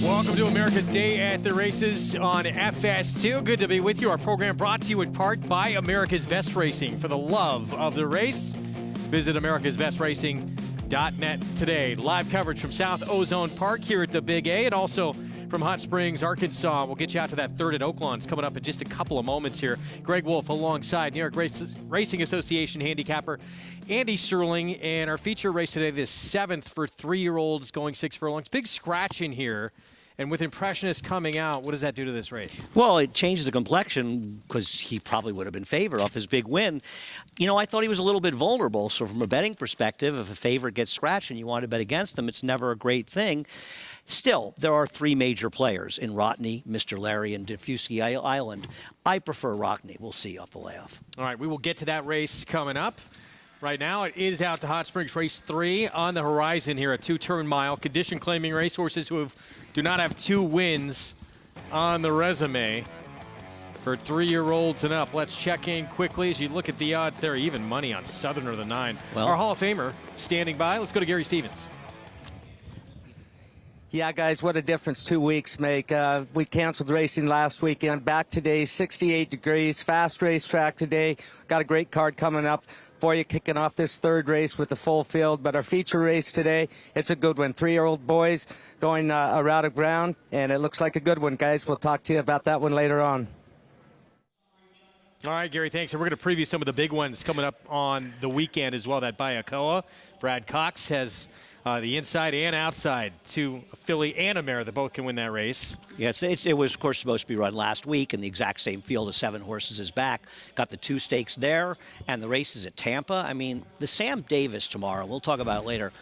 Welcome to America's Day at the Races on FS2. Good to be with you. Our program brought to you in part by America's Best Racing. For the love of the race, visit americasbestracing.net today. Live coverage from South Ozone Park here at the Big A, and also from Hot Springs, Arkansas. We'll get you out to that third at Oaklawn. It's coming up in just a couple of moments here. Greg Wolf alongside New York Racing Association handicapper Andy Serling. And our feature race today, the 7th for 3-year-olds going 6 furlongs. Big scratch in here. And with Impressionist coming out, what does that do to this race? Well, it changes the complexion because he probably would have been favored off his big win. You know, I thought he was a little bit vulnerable. So from a betting perspective, if a favorite gets scratched and you want to bet against them, it's never a great thing. Still, there are 3 major players in Rotney, Mr. Larry, and Diffusky Island. I prefer Rockney. We'll see off the layoff. All right, we will get to that race coming up. Right now, it is out to Hot Springs Race 3 on the horizon here, a 2-turn mile. Condition-claiming racehorses who do not have 2 wins on the resume. For 3-year-olds and up, let's check in quickly as you look at the odds. There are even money on Southerner the 9. Well, our Hall of Famer standing by. Let's go to Gary Stevens. Yeah, guys, what a difference 2 weeks make. We canceled racing last weekend. Back today, 68 degrees. Fast racetrack today. Got a great card coming up for you, kicking off this 3rd race with the full field. But our feature race today, it's a good one. 3-year-old boys going a route of ground, and it looks like a good one, guys. We'll talk to you about that one later on. All right, Gary, thanks. And we're going to preview some of the big ones coming up on the weekend as well. That Bayakoa. Brad Cox has the inside and outside to a filly and a mare that both can win that race. Yeah, it was, of course, supposed to be run last week in the exact same field of 7 horses is back. Got the 2 stakes there, and the race is at Tampa. I mean, the Sam Davis tomorrow, we'll talk about it later.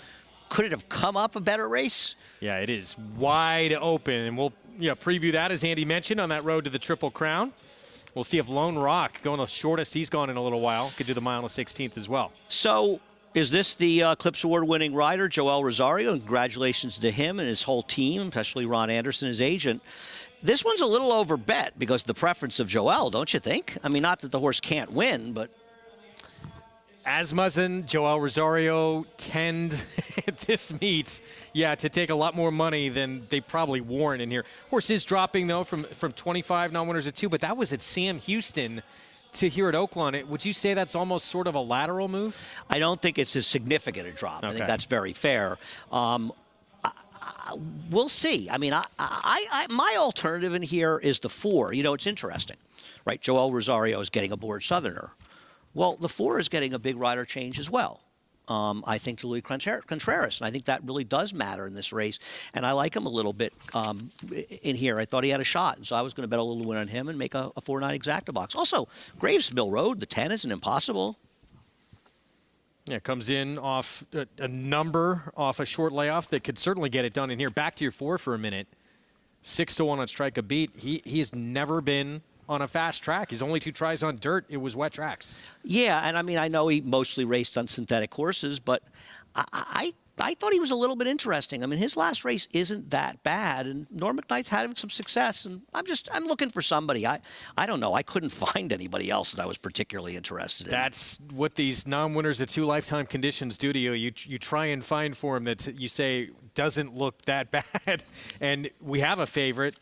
Could it have come up a better race? Yeah, it is wide open, and we'll preview that, as Andy mentioned, on that road to the Triple Crown. We'll see if Lone Rock, going the shortest he's gone in a little while, could do the mile on the 16th as well. So, is this the Eclipse Award-winning rider, Joel Rosario? Congratulations to him and his whole team, especially Ron Anderson, his agent. This one's a little overbet because of the preference of Joel, don't you think? I mean, not that the horse can't win, but... Asmussen, Joel Rosario tend at this meet, to take a lot more money than they probably warrant in here. Horse is dropping, though, from 25 non-winners to 2, but that was at Sam Houston to here at Oaklawn. Would you say that's almost sort of a lateral move? I don't think it's as significant a drop. Okay. I think that's very fair. We'll see. I mean, my alternative in here is the 4. You know, it's interesting, right? Joel Rosario is getting aboard Southerner. Well, the 4 is getting a big rider change as well. I think to Louis Contreras, and I think that really does matter in this race. And I like him a little bit in here. I thought he had a shot, and so I was going to bet a little win on him and make a 4-9 exacta box. Also, Graves Mill Road, the 10 isn't impossible. Yeah, comes in off a number, off a short layoff that could certainly get it done in here. Back to your 4 for a minute. 6-1 on Strike a Beat. He has never been on a fast track. His only 2 tries on dirt, it was wet tracks. Yeah, and I mean, I know he mostly raced on synthetic horses, but I thought he was a little bit interesting. I mean, his last race isn't that bad, and Norm McKnight's having some success, and I'm looking for somebody. I don't know. I couldn't find anybody else that I was particularly interested in. That's what these non-winners at 2 lifetime conditions do to you. You try and find for him that you say doesn't look that bad, and we have a favorite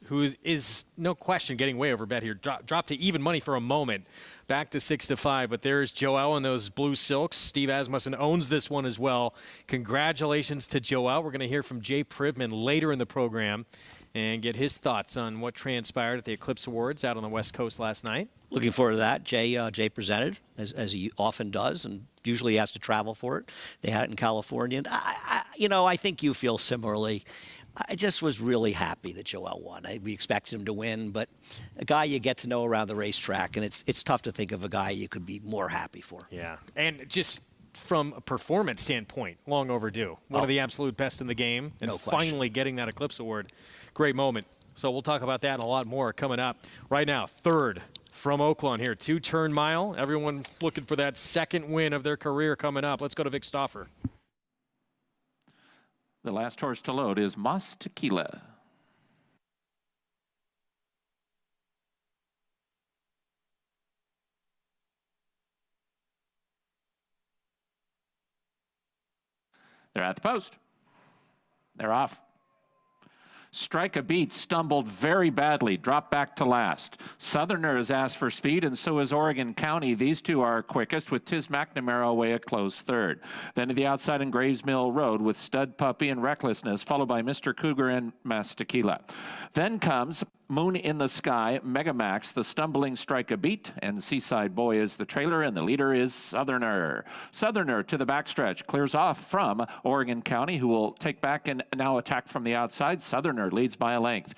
who is no question getting way over bet here. Dropped to even money for a moment, back to 6-5. But there's Joel and those blue silks. Steve Asmussen owns this one as well. Congratulations to Joel. We're going to hear from Jay Privman later in the program and get his thoughts on what transpired at the Eclipse Awards out on the West Coast last night. Looking forward to that. Jay presented, as he often does, and usually he has to travel for it. They had it in California. And I think you feel similarly. I just was really happy that Joel won. We expected him to win, but a guy you get to know around the racetrack, and it's tough to think of a guy you could be more happy for. Yeah, and just from a performance standpoint, long overdue. One of the absolute best in the game, and finally getting that Eclipse Award. Great moment. So we'll talk about that and a lot more coming up. Right now, 3rd from Oaklawn here, 2-turn mile. Everyone looking for that 2nd win of their career coming up. Let's go to Vic Stauffer. The last horse to load is Mas Tequila. They're at the post. They're off. Strike a Beat stumbled very badly, dropped back to last. Southerner has asked for speed, and so is Oregon County. These two are quickest, with Tiz McNamara away a close third. Then to the outside in Graves Mill Road with Stud Puppy and Recklessness, followed by Mr. Cougar and Mas Tequila. Then comes Moon in the Sky, Megamax, the stumbling Strike a Beat, and Seaside Boy is the trailer, and the leader is Southerner. Southerner to the backstretch, clears off from Oregon County, who will take back and now attack from the outside. Southerner leads by a length.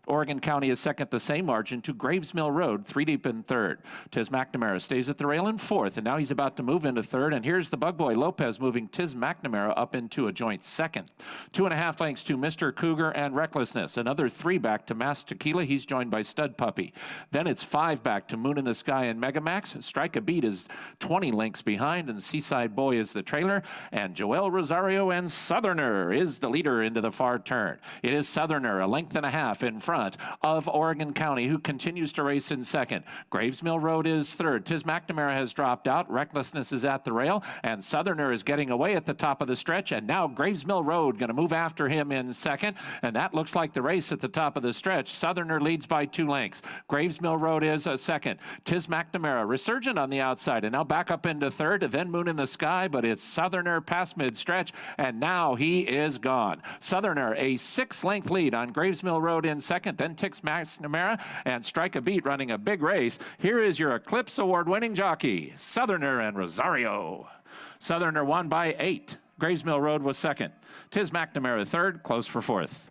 Oregon County is second, the same margin to Graves Mill Road, 3 deep in third. Tiz McNamara stays at the rail in fourth, and now he's about to move into third. And here's the Bug Boy Lopez moving Tiz McNamara up into a joint second. 2.5 lengths to Mr. Cougar and Recklessness. Another 3 back to Mas Tequila. He's joined by Stud Puppy. Then it's 5 back to Moon in the Sky and Megamax. Strike a Beat is 20 lengths behind, and Seaside Boy is the trailer. And Joel Rosario and Southerner is the leader into the far turn. It is Southerner, a length and a half in front of Oregon County, who continues to race in second. Graves Mill Road is third. Tiz McNamara has dropped out. Recklessness is at the rail, and Southerner is getting away at the top of the stretch, and now Graves Mill Road going to move after him in second, and that looks like the race at the top of the stretch. Southerner leads by 2 lengths. Graves Mill Road is a second. Tiz McNamara resurgent on the outside, and now back up into third, then Moon in the Sky, but it's Southerner past mid-stretch, and now he is gone. Southerner, a 6-length lead on Graves Mill Road in second, then Tiz McNamara and Strike a Beat running a big race. Here is your Eclipse Award-winning jockey, Southerner and Rosario. Southerner won by 8. Graves Mill Road was second. Tiz McNamara third, close for fourth.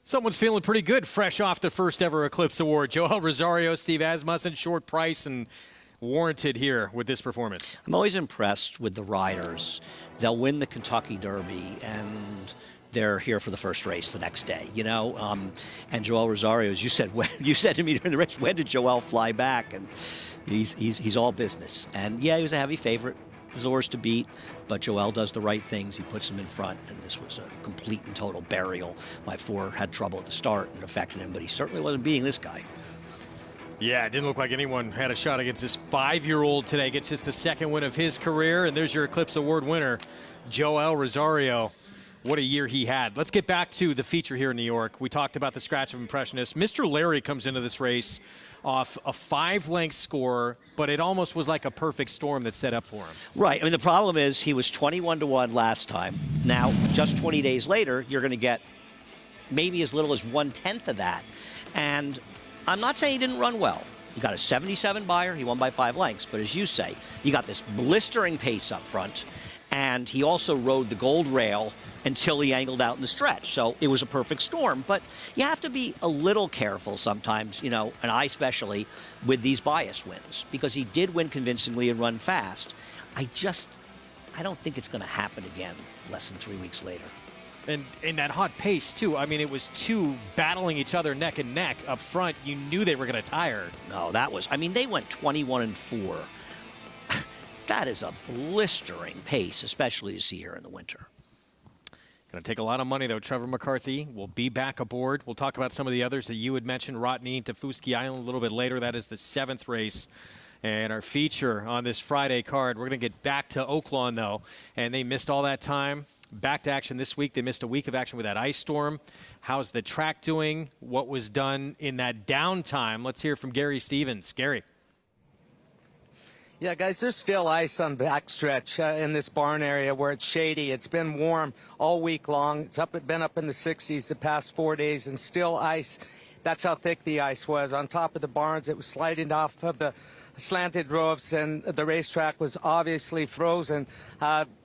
Someone's feeling pretty good fresh off the first ever Eclipse Award. Joel Rosario, Steve Asmussen, short price and warranted here with this performance. I'm always impressed with the riders. They'll win the Kentucky Derby, and they're here for the first race the next day, you know. And Joel Rosario, as you said, you said to me during the race, when did Joel fly back? And he's all business. And yeah, he was a heavy favorite. Zors to beat, but Joel does the right things. He puts him in front, and this was a complete and total burial. My 4 had trouble at the start and affected him, but he certainly wasn't beating this guy. Yeah, it didn't look like anyone had a shot against this 5-year-old today. Gets just the second win of his career, and there's your Eclipse Award winner, Joel Rosario. What a year he had. Let's get back to the feature here in New York. We talked about the scratch of impressionists. Mr. Larry comes into this race off a 5-length score, but it almost was like a perfect storm that set up for him. Right. I mean, the problem is he was 21-1 last time. Now, just 20 days later, you're going to get maybe as little as 1/10 of that. And I'm not saying he didn't run well. He got a 77 buyer. He won by 5 lengths. But as you say, you got this blistering pace up front, and he also rode the gold rail until he angled out in the stretch. So it was a perfect storm. But you have to be a little careful sometimes, you know, and I especially, with these bias wins, because he did win convincingly and run fast. I don't think it's going to happen again less than 3 weeks later. And in that hot pace, too. I mean, it was 2 battling each other neck and neck up front. You knew they were going to tire. No, I mean, they went 21-4. That is a blistering pace, especially to see here in the winter. Going to take a lot of money, though. Trevor McCarthy will be back aboard. We'll talk about some of the others that you had mentioned, Rotney, Tafuski Island, a little bit later. That is the 7th race. And our feature on this Friday card, we're going to get back to Oaklawn, though. And they missed all that time. Back to action this week. They missed a week of action with that ice storm. How's the track doing? What was done in that downtime? Let's hear from Gary Stevens. Gary. Yeah, guys, there's still ice on backstretch in this barn area where it's shady. It's been warm all week long. It's been up in the 60s the past 4 days, and still ice. That's how thick the ice was. On top of the barns, it was sliding off of the slanted roofs, and the racetrack was obviously frozen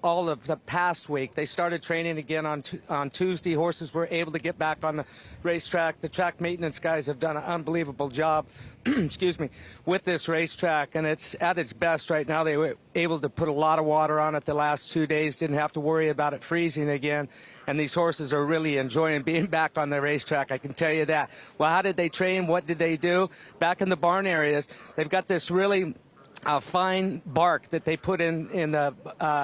all of the past week. They started training again on Tuesday. Horses were able to get back on the racetrack. The track maintenance guys have done an unbelievable job excuse me, with this racetrack, and it's at its best right now. They were able to put a lot of water on it the last 2 days, didn't have to worry about it freezing again, and these horses are really enjoying being back on the racetrack, I can tell you that. Well, how did they train? What did they do? Back in the barn areas, they've got this really fine bark that they put in the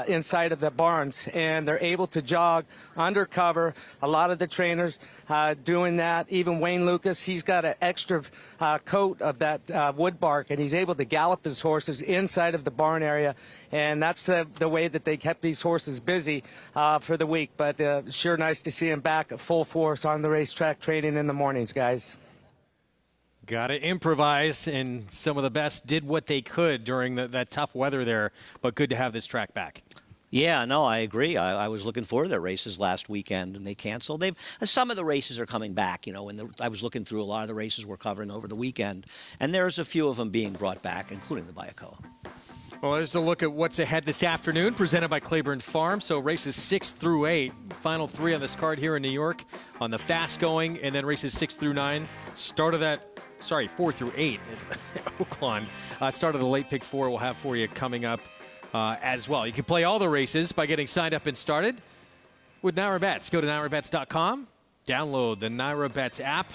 inside of the barns, and they're able to jog undercover. A lot of the trainers doing that. Even Wayne Lucas, he's got an extra coat of that wood bark, and he's able to gallop his horses inside of the barn area, and that's the way that they kept these horses busy for the week. But sure nice to see him back at full force on the racetrack training in the mornings, guys. Got to improvise, and some of the best did what they could during that tough weather there, but good to have this track back. Yeah, no, I agree. I was looking forward to their races last weekend, and they canceled. Some of the races are coming back, you know, and I was looking through a lot of the races we're covering over the weekend, and there's a few of them being brought back, including the Bayakoa. Well, there's a look at what's ahead this afternoon, presented by Claiborne Farm. So races 6 through 8, final 3 on this card here in New York on the fast going, and then races 6 through 9. 4 through 8 at Oaklawn. Start of the late pick 4 we'll have for you coming up as well. You can play all the races by getting signed up and started with Naira Bets. Go to nairabets.com, download the Naira Bets app,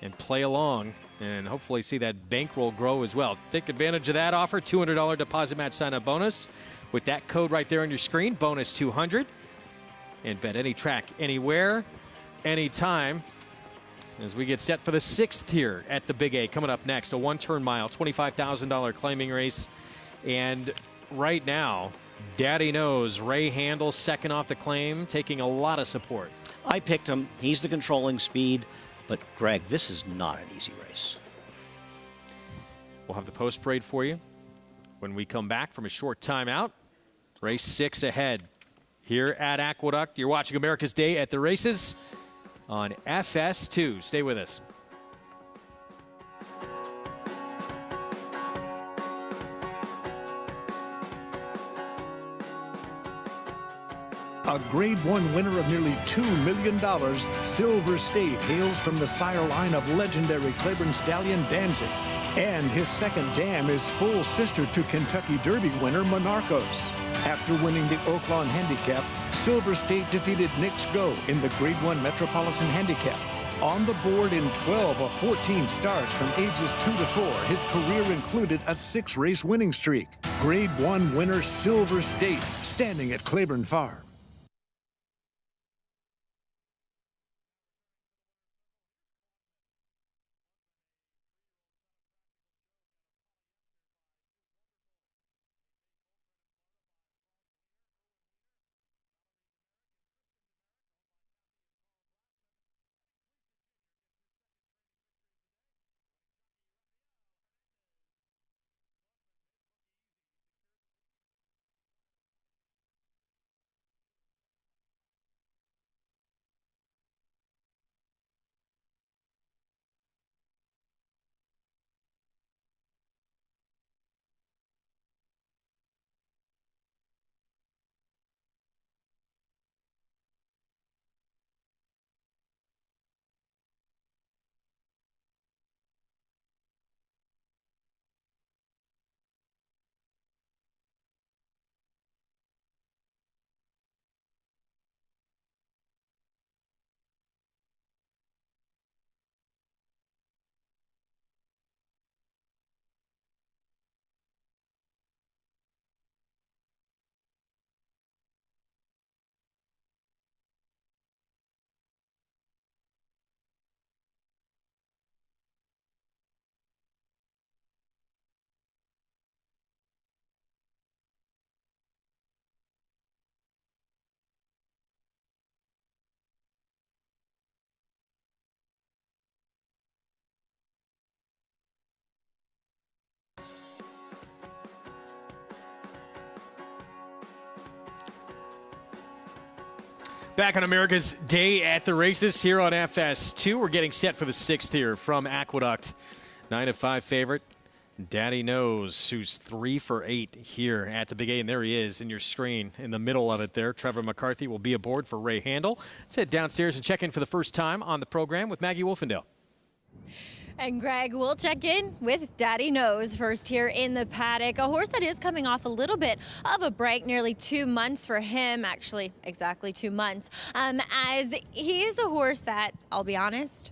and play along, and hopefully see that bankroll grow as well. Take advantage of that offer, $200 deposit match sign-up bonus. With that code right there on your screen, bonus 200. And bet any track, anywhere, anytime. As we get set for the 6th here at the Big A. Coming up next, a one-turn mile, $25,000 claiming race. And right now, Daddy knows Ray Handel second off the claim, taking a lot of support. I picked him. He's the controlling speed. But, Greg, this is not an easy race. We'll have the post parade for you when we come back from a short timeout. Race 6 ahead here at Aqueduct. You're watching America's Day at the Races on FS2. Stay with us. A Grade 1 winner of nearly $2 million, Silver State hails from the sire line of legendary Claiborne stallion Danzig. And his second dam is full sister to Kentucky Derby winner Monarchos. After winning the Oaklawn Handicap, Silver State defeated Knicks Go in the Grade 1 Metropolitan Handicap. On the board in 12 of 14 starts from ages 2 to 4, his career included a 6-race winning streak. Grade 1 winner Silver State, standing at Claiborne Farm. Back on America's Day at the Races here on FS2. We're getting set for the 6th here from Aqueduct. 9-5 favorite, Daddy Knows, who's 3 for 8 here at the Big A. And there he is in your screen in the middle of it there. Trevor McCarthy will be aboard for Ray Handel. Let's head downstairs and check in for the first time on the program with Maggie Wolfendale. And Greg, we'll check in with Daddy Knows first here in the paddock. A horse that is coming off a little bit of a break, nearly 2 months for him, actually exactly 2 months. As he is a horse that, I'll be honest,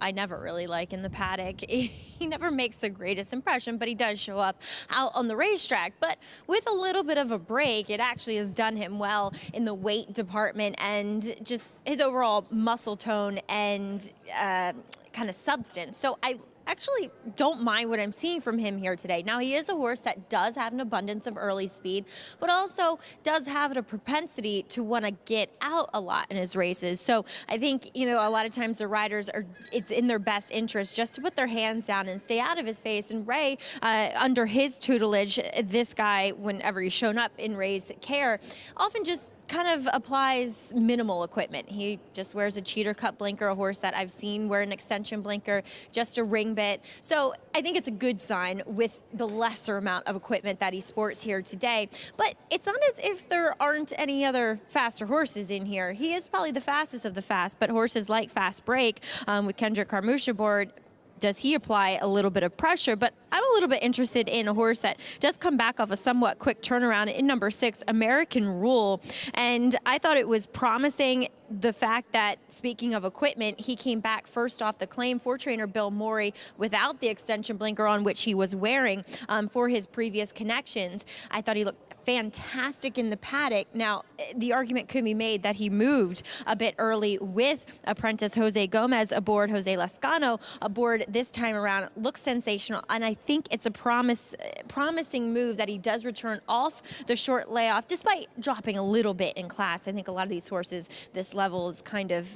I never really like in the paddock. He never makes the greatest impression, but he does show up out on the racetrack. But with a little bit of a break, it actually has done him well in the weight department and just his overall muscle tone and kind of substance. So I actually don't mind what I'm seeing from him here today. Now, he is a horse that does have an abundance of early speed, but also does have a propensity to want to get out a lot in his races. So I think, you know, a lot of times the riders it's in their best interest just to put their hands down and stay out of his face. And Ray, under his tutelage, this guy, whenever he's shown up in Ray's care, often just kind of applies minimal equipment. He just wears a cheater cut blinker, a horse that I've seen wear an extension blinker, just a ring bit. So I think it's a good sign with the lesser amount of equipment that he sports here today. But it's not as if there aren't any other faster horses in here. He is probably the fastest of the fast, but horses like Fast Break with Kendrick Carmouche aboard, does he apply a little bit of pressure? But I'm a little bit interested in a horse that does come back off a somewhat quick turnaround in number 6, American Rule. And I thought it was promising, the fact that, speaking of equipment, he came back first off the claim for trainer Bill Morey without the extension blinker on, which he was wearing for his previous connections. I thought he looked fantastic in the paddock. Now, the argument could be made that he moved a bit early with apprentice Jose Gomez aboard, Jose Lascano aboard this time around. Looks sensational, and I think it's a promising move that he does return off the short layoff, despite dropping a little bit in class. I think a lot of these horses, this level is kind of,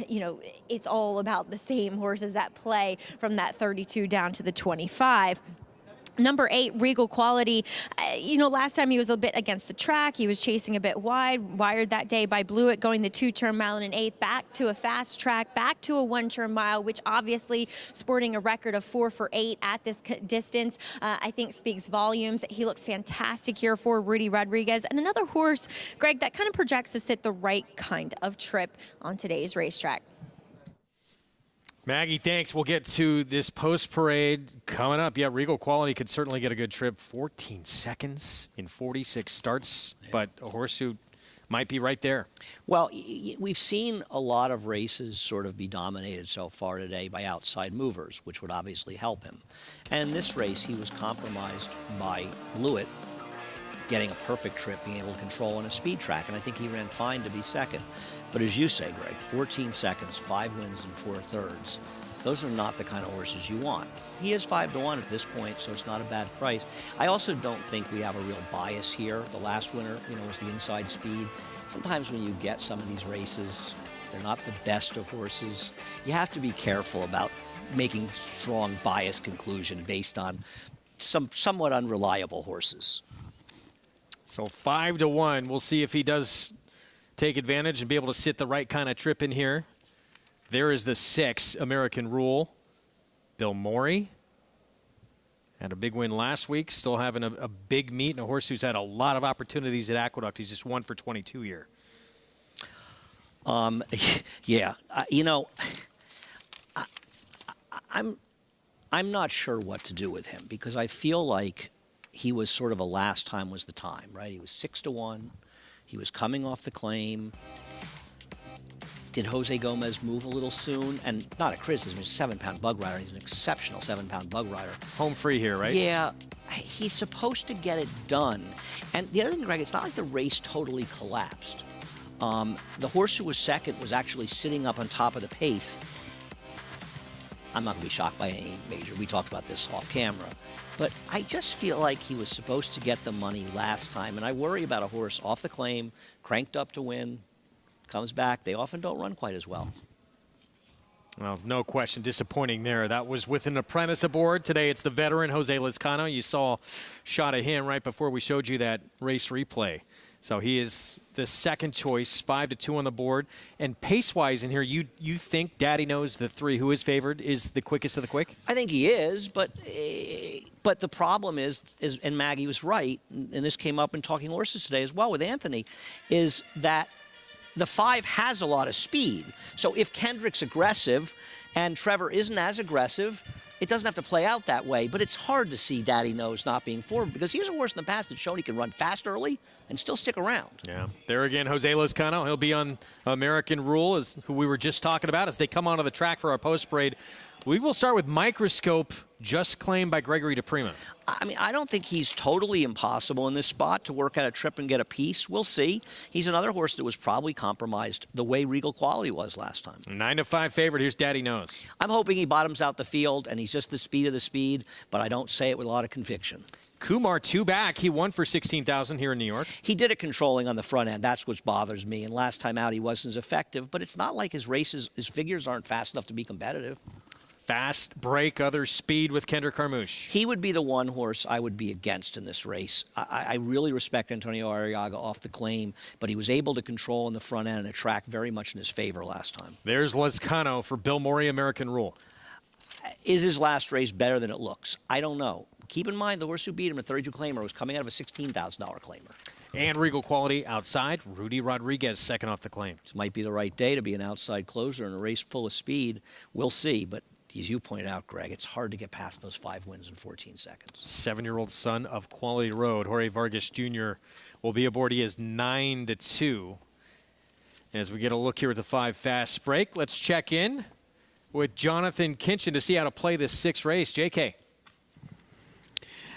you know, it's all about the same horses that play from that 32 down to the 25. Number 8, Regal Quality. You know, last time he was a bit against the track. He was chasing a bit wired that day by Blewett, going the 2-turn mile in an 8th, back to a fast track, back to a 1-turn mile, which obviously sporting a record of 4 for 8 at this distance, I think speaks volumes. He looks fantastic here for Rudy Rodriguez. And another horse, Greg, that kind of projects to sit the right kind of trip on today's racetrack. Maggie, thanks. We'll get to this post-parade coming up. Yeah, Regal Quality could certainly get a good trip. 14 seconds in 46 starts, but a horse who might be right there. Well, we've seen a lot of races sort of be dominated so far today by outside movers, which would obviously help him. And this race, he was compromised by Blewett getting a perfect trip, being able to control on a speed track, and I think he ran fine to be second. But as you say, Greg, 14 seconds, 5 wins and 4 thirds. Those are not the kind of horses you want. He is 5-1 at this point, so it's not a bad price. I also don't think we have a real bias here. The last winner, you know, was the inside speed. Sometimes when you get some of these races, they're not the best of horses. You have to be careful about making strong bias conclusion based on some somewhat unreliable horses. So 5-1. We'll see if he does take advantage and be able to sit the right kind of trip in here. There is the 6, American Rule. Bill Morey had a big win last week, still having a big meet, and a horse who's had a lot of opportunities at Aqueduct. He's just 1 for 22 here. Yeah, you know, I'm not sure what to do with him, because I feel like he was sort of a last time was the time, right? He was 6-1. He was coming off the claim. Did Jose Gomez move a little soon? And not a criticism, he's a 7-pound bug rider. He's an exceptional 7-pound bug rider. Home free here, right? Yeah, he's supposed to get it done. And the other thing, Greg, it's not like the race totally collapsed. The horse who was second was actually sitting up on top of the pace. I'm not going to be shocked by any major. We talked about this off camera. But I just feel like he was supposed to get the money last time. And I worry about a horse off the claim, cranked up to win, comes back. They often don't run quite as well. Well, no question, disappointing there. That was with an apprentice aboard. Today it's the veteran, Jose Lascano. You saw a shot of him right before we showed you that race replay. So he is the second choice, 5-2 on the board. And pace-wise in here, you think Daddy knows the 3 who is favored is the quickest of the quick? I think he is, but the problem is, and Maggie was right, and this came up in Talking Horses today as well with Anthony, is that the 5 has a lot of speed. So if Kendrick's aggressive and Trevor isn't as aggressive, it doesn't have to play out that way, but it's hard to see Daddy Knows not being forward because he's a horse in the past that's shown he can run fast early and still stick around. Yeah, there again, Jose Lozcano. He'll be on American Rule, as who we were just talking about, as they come onto the track for our post-parade. We will start with Microscope, just claimed by Gregory DePrima. I mean, I don't think he's totally impossible in this spot to work out a trip and get a piece. We'll see. He's another horse that was probably compromised the way Regal Quality was last time. 9-5 favorite. Here's Daddy Knows. I'm hoping he bottoms out the field and he's just the speed of the speed, but I don't say it with a lot of conviction. Kumar, 2 back. He won for $16,000 here in New York. He did it controlling on the front end. That's what bothers me. And last time out, he wasn't as effective. But it's not like his races, his figures aren't fast enough to be competitive. Fast break, other speed with Kender Carmouche. He would be the one horse I would be against in this race. I really respect Antonio Arriaga off the claim, but he was able to control in the front end and a track very much in his favor last time. There's Lezcano for Bill Morey, American Rule. Is his last race better than it looks? I don't know. Keep in mind, the horse who beat him, a 32 claimer, was coming out of a $16,000 claimer. And Regal Quality outside. Rudy Rodriguez second off the claim. This might be the right day to be an outside closer in a race full of speed. We'll see, but as you pointed out, Greg, it's hard to get past those 5 wins in 14 seconds. 7-year-old son of Quality Road, Jorge Vargas Jr. will be aboard. He is 9-2. As we get a look here at the 5 fast break, let's check in with Jonathan Kinchin to see how to play this 6th race. JK.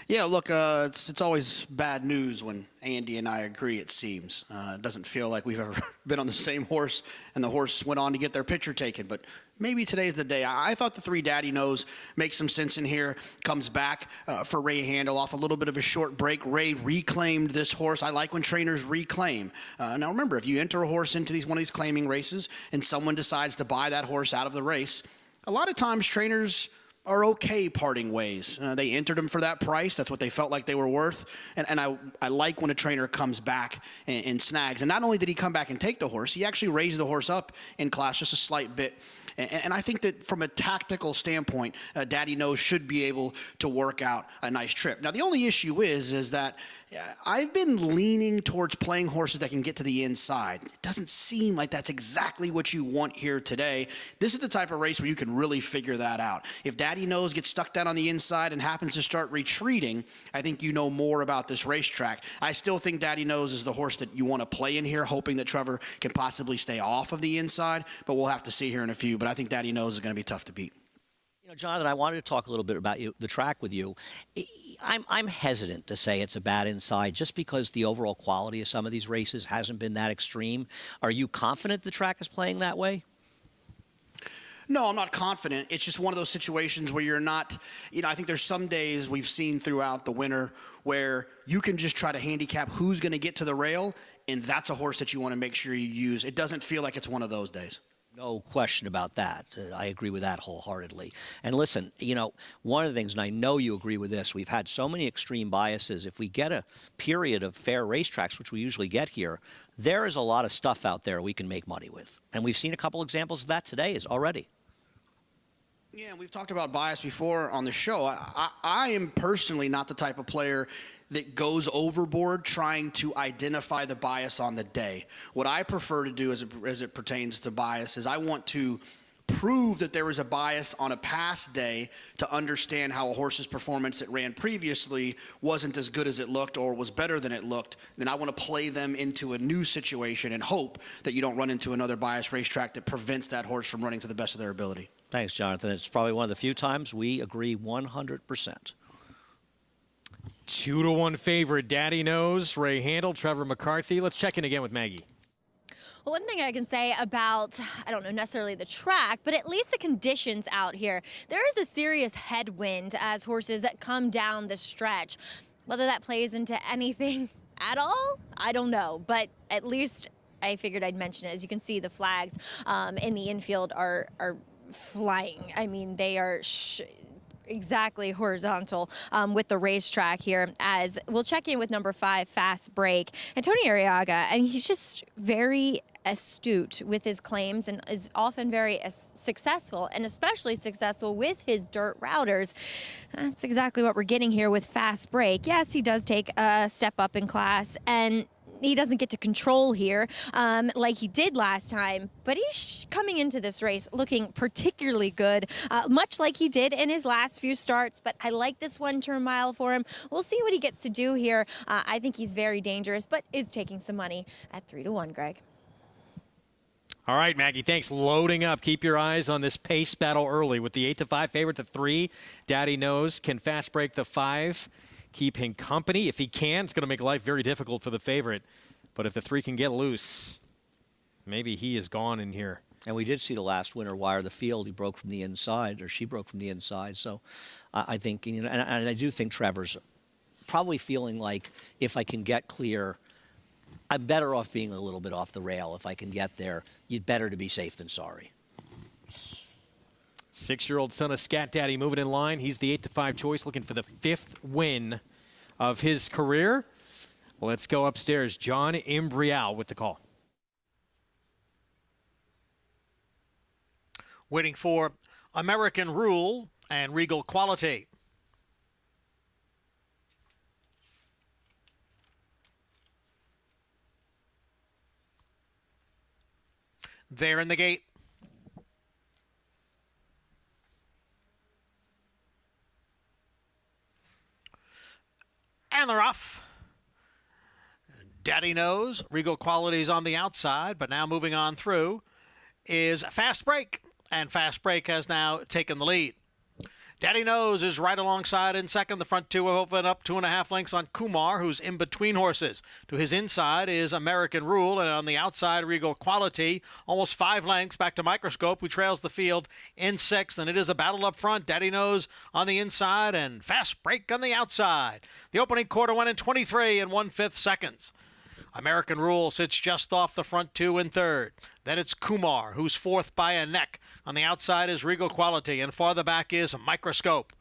Yeah, look, it's always bad news when Andy and I agree, it seems. It doesn't feel like we've ever been on the same horse and the horse went on to get their picture taken. But maybe today's the day. I thought the 3 Daddy Knows makes some sense in here. Comes back for Ray Handel off a little bit of a short break. Ray reclaimed this horse. I like when trainers reclaim. Now remember, if you enter a horse into one of these claiming races and someone decides to buy that horse out of the race, a lot of times trainers are okay parting ways. They entered him for that price. That's what they felt like they were worth. And I like when a trainer comes back and snags. And not only did he come back and take the horse, he actually raised the horse up in class just a slight bit. And I think that from a tactical standpoint, Daddy Knows should be able to work out a nice trip. Now, the only issue is that I've been leaning towards playing horses that can get to the inside. It doesn't seem like that's exactly what you want here today. This is the type of race where you can really figure that out. If Daddy Knows gets stuck down on the inside and happens to start retreating, I think you know more about this racetrack. I still think Daddy Knows is the horse that you want to play in here, hoping that Trevor can possibly stay off of the inside, but we'll have to see here in a few. But I think Daddy Knows is going to be tough to beat. You know, Jonathan, I wanted to talk a little bit about the track with you. I'm hesitant to say it's a bad inside just because the overall quality of some of these races hasn't been that extreme. Are you confident the track is playing that way? No, I'm not confident. It's just one of those situations where you're not, I think there's some days we've seen throughout the winter where you can just try to handicap who's going to get to the rail, and that's a horse that you want to make sure you use. It doesn't feel like it's one of those days. No question about that. I agree with that wholeheartedly. And listen, one of the things, and I know you agree with this, we've had so many extreme biases. If we get a period of fair racetracks, which we usually get here, there is a lot of stuff out there we can make money with. And we've seen a couple examples of that today already. Yeah, we've talked about bias before on the show. I am personally not the type of player that goes overboard trying to identify the bias on the day. What I prefer to do as it pertains to bias is I want to prove that there was a bias on a past day to understand how a horse's performance that ran previously wasn't as good as it looked or was better than it looked. Then I want to play them into a new situation and hope that you don't run into another biased racetrack that prevents that horse from running to the best of their ability. Thanks, Jonathan. It's probably one of the few times we agree 100%. 2-1 favorite. Daddy Knows, Ray Handel, Trevor McCarthy. Let's check in again with Maggie. Well, one thing I can say about, I don't know necessarily the track, but at least the conditions out here, there is a serious headwind as horses come down the stretch. Whether that plays into anything at all, I don't know, but at least I figured I'd mention it. As you can see, the flags in the infield are flying. I mean, they are exactly horizontal with the racetrack here. As we'll check in with number 5, Fast Break. Antonio Arriaga, and he's just very astute with his claims and is often very successful, and especially successful with his dirt routers. That's exactly what we're getting here with Fast Break. Yes, he does take a step up in class, and he doesn't get to control here like he did last time, but he's coming into this race looking particularly good, much like he did in his last few starts. But I like this 1 turn mile for him. We'll see what he gets to do here. I think he's very dangerous, but is taking some money at 3-1, Greg. All right, Maggie, thanks. Loading up. Keep your eyes on this pace battle early with the 8-5 favorite, the 3. Daddy Knows can fast break the 5. Keep him company. If he can, it's going to make life very difficult for the favorite. But if the 3 can get loose, maybe he is gone in here. And we did see the last winner wire the field. He broke from the inside, or she broke from the inside. So I think, and I do think Trevor's probably feeling like if I can get clear, I'm better off being a little bit off the rail. If I can get there, you'd better to be safe than sorry. 6-year-old son of Scat Daddy moving in line. He's the 8-5 choice, looking for the 5th win of his career. Let's go upstairs. John Imbrial with the call. Waiting for American Rule and Regal Quality. There in the gate. And they're off. Daddy Knows. Regal Quality's on the outside, but now moving on through is Fast Break. And Fast Break has now taken the lead. Daddy Knows is right alongside in second. The front 2 have opened up 2.5 lengths on Kumar, who's in between horses. To his inside is American Rule, and on the outside, Regal Quality, almost 5 lengths back to Microscope, who trails the field in 6th. And it is a battle up front. Daddy Knows on the inside and Fast Break on the outside. The opening quarter went in 23 1/5 seconds. American Rule sits just off the front 2 in 3rd. Then it's Kumar, who's 4th by a neck. On the outside is Regal Quality, and farther back is Microscope.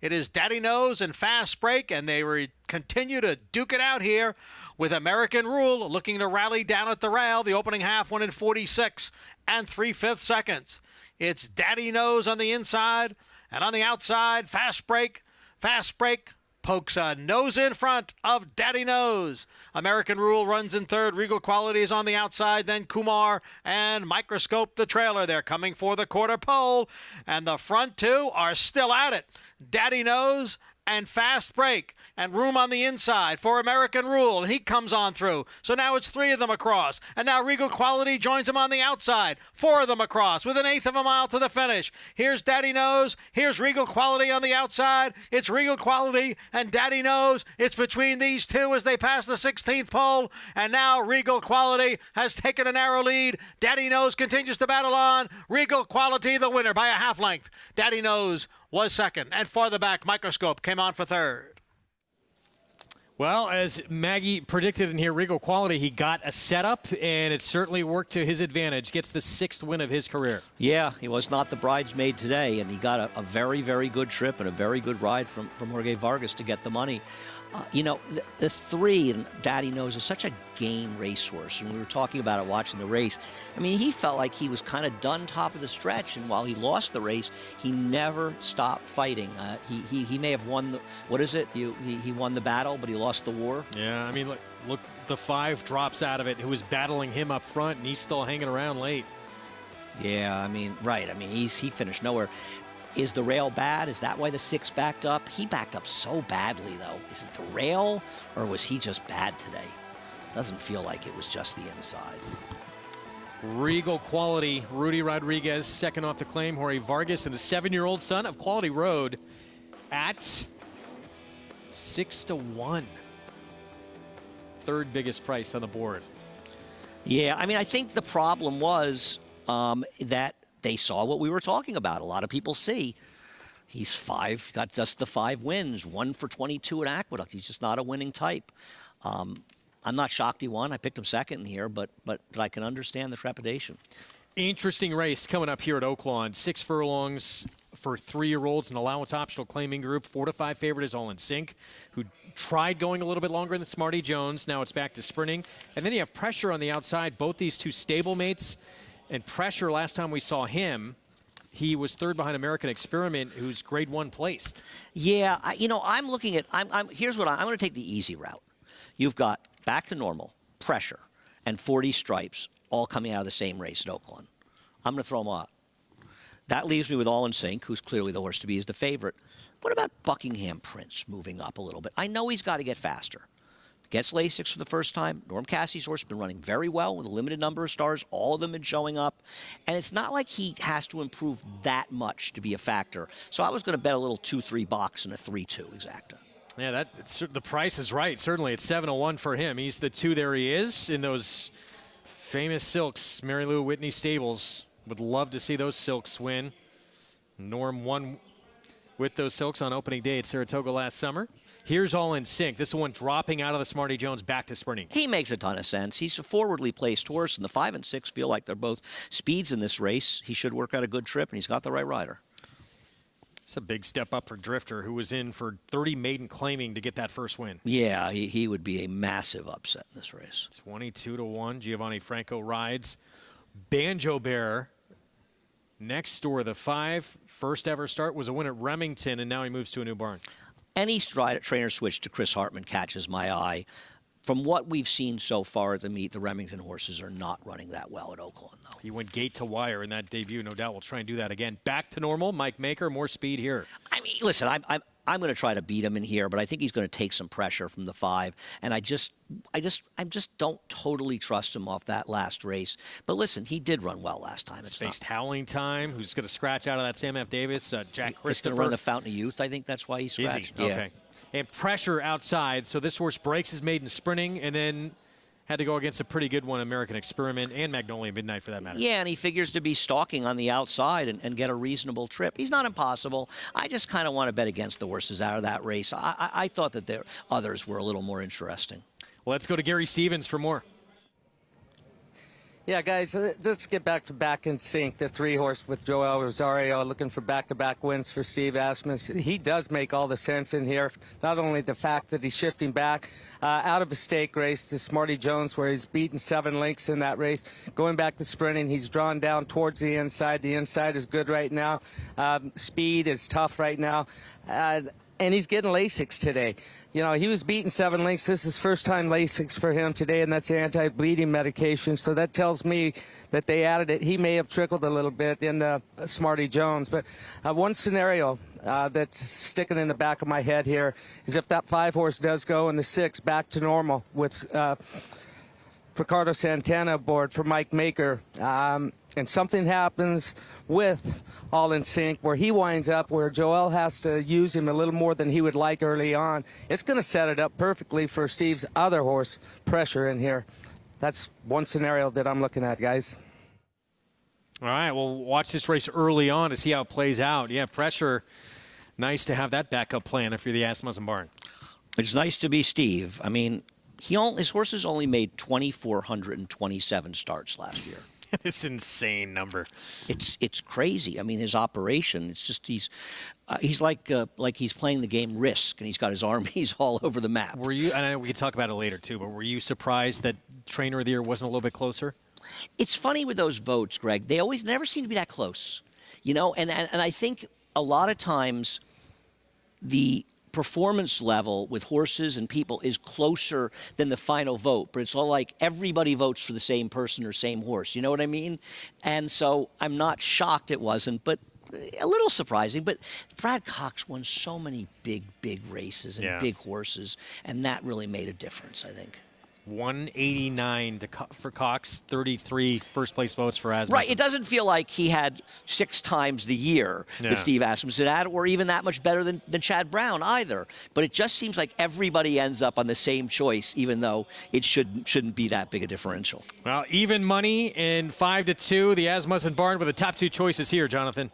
It is Daddy Knows and Fast Break, and they continue to duke it out here with American Rule looking to rally down at the rail. The opening half went in 46 3/5 seconds. It's Daddy Knows on the inside, and on the outside, Fast Break. Fast Break pokes a nose in front of Daddy Knows. American Rule runs in 3rd. Regal Quality is on the outside. Then Kumar and Microscope, the trailer. They're coming for the quarter pole. And the front 2 are still at it. Daddy Knows and Fast Break. And room on the inside for American Rule. And he comes on through. So now it's 3 of them across. And now Regal Quality joins him on the outside. 4 of them across with an 1/8 of a mile to the finish. Here's Daddy Knows. Here's Regal Quality on the outside. It's Regal Quality and Daddy Knows. It's between these 2 as they pass the 16th pole. And now Regal Quality has taken a narrow lead. Daddy Knows continues to battle on. Regal Quality the winner by a 1/2 length. Daddy Knows was 2nd. And farther back, Microscope came on for 3rd. Well, as Maggie predicted in here, Regal Quality, he got a setup, and it certainly worked to his advantage. Gets the 6th win of his career. Yeah, he was not the bridesmaid today, and he got a very, very good trip and a very good ride from Jorge Vargas to get the money. The 3, and Daddy Knows, is such a game racehorse. And we were talking about it watching the race. I mean, he felt like he was kind of done top of the stretch. And while he lost the race, he never stopped fighting. He may have won what is it? He won the battle, but he lost the war. Yeah, I mean, look, the 5 drops out of it, who was battling him up front, and he's still hanging around late. Yeah, I mean, right. I mean, he finished nowhere. Is the rail bad? Is that why the 6 backed up? He backed up so badly, though. Is it the rail, or was he just bad today? Doesn't feel like it was just the inside. Regal Quality, Rudy Rodriguez, 2nd off the claim. Jorge Vargas and a 7-year-old son of Quality Road at 6-1. 3rd biggest price on the board. Yeah, I mean, I think the problem was that they saw what we were talking about. A lot of people see he's 5, got just the 5 wins, 1 for 22 at Aqueduct. He's just not a winning type. I'm not shocked he won. I picked him 2nd here, but I can understand the trepidation. Interesting race coming up here at Oaklawn. 6 furlongs for 3-year-olds, an allowance optional claiming group. 4-5 favorite is All in Sync, who tried going a little bit longer than Smarty Jones. Now it's back to sprinting. And then you have Pressure on the outside. Both these 2 stablemates. And Pressure, last time we saw him, he was 3rd behind American Experiment, who's grade 1 placed. Yeah, I'm looking at, here's what I'm going to take the easy route. You've got Back to Normal, Pressure, and 40 Stripes all coming out of the same race at Oaklawn. I'm going to throw them out. That leaves me with All in Sync, who's clearly the horse to be as the favorite. What about Buckingham Prince moving up a little bit? I know he's got to get faster. Gets Lasix for the first time. Norm Cassie's horse has been running very well with a limited number of stars. All of them been showing up. And it's not like he has to improve that much to be a factor. So I was going to bet a little 2-3 box and a 3-2 exacta. Yeah, the price is right. Certainly, it's 7-1 for him. He's the 2 there he is in those famous silks. Mary Lou Whitney stables. Would love to see those silks win. Norm won with those silks on opening day at Saratoga last summer. Here's All in Sync. This is one dropping out of the Smarty Jones back to sprinting. He makes a ton of sense. He's a forwardly placed horse, and the 5 and 6 feel like they're both speeds in this race. He should work out a good trip, and he's got the right rider. It's a big step up for Drifter, who was in for 30 maiden claiming to get that first win. Yeah, he would be a massive upset in this race. 22-1. Giovanni Franco rides. Banjo Bear next door, the 5. First ever start was a win at Remington, and now he moves to a new barn. Any trainer switch to Chris Hartman catches my eye. From what we've seen so far at the meet, the Remington horses are not running that well at Oaklawn, though. He went gate to wire in that debut. No doubt we'll try and do that again. Back to normal. Mike Maker, more speed here. I mean, listen, I'm going to try to beat him in here, but I think he's going to take some pressure from the 5, and I just don't totally trust him off that last race. But listen, he did run well last time. It's faced Howling Time, who's going to scratch out of that Sam F. Davis. Jack Christopher. He's going to run the Fountain of Youth. I think that's why he scratched. Yeah. Okay. And pressure outside, so this horse breaks his maiden sprinting, and then had to go against a pretty good one, American Experiment, and Magnolia Midnight for that matter. Yeah, and he figures to be stalking on the outside and get a reasonable trip. He's not impossible. I just kind of want to bet against the horses out of that race. I thought that the others were a little more interesting. Well, let's go to Gary Stevens for more. Yeah, guys, let's get back in sync. The 3-horse with Joel Rosario looking for back-to-back wins for Steve Asmus. He does make all the sense in here. Not only the fact that he's shifting back out of a stake race to Smarty Jones, where he's beaten 7 lengths in that race. Going back to sprinting, he's drawn down towards the inside. The inside is good right now. Speed is tough right now. And he's getting Lasix today. You know, he was beaten 7 lengths. This is first time Lasix for him today, and that's the anti-bleeding medication. So that tells me that they added it. He may have trickled a little bit in the Smarty Jones. But one scenario that's sticking in the back of my head here is if that 5-horse does go and the 6 back to normal with Ricardo Santana aboard for Mike Maker, and something happens with All in Sync where he winds up where Joel has to use him a little more than he would like early on, it's going to set it up perfectly for Steve's other horse, Pressure, in here. That's one scenario that I'm looking at, guys. All right, well, watch this race early on to see how it plays out. Yeah, Pressure, nice to have that backup plan if you're the Asmussen barn. It's nice to be Steve. I mean, his horses only made 2,427 starts last year. It's an insane number. It's crazy. I mean, his operation. It's just he's like he's playing the game Risk, and he's got his armies all over the map. Were you? And I know we can talk about it later too. But were you surprised that Trainer of the Year wasn't a little bit closer? It's funny with those votes, Greg. They always never seem to be that close, you know. And I think a lot of times the performance level with horses and people is closer than the final vote, but it's all like everybody votes for the same person or same horse. You know what I mean? And so I'm not shocked it wasn't, but a little surprising. But Brad Cox won so many big races and big horses, and that really made a difference, I think. 189 for Cox, 33 first-place votes for Asmussen. Right. It doesn't feel like he had 6 times the year that Steve Asmussen had, or even that much better than Chad Brown either. But it just seems like everybody ends up on the same choice, even though it shouldn't be that big a differential. Well, even money in 5-2. The Asmussen barn with the top 2 choices here, Jonathan.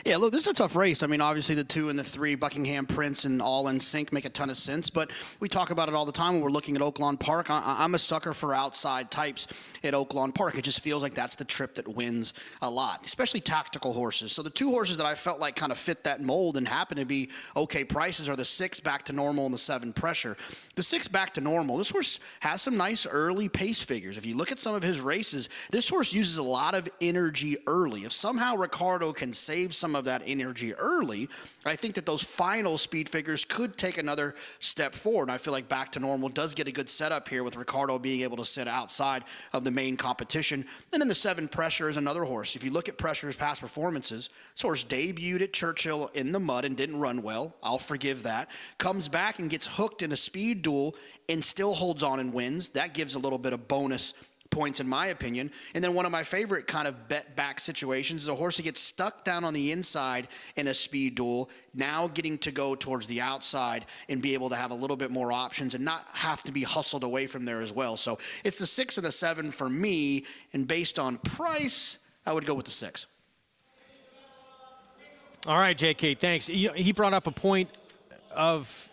Yeah, look, this is a tough race. I mean, obviously the 2 and the 3, Buckingham Prince and All in Sync, make a ton of sense. But we talk about it all the time when we're looking at Oaklawn Park. I'm a sucker for outside types at Oaklawn Park. It just feels like that's the trip that wins a lot, especially tactical horses. So the 2 horses that I felt like kind of fit that mold and happen to be okay prices are the 6 Back to Normal and the 7 Pressure. The 6 Back to Normal, this horse has some nice early pace figures. If you look at some of his races, this horse uses a lot of energy early. If somehow Ricardo can save some some of that energy early, I think that those final speed figures could take another step forward. And I feel like Back to Normal does get a good setup here with Ricardo being able to sit outside of the main competition. And then the 7 Pressure is another horse. If you look at Pressure's past performances, this horse debuted at Churchill in the mud and didn't run well. I'll forgive that. Comes back and gets hooked in a speed duel and still holds on and wins. That gives a little bit of bonus points in my opinion. And then one of my favorite kind of bet back situations is a horse that gets stuck down on the inside in a speed duel, now getting to go towards the outside and be able to have a little bit more options and not have to be hustled away from there as well. So it's the 6 and the 7 for me, and based on price, I would go with the 6. All right, JK, thanks. He brought up a point of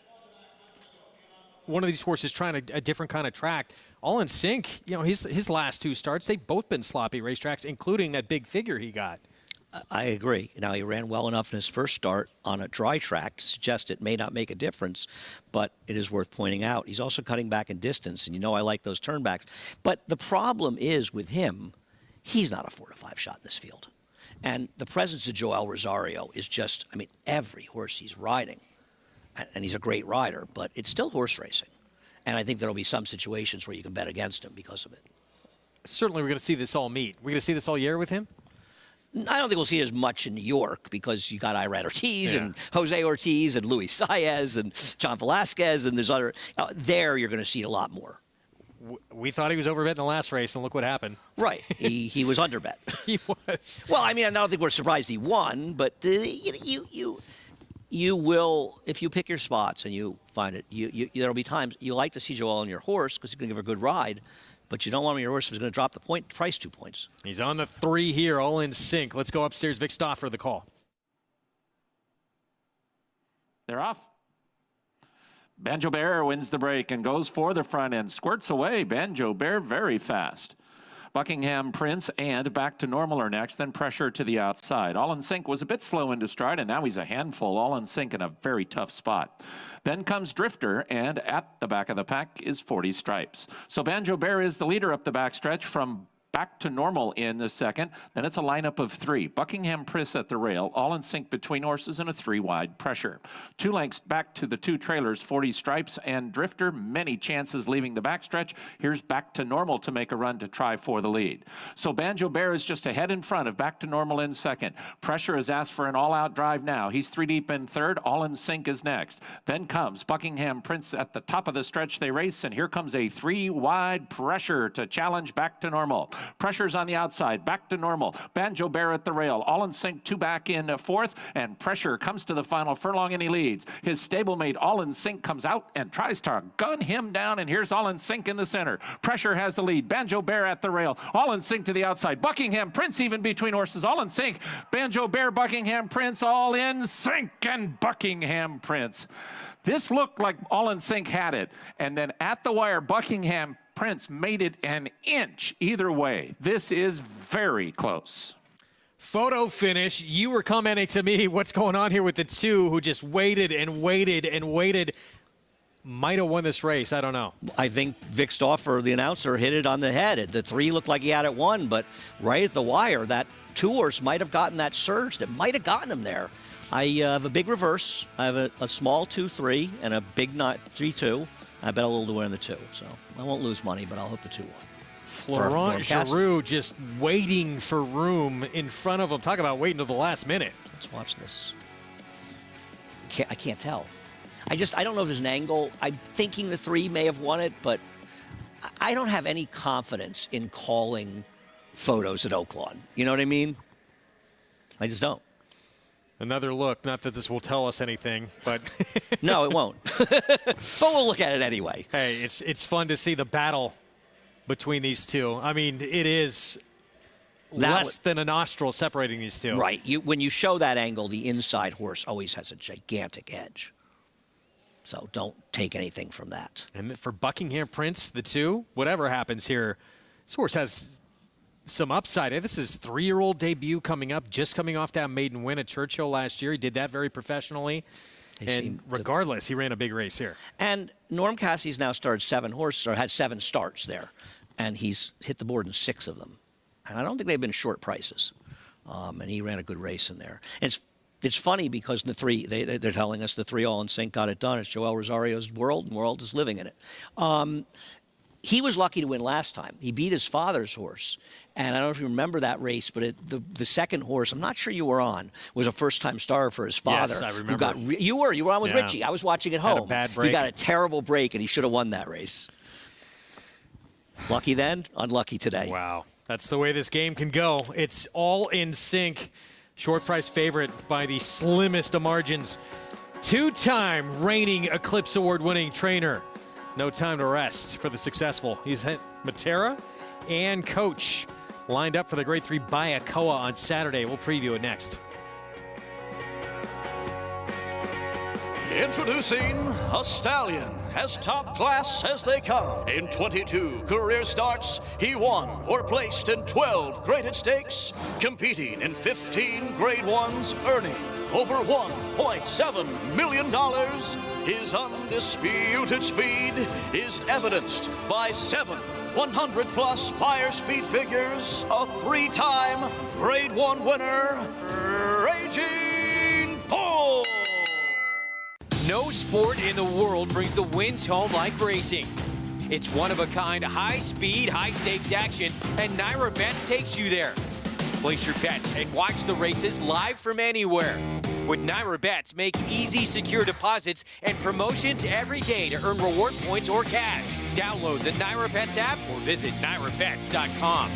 one of these horses trying a different kind of track. All in Sync, his last 2 starts, they've both been sloppy racetracks, including that big figure he got. I agree. Now, he ran well enough in his first start on a dry track to suggest it may not make a difference, but it is worth pointing out. He's also cutting back in distance, and I like those turnbacks. But the problem is with him, he's not a 4 to 5 shot in this field. And the presence of Joel Rosario is just, every horse he's riding, and he's a great rider, but it's still horse racing. And I think there will be some situations where you can bet against him because of it. Certainly we're going to see this all meet. We're going to see this all year with him? I don't think we'll see it as much in New York because you got Irad Ortiz and Jose Ortiz and Luis Saez and John Velasquez, and there's other. There you're going to see it a lot more. We thought he was overbet in the last race, and look what happened. Right. He was underbet. He was. Well, I don't think we're surprised he won, but you will, if you pick your spots and you find it, there'll be times you like to see Joel on your horse because he's going to give a good ride, but you don't want him on your horse who's going to drop the price 2 points. He's on the 3 here, All in Sync. Let's go upstairs. Vic Stauffer, the call. They're off. Banjo Bear wins the break and goes for the front end. Squirts away. Banjo Bear very fast. Buckingham Prince and Back to Normal are next, then Pressure to the outside. All in Sync was a bit slow into stride, and now he's a handful. All in Sync in a very tough spot. Then comes Drifter, and at the back of the pack is 40 Stripes. So Banjo Bear is the leader up the backstretch from Back to Normal in the second. Then it's a lineup of 3. Buckingham Prince at the rail, All in Sync between horses, and a 3-wide Pressure. 2 lengths back to the 2 trailers, 40 Stripes and Drifter. Many chances leaving the backstretch. Here's Back to Normal to make a run to try for the lead. So Banjo Bear is just ahead in front of Back to Normal in second. Pressure has asked for an all-out drive now. He's 3 deep in third. All in Sync is next. Then comes Buckingham Prince at the top of the stretch they race, and here comes a 3-wide Pressure to challenge Back to Normal. Pressure's on the outside, Back to Normal. Banjo Bear at the rail. All in Sync 2 back in fourth, and Pressure comes to the final furlong and he leads. His stablemate All in Sync comes out and tries to gun him down, and here's All in Sync in the center. Pressure has the lead. Banjo Bear at the rail. All in Sync to the outside. Buckingham Prince even between horses. All in Sync. Banjo Bear, Buckingham Prince, All in Sync, and Buckingham Prince. This looked like All in Sync had it, and then at the wire, Buckingham Prince made it an inch either way. This is very close. Photo finish. You were commenting to me what's going on here with the 2 who just waited and waited and waited. Might have won this race. I don't know. I think Vic Stauffer, the announcer, hit it on the head. The 3 looked like he had it won, but right at the wire, that 2 horse might have gotten that surge that might have gotten him there. I have a big reverse. I have a small 2-3 and a big 3-2. I bet a little to win the 2, so I won't lose money, but I'll hope the 2 won. Florent Giroux just waiting for room in front of him. Talk about waiting till the last minute. Let's watch this. I can't tell. I don't know if there's an angle. I'm thinking the 3 may have won it, but I don't have any confidence in calling photos at Oaklawn. You know what I mean? I just don't. Another look. Not that this will tell us anything, but no, it won't. But we'll look at it anyway. Hey, it's fun to see the battle between these 2. It is less than a nostril separating these 2. Right. When you show that angle, the inside horse always has a gigantic edge. So don't take anything from that. And for Buckingham Prince, the 2, whatever happens here, this horse has some upside. This is 3-year-old debut coming up, just coming off that maiden win at Churchill last year. He did that very professionally. And regardless, he ran a big race here. And Norm Cassie's now started 7 horses, or had 7 starts there. And he's hit the board in 6 of them. And I don't think they've been short prices. And he ran a good race in there. And it's It's funny because the three, they're telling us the three all in sync got it done. It's Joel Rosario's world, and World is living in it. He was lucky to win last time. He beat his father's horse. And I don't know if you remember that race, but the second horse, I'm not sure you were on, was a first-time starter for his father. Yes, I remember. You were on with Yeah. Richie. I was watching at Had home. a bad break. He got a terrible break, and he should have won that race. Lucky then, unlucky today. Wow. That's the way this game can go. It's all in sync. Short price favorite by the slimmest of margins. Two-time reigning Eclipse Award winning trainer. No time to rest for the successful. He's hit Matera and coach lined up for the Grade 3 Bayakoa on Saturday. We'll preview it next. Introducing a stallion, as top class as they come. In 22 career starts, he won or placed in 12 graded stakes, competing in 15 Grade 1s, earning over $1.7 million. His undisputed speed is evidenced by 7 100-plus buyer speed figures, a 3-time Grade 1 winner, Raging Bull. No sport in the world brings the wins home like racing. It's one-of-a-kind, high-speed, high-stakes action, and Naira Bets takes you there. Place your bets and watch the races live from anywhere. With Naira Bets, make easy, secure deposits and promotions every day to earn reward points or cash. Download the Naira Bets app or visit nairabets.com.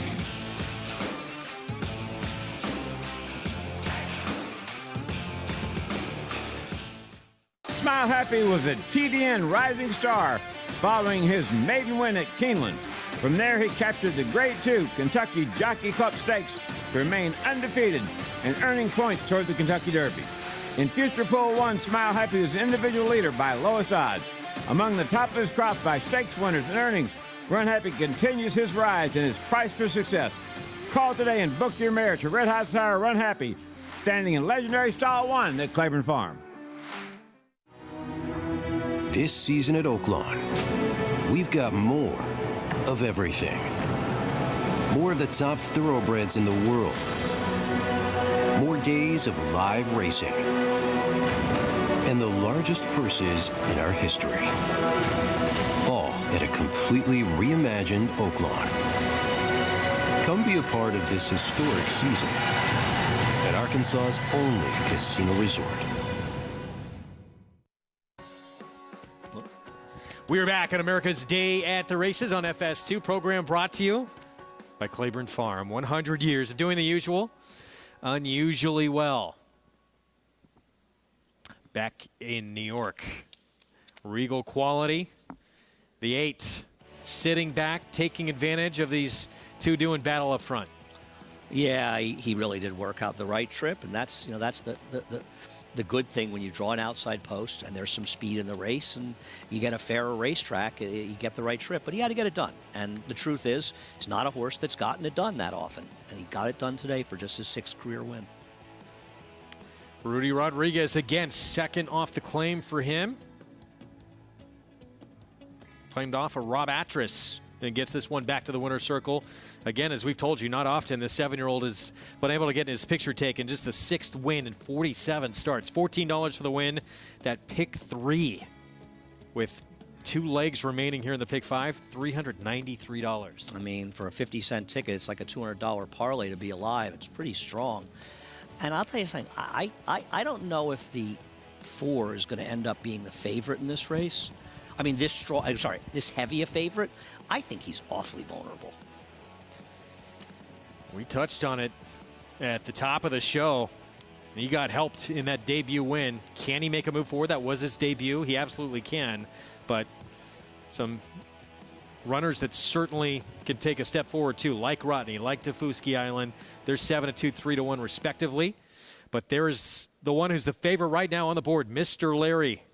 Smile Happy was a TDN rising star following his maiden win at Keeneland. From there, he captured the Grade 2 Kentucky Jockey Club Stakes to remain undefeated and earning points toward the Kentucky Derby. In Future Pool 1, Smile Happy was individual leader by lowest odds. Among the top of his crop by stakes winners and earnings, Run Happy continues his rise and is priced for success. Call today and book your mare to Red Hot Sire Run Happy, standing in legendary stall 1 at Claiborne Farm. This season at Oaklawn, we've got more of everything. More of the top thoroughbreds in the world. More days of live racing. And the largest purses in our history. All at a completely reimagined Oaklawn. Come be a part of this historic season at Arkansas's only casino resort. We're back on America's Day at the Races on FS2, program brought to you by Claiborne Farm. 100 years of doing the usual, unusually well. Back in New York, Regal Quality, the 8 sitting back, taking advantage of these two doing battle up front. Yeah, he really did work out the right trip, and that's the good thing when you draw an outside post and there's some speed in the race and you get a fairer racetrack, you get the right trip. But he had to get it done. And the truth is, he's not a horse that's gotten it done that often. And he got it done today for just his 6th career win. Rudy Rodriguez again, second off the claim for him. Claimed off of Rob Atras and gets this one back to the winner's circle. Again, as we've told you, not often the 7-year-old has been able to get his picture taken. Just the 6th win in 47 starts. $14 for the win. That pick 3 with 2 legs remaining here in the pick 5, $393. I mean, for a 50-cent ticket, it's like a $200 parlay to be alive. It's pretty strong. And I'll tell you something, I don't know if the 4 is going to end up being the favorite in this race. I mean, this heavy a favorite, I think he's awfully vulnerable. We touched on it at the top of the show. He got helped in that debut win. Can he make a move forward? That was his debut. He absolutely can. But some runners that certainly can take a step forward too, like Rodney, like Tafuski Island. They're 7-2, 3-1 respectively. But there's the one who's the favorite right now on the board, Mr. Larry.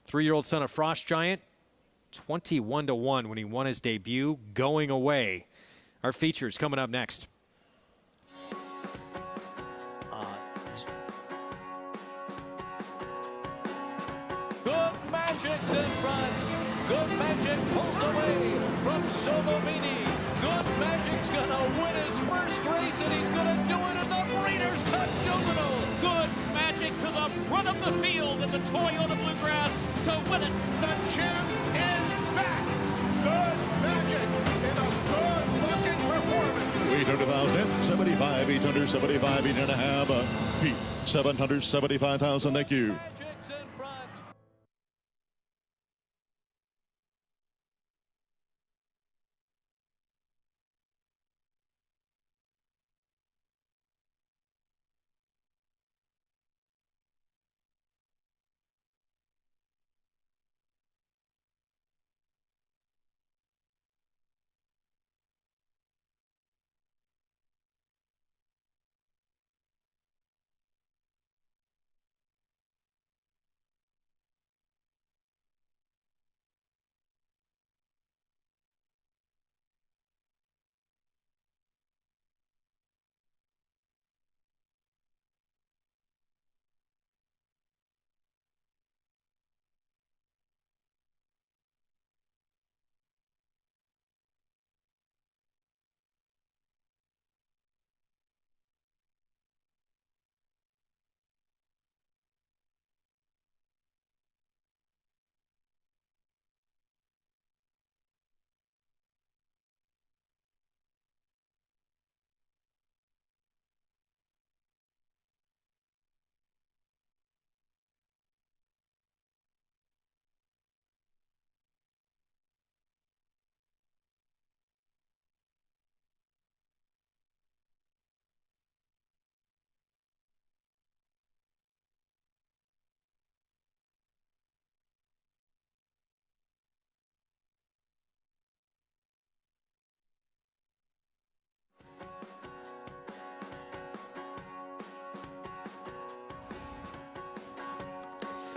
3-year-old son of Frost Giant, 21-1 when he won his debut, going away. Our features coming up next. Good Magic's in front. Good Magic pulls away from Solomini. Good Magic's gonna win his first race, and he's gonna do it in the Breeders' Cup Juvenile. Good Magic the front of the field in the Toyota Bluegrass to win it. The champ is back. Good Magic in a good-looking performance. 800,000, 75, 875, 8.5. Pete, 775,000. Thank you. Magic's in front.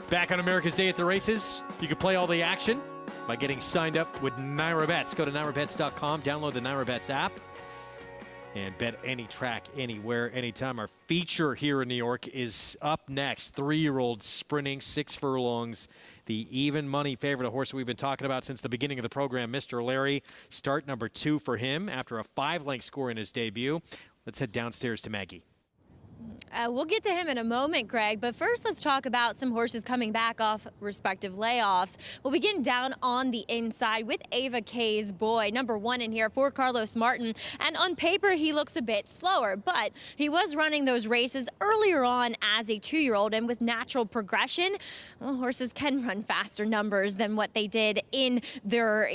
Back on America's Day at the Races, you can play all the action by getting signed up with NyraBets. Go to nyrabets.com, download the NyraBets app, and bet any track, anywhere, anytime. Our feature here in New York is up next. 3-year-old sprinting 6 furlongs. The even money favorite, a horse we've been talking about since the beginning of the program, Mr. Larry. Start number 2 for him after a 5-length score in his debut. Let's head downstairs to Maggie. We'll get to him in a moment, Greg, but first let's talk about some horses coming back off respective layoffs. We'll begin down on the inside with Ava K's Boy, number 1 in here for Carlos Martin. And on paper, he looks a bit slower, but he was running those races earlier on as a 2-year-old, and with natural progression, well, horses can run faster numbers than what they did in their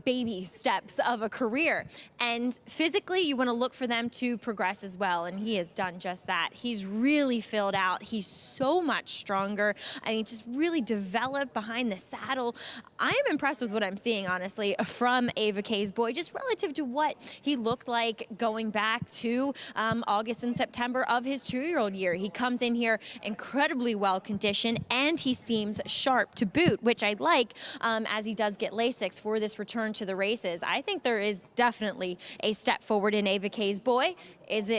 baby steps of a career. And physically, you want to look for them to progress as well, and he has done just that. He's really filled out. He's so much stronger. I mean, just really developed behind the saddle. I am impressed with what I'm seeing, honestly, from Ava K's Boy, just relative to what he looked like going back to August and September of his 2-year-old year. He comes in here incredibly well conditioned, and he seems sharp to boot, which I like as he does get LASIK for this return to the races. I think there is definitely a step forward in Ava K's Boy.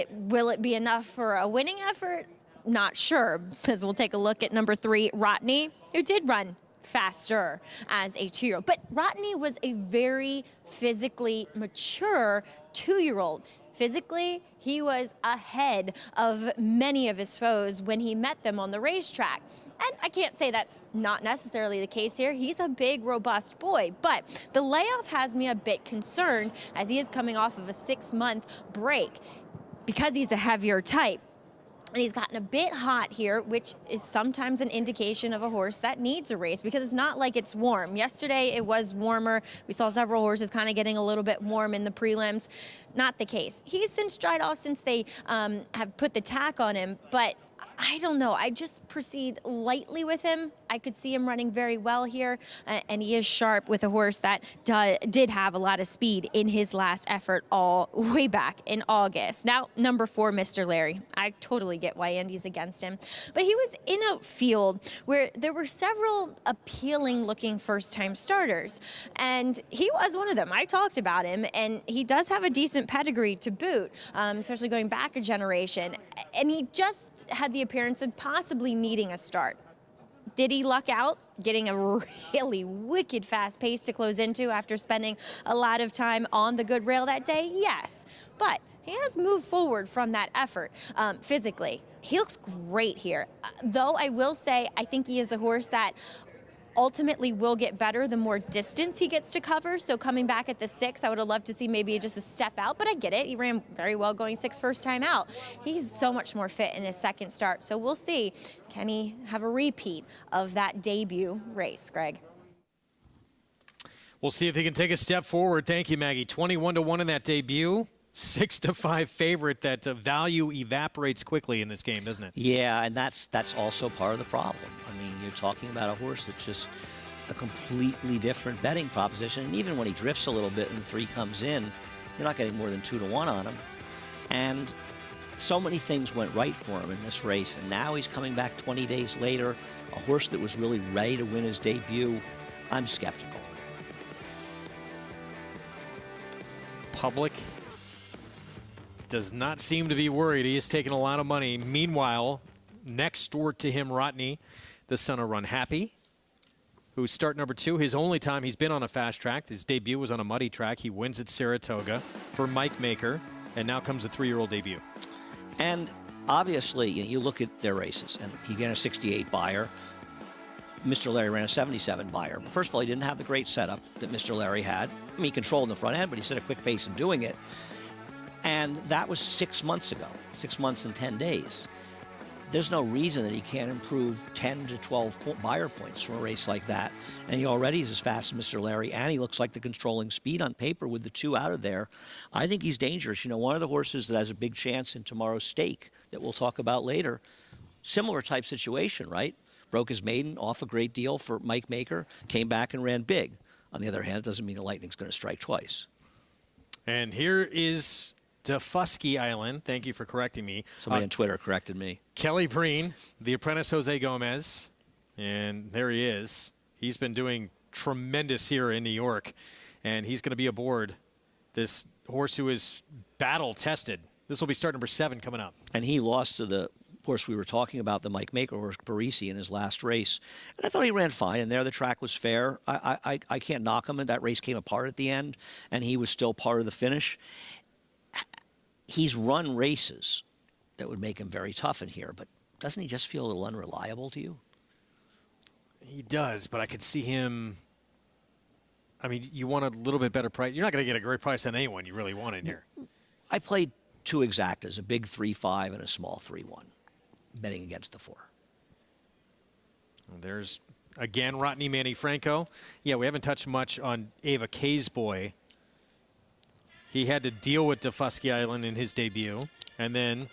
Will it be enough for a winning effort? Not sure, because we'll take a look at number 3, Rotney, who did run faster as a 2-year-old. But Rotney was a very physically mature 2-year-old. Physically, he was ahead of many of his foes when he met them on the racetrack. And I can't say that's not necessarily the case here. He's a big, robust boy, but the layoff has me a bit concerned as he is coming off of a 6-month break because he's a heavier type. And he's gotten a bit hot here, which is sometimes an indication of a horse that needs a race because it's not like it's warm. Yesterday, it was warmer. We saw several horses kind of getting a little bit warm in the prelims. Not the case. He's since dried off since they have put the tack on him, but I don't know. I just proceed lightly with him. I could see him running very well here, and he is sharp with a horse that did have a lot of speed in his last effort all way back in August. Now, number 4, Mr. Larry. I totally get why Andy's against him, but he was in a field where there were several appealing-looking first-time starters, and he was one of them. I talked about him, and he does have a decent pedigree to boot, especially going back a generation, and he just had the appearance of possibly needing a start. Did he luck out getting a really wicked fast pace to close into after spending a lot of time on the good rail that day? Yes, but he he has moved forward from that effort physically. He looks great here. Though I will say, I think he is a horse that ultimately will get better the more distance he gets to cover. So coming back at the 6, I would have loved to see maybe just a step out, but I get it. He ran very well going 6 first time out. He's so much more fit in his second start. So we'll see. Can he have a repeat of that debut race, Greg? We'll see if he can take a step forward. Thank you, Maggie. 21-1 in that debut. 6-5 favorite. That value evaporates quickly in this game, doesn't it? Yeah, and that's also part of the problem. I mean, you're talking about a horse that's just a completely different betting proposition. And even when he drifts a little bit and 3 comes in, you're not getting more than 2-1 on him. And so many things went right for him in this race. And now he's coming back 20 days later, a horse that was really ready to win his debut. I'm skeptical. Public does not seem to be worried. He is taking a lot of money. Meanwhile, next door to him, Rodney, the son of Run Happy, who's start number 2. His only time he's been on a fast track. His debut was on a muddy track. He wins at Saratoga for Mike Maker, and now comes a 3-year-old debut. And obviously, you look at their races, and he ran a 68 buyer. Mr. Larry ran a 77 buyer. First of all, he didn't have the great setup that Mr. Larry had. I mean, he controlled in the front end, but he set a quick pace in doing it. And that was 6 months ago, 6 months and 10 days. There's no reason that he can't improve 10 to 12 buyer points from a race like that. And he already is as fast as Mr. Larry, and he looks like the controlling speed on paper with the 2 out of there. I think he's dangerous. You know, one of the horses that has a big chance in tomorrow's stake that we'll talk about later, similar type situation, right? Broke his maiden, off a great deal for Mike Maker, came back and ran big. On the other hand, it doesn't mean the lightning's going to strike twice. And here is Defusky Island. Thank you for correcting me. Somebody on Twitter corrected me. Kelly Breen, the apprentice Jose Gomez, and there he is. He's been doing tremendous here in New York, and he's going to be aboard this horse who is battle-tested. This will be start number 7 coming up. And he lost to the horse we were talking about, the Mike Maker horse, Parisi, in his last race. And I thought he ran fine, and there the track was fair. I can't knock him, and that race came apart at the end, and he was still part of the finish. He's run races that would make him very tough in here, but doesn't he just feel a little unreliable to you? He does, but I could see him. I mean, you want a little bit better price. You're not going to get a great price on anyone you really want in here. I played 2 exactas, a big 3-5 and a small 3-1, betting against the 4. There's, again, Rodney Manny Franco. Yeah, we haven't touched much on Ava Kay's boy. He had to deal with Defusky Island in his debut, and then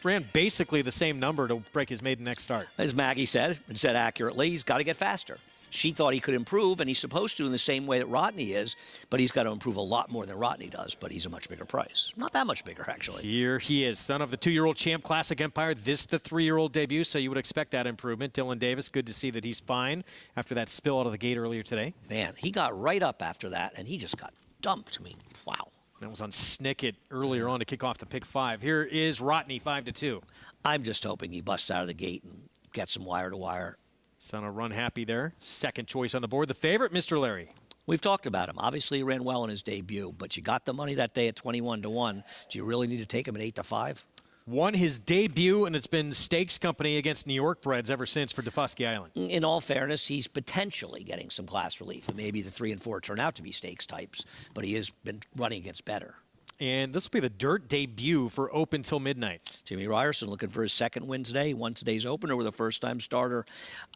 ran basically the same number to break his maiden next start. As Maggie said, and said accurately, he's got to get faster. She thought he could improve, and he's supposed to in the same way that Rodney is, but he's got to improve a lot more than Rodney does, but he's a much bigger price. Not that much bigger, actually. Here he is, son of the 2-year-old champ Classic Empire. This the 3-year-old debut, so you would expect that improvement. Dylan Davis, good to see that he's fine after that spill out of the gate earlier today. Man, he got right up after that, and he just got dumped. I mean, wow. That was on Snicket earlier on to kick off the pick 5. Here is Rodney, 5-2. I'm just hoping he busts out of the gate and gets some wire to wire. Son of Run Happy there. Second choice on the board. The favorite, Mr. Larry. We've talked about him. Obviously, he ran well in his debut, but you got the money that day at 21-1. Do you really need to take him at 8-5? Won his debut, and it's been stakes company against New York breds ever since for Defusky Island. In all fairness, he's potentially getting some class relief. Maybe the 3 and 4 turn out to be stakes types, but he has been running against better. And this will be the dirt debut for Open Till Midnight. Jimmy Ryerson looking for his second win today. He won today's opener with a first-time starter.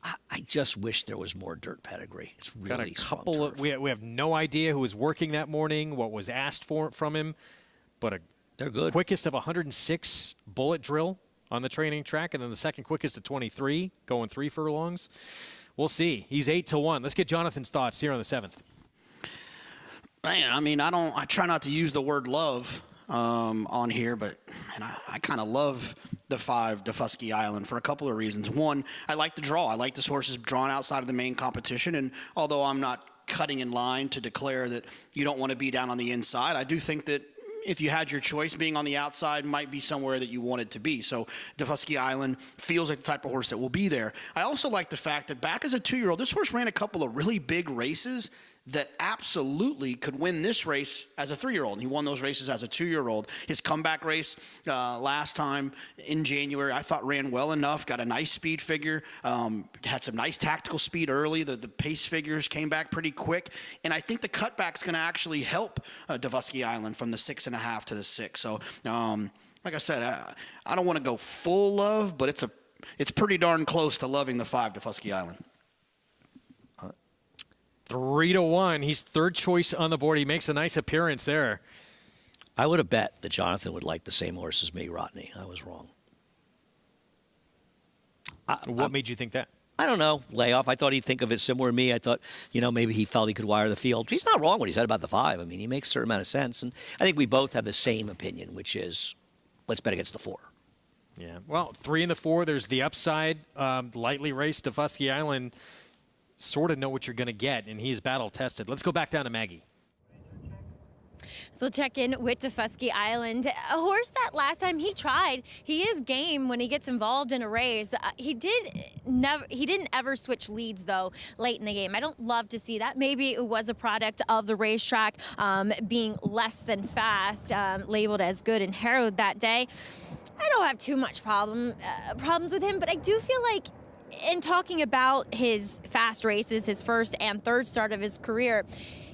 I just wish there was more dirt pedigree. It's really got a couple of, we have no idea who was working that morning, what was asked for from him, but they're good. Quickest of 106 bullet drill on the training track, and then the second quickest at 23, going 3 furlongs. We'll see. He's 8-1. Let's get Jonathan's thoughts here on the 7th. Man, I mean, I try not to use the word love on here, but man, I kind of love the 5 Defusky Island for a couple of reasons. One, I like the draw. I like this horse is drawn outside of the main competition, and although I'm not cutting in line to declare that you don't want to be down on the inside, I do think that if you had your choice, being on the outside might be somewhere that you wanted to be. So Defusky Island feels like the type of horse that will be there. I also like the fact that back as a 2-year-old, this horse ran a couple of really big races that absolutely could win this race as a 3-year-old. And he won those races as a 2-year-old. His comeback race last time in January, I thought ran well enough, got a nice speed figure, had some nice tactical speed early. The pace figures came back pretty quick. And I think the cutback's going to actually help Davusky Island from the 6.5 to the 6. So, like I said, I don't want to go full love, but it's pretty darn close to loving the 5 Davusky Island. 3-1. He's third choice on the board. He makes a nice appearance there. I would have bet that Jonathan would like the same horse as me, Rodney. I was wrong. What made you think that? I don't know. Layoff. I thought he'd think of it similar to me. I thought, maybe he felt he could wire the field. He's not wrong what he said about the 5. I mean, he makes a certain amount of sense. And I think we both have the same opinion, which is let's bet against the 4. Yeah. Well, 3 and the 4. There's the upside. Lightly raced Davusky Island. Sort of know what you're going to get, and he's battle tested. Let's go back down to Maggie. So check in with Davusky Island, a horse that last time he tried, he is game when he gets involved in a race. He didn't ever switch leads though late in the game. I don't love to see that. Maybe it was a product of the racetrack being less than fast, labeled as good and harrowed that day. I don't have too much problems with him, but I do feel like in talking about his fast races, his first and third start of his career,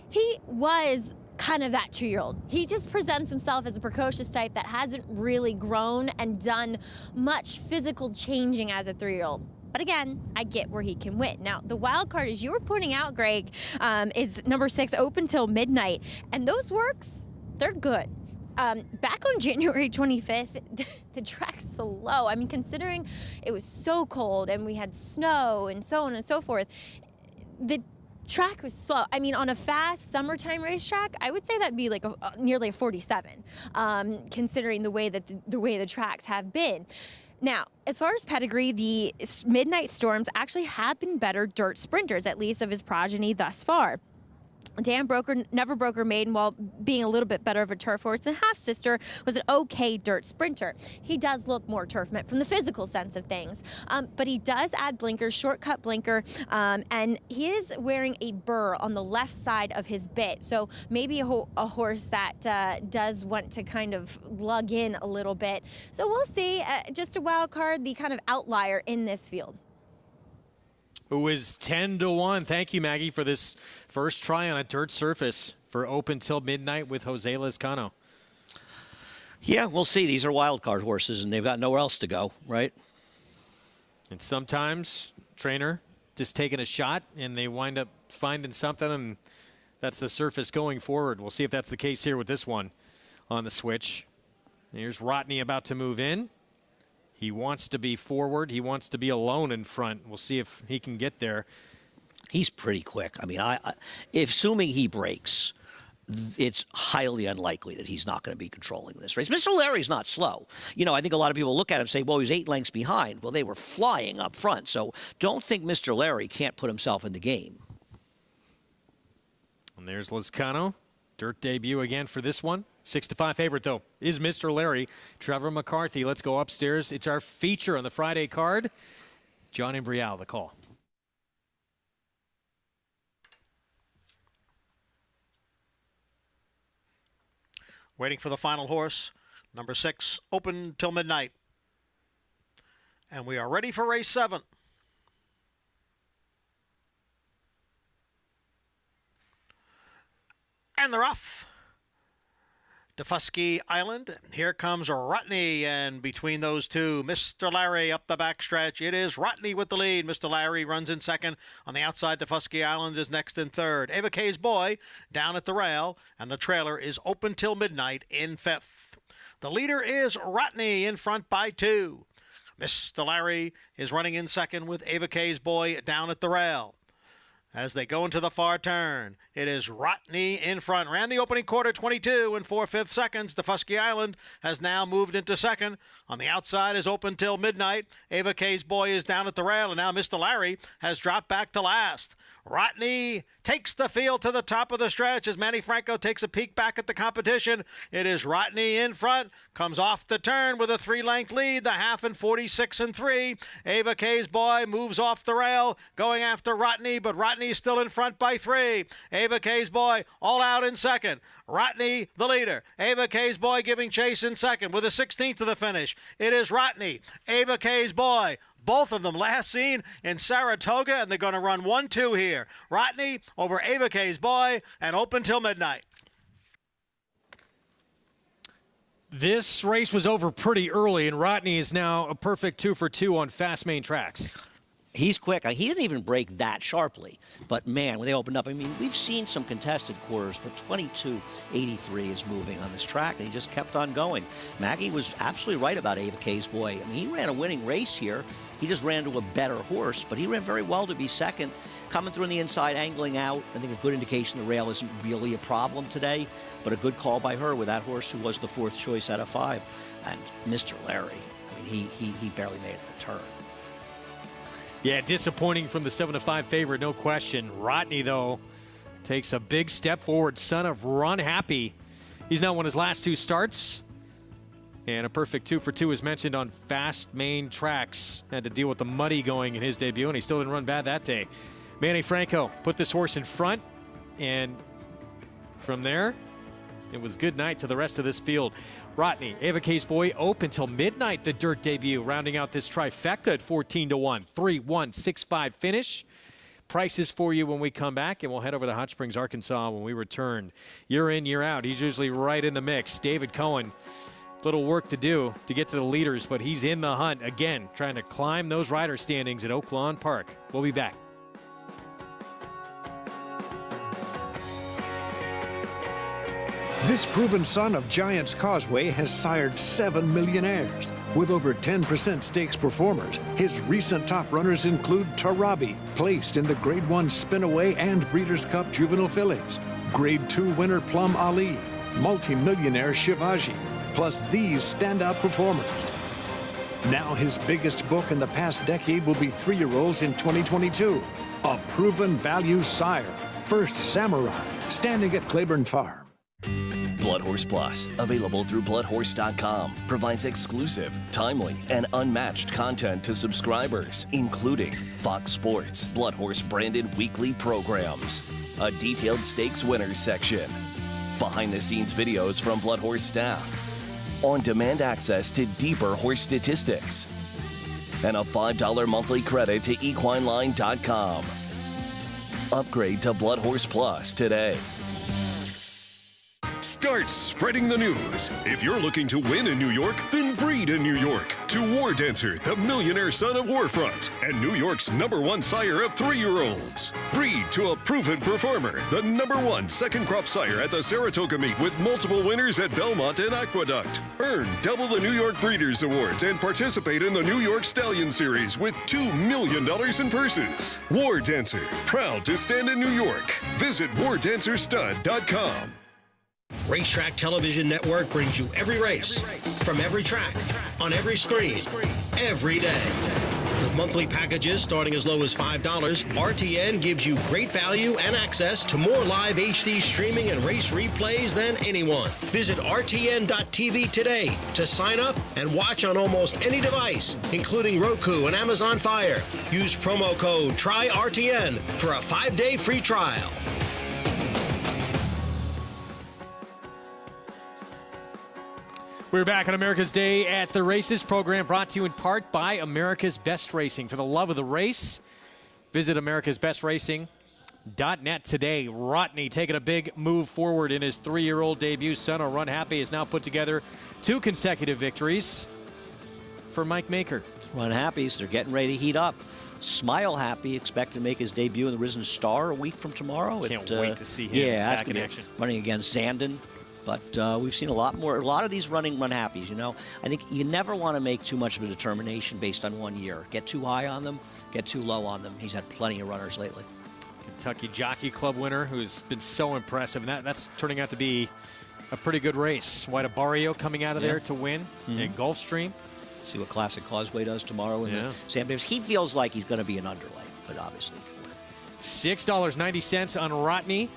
he was kind of that 2-year-old. He just presents himself as a precocious type that hasn't really grown and done much physical changing as a 3-year-old. But again, I get where he can win. Now, the wild card, as you were pointing out, Greg, is number 6, Open Till Midnight. And those works, they're good. Back on January 25th, the track's slow. I mean, considering it was so cold and we had snow and so on and so forth, the track was slow. I mean, on a fast summertime racetrack, I would say that'd be like nearly a 47, considering the way the tracks have been. Now, as far as pedigree, the Midnight Storms actually have been better dirt sprinters, at least of his progeny thus far. Dan never broke her maiden while being a little bit better of a turf horse. The half-sister was an okay dirt sprinter. He does look more turf meant from the physical sense of things. But he does add blinkers, shortcut blinker, and he is wearing a burr on the left side of his bit. So maybe a horse that does want to kind of lug in a little bit. So we'll see. Just a wild card, the kind of outlier in this field. Who is 10-1. Thank you, Maggie, for this first try on a dirt surface for Open Till Midnight with Jose Lezcano. Yeah, we'll see. These are wild card horses, and they've got nowhere else to go, right? And sometimes, trainer, just taking a shot, and they wind up finding something, and that's the surface going forward. We'll see if that's the case here with this one on the switch. Here's Rodney about to move in. He wants to be forward. He wants to be alone in front. We'll see if he can get there. He's pretty quick. I mean, if assuming he breaks, it's highly unlikely that he's not going to be controlling this race. Mr. Larry's not slow. I think a lot of people look at him and say, well, he's 8 lengths behind. Well, they were flying up front. So don't think Mr. Larry can't put himself in the game. And there's Lezcano. Dirt debut again for this one. 6-5 favorite, though, is Mr. Larry. Trevor McCarthy. Let's go upstairs. It's our feature on the Friday card. John Imbrial, the call. Waiting for the final horse, number 6, Open Till Midnight. And we are ready for race 7. And they're off. Davusky Island. Here comes Rotney, and between those two, Mr. Larry up the backstretch. It is Rotney with the lead. Mr. Larry runs in second. On the outside, Davusky Island is next in third. Ava K's Boy down at the rail, and the trailer is Open Till Midnight in fifth. The leader is Rotney in front by 2. Mr. Larry is running in second with Ava K's Boy down at the rail. As they go into the far turn, it is Rotney in front. Ran the opening quarter 22 and 4/5 seconds. Davusky Island has now moved into second. On the outside is Open Till Midnight. Ava K's Boy is down at the rail, and now Mr. Larry has dropped back to last. Rodney takes the field to the top of the stretch as Manny Franco takes a peek back at the competition. It is Rodney in front, comes off the turn with a 3-length lead, the half in 46-3. Ava K's boy moves off the rail, going after Rodney, but Rodney's still in front by 3. Ava K's boy all out in second. Rodney, the leader. Ava K's boy giving chase in second with a 16th of the finish. It is Rodney, Ava K's boy. Both of them last seen in Saratoga, and they're going to run 1-2 here. Rodney over Ava K's boy and open till midnight. This race was over pretty early, and Rodney is now a perfect 2 for 2 on fast main tracks. He's quick. He didn't even break that sharply. But, man, when they opened up, I mean, we've seen some contested quarters, but 22.83 is moving on this track, and he just kept on going. Maggie was absolutely right about Ava K's boy. I mean, he ran a winning race here. He just ran to a better horse, but he ran very well to be second. Coming through on the inside, angling out. I think a good indication the rail isn't really a problem today, but a good call by her with that horse who was the 4th choice out of 5. And Mr. Larry, I mean, he barely made it the turn. Yeah, disappointing from the 7-5 favorite, no question. Rodney, though, takes a big step forward. Son of Run Happy. He's now won his last 2 starts. And a perfect 2 for 2 is mentioned on fast main tracks. Had to deal with the muddy going in his debut, and he still didn't run bad that day. Manny Franco put this horse in front, and from there, it was good night to the rest of this field. Rodney, Ava K's boy, open till midnight, the dirt debut, rounding out this trifecta at 14-1. 3-1-6-5 finish. Prices for you when we come back, and we'll head over to Hot Springs, Arkansas when we return. Year in, year out, he's usually right in the mix. David Cohen, little work to do to get to the leaders, but he's in the hunt again, trying to climb those rider standings at Oaklawn Park. We'll be back. This proven son of Giants Causeway has sired 7 millionaires. With over 10% stakes performers, his recent top runners include Tarabi, placed in the Grade 1 Spinaway and Breeders' Cup Juvenile Fillies, Grade 2 winner Plum Ali, multi-millionaire Shivaji, plus these standout performers. Now his biggest book in the past decade will be 3-year-olds in 2022. A proven value sire, First Samurai, standing at Claiborne Farm. Blood Horse Plus, available through bloodhorse.com, provides exclusive, timely, and unmatched content to subscribers, including Fox Sports, Blood Horse branded weekly programs, a detailed stakes winners section, behind-the-scenes videos from Blood Horse staff, on-demand access to deeper horse statistics, and a $5 monthly credit to equineline.com. Upgrade to Blood Horse Plus today. Start spreading the news. If you're looking to win in New York, then breed in New York. To War Dancer, the millionaire son of Warfront, and New York's #1 sire of 3-year-olds. Breed to a proven performer, the #1 second crop sire at the Saratoga meet with multiple winners at Belmont and Aqueduct. Earn double the New York Breeders' Awards and participate in the New York Stallion Series with $2 million in purses. War Dancer, proud to stand in New York. Visit wardancerstud.com. Racetrack Television Network brings you every race, from every track, on every screen, every day. With monthly packages starting as low as $5, RTN gives you great value and access to more live HD streaming and race replays than anyone. Visit RTN.tv today to sign up and watch on almost any device, including Roku and Amazon Fire. Use promo code TRYRTN for a 5-day free trial. We're back on America's Day at the Races, program brought to you in part by America's Best Racing. For the love of the race, visit americasbestracing.net today. Rodney taking a big move forward in his 3-year-old debut. Son of Run Happy has now put together 2 consecutive victories for Mike Maker. Run Happy's, they're getting ready to heat up. Smile Happy, expect to make his debut in the Risen Star a week from tomorrow. Can't wait to see him back in action. Running against Zandon. But we've seen a lot of these running Run Happies, you know. I think you never want to make too much of a determination based on 1 year. Get too high on them, get too low on them. He's had plenty of runners lately. Kentucky Jockey Club winner who's been so impressive, and that's turning out to be a pretty good race. White Barrio coming out of there to win, and Gulfstream. See what Classic Causeway does tomorrow in the Sam Davis. He feels like he's going to be an underlay, but obviously he can win. $6.90 on Rodney.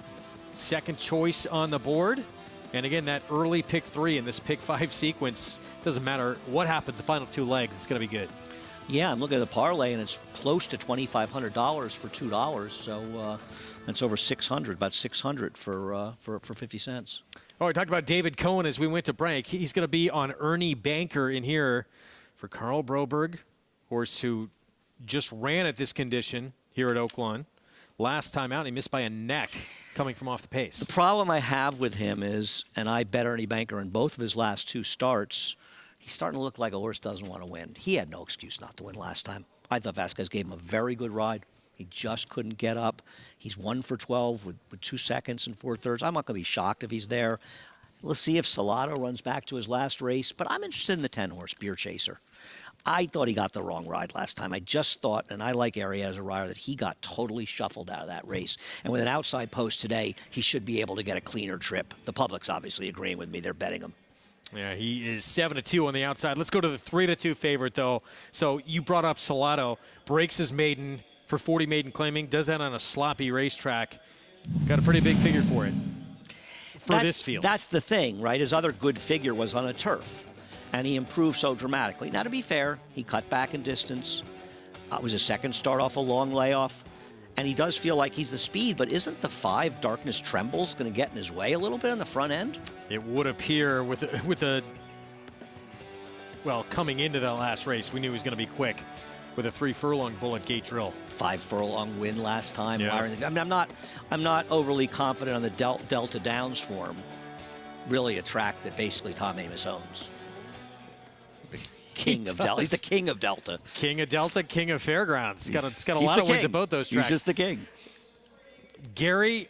Second choice on the board. And again, that early pick 3 in this pick 5 sequence, doesn't matter what happens, the final 2 legs, it's going to be good. Yeah, I'm looking at the parlay, and it's close to $2,500 for $2. So that's over $600, about $600 for 50 cents. Oh, we talked about David Cohen as we went to break. He's going to be on Ernie Banker in here for Carl Broberg, horse who just ran at this condition here at Oaklawn. Last time out, he missed by a neck coming from off the pace. The problem I have with him is, and I bet Ernie Banker in both of his last 2 starts, he's starting to look like a horse doesn't want to win. He had no excuse not to win last time. I thought Vasquez gave him a very good ride. He just couldn't get up. He's 1 for 12 with 2 seconds and 4 thirds. I'm not going to be shocked if he's there. Let's see if Salado runs back to his last race. But I'm interested in the 10-horse Beer Chaser. I thought he got the wrong ride last time. I just thought, and I like Arias as a rider, that he got totally shuffled out of that race. And with an outside post today, he should be able to get a cleaner trip. The public's obviously agreeing with me. They're betting him. Yeah, he is 7-2 on the outside. Let's go to the 3-2 favorite, though. So you brought up Salado. Breaks his maiden for 40 maiden claiming. Does that on a sloppy racetrack. Got a pretty big figure for it. This field. That's the thing, right? His other good figure was on a turf. And he improved so dramatically. Now, to be fair, he cut back in distance. It was his second start off a long layoff. And he does feel like he's the speed, but isn't the 5 Darkness Trembles going to get in his way a little bit on the front end? It would appear with well, coming into that last race, we knew he was going to be quick with a 3 furlong bullet gate drill. 5 furlong win last time. Yeah. I mean, I'm not overly confident on the Delta Downs form. Really a track that basically Tom Amis owns. King of Delta. He's the king of Delta. King of Delta, king of Fairgrounds. He's got a lot of wins at both those tracks. He's just the king. Gary,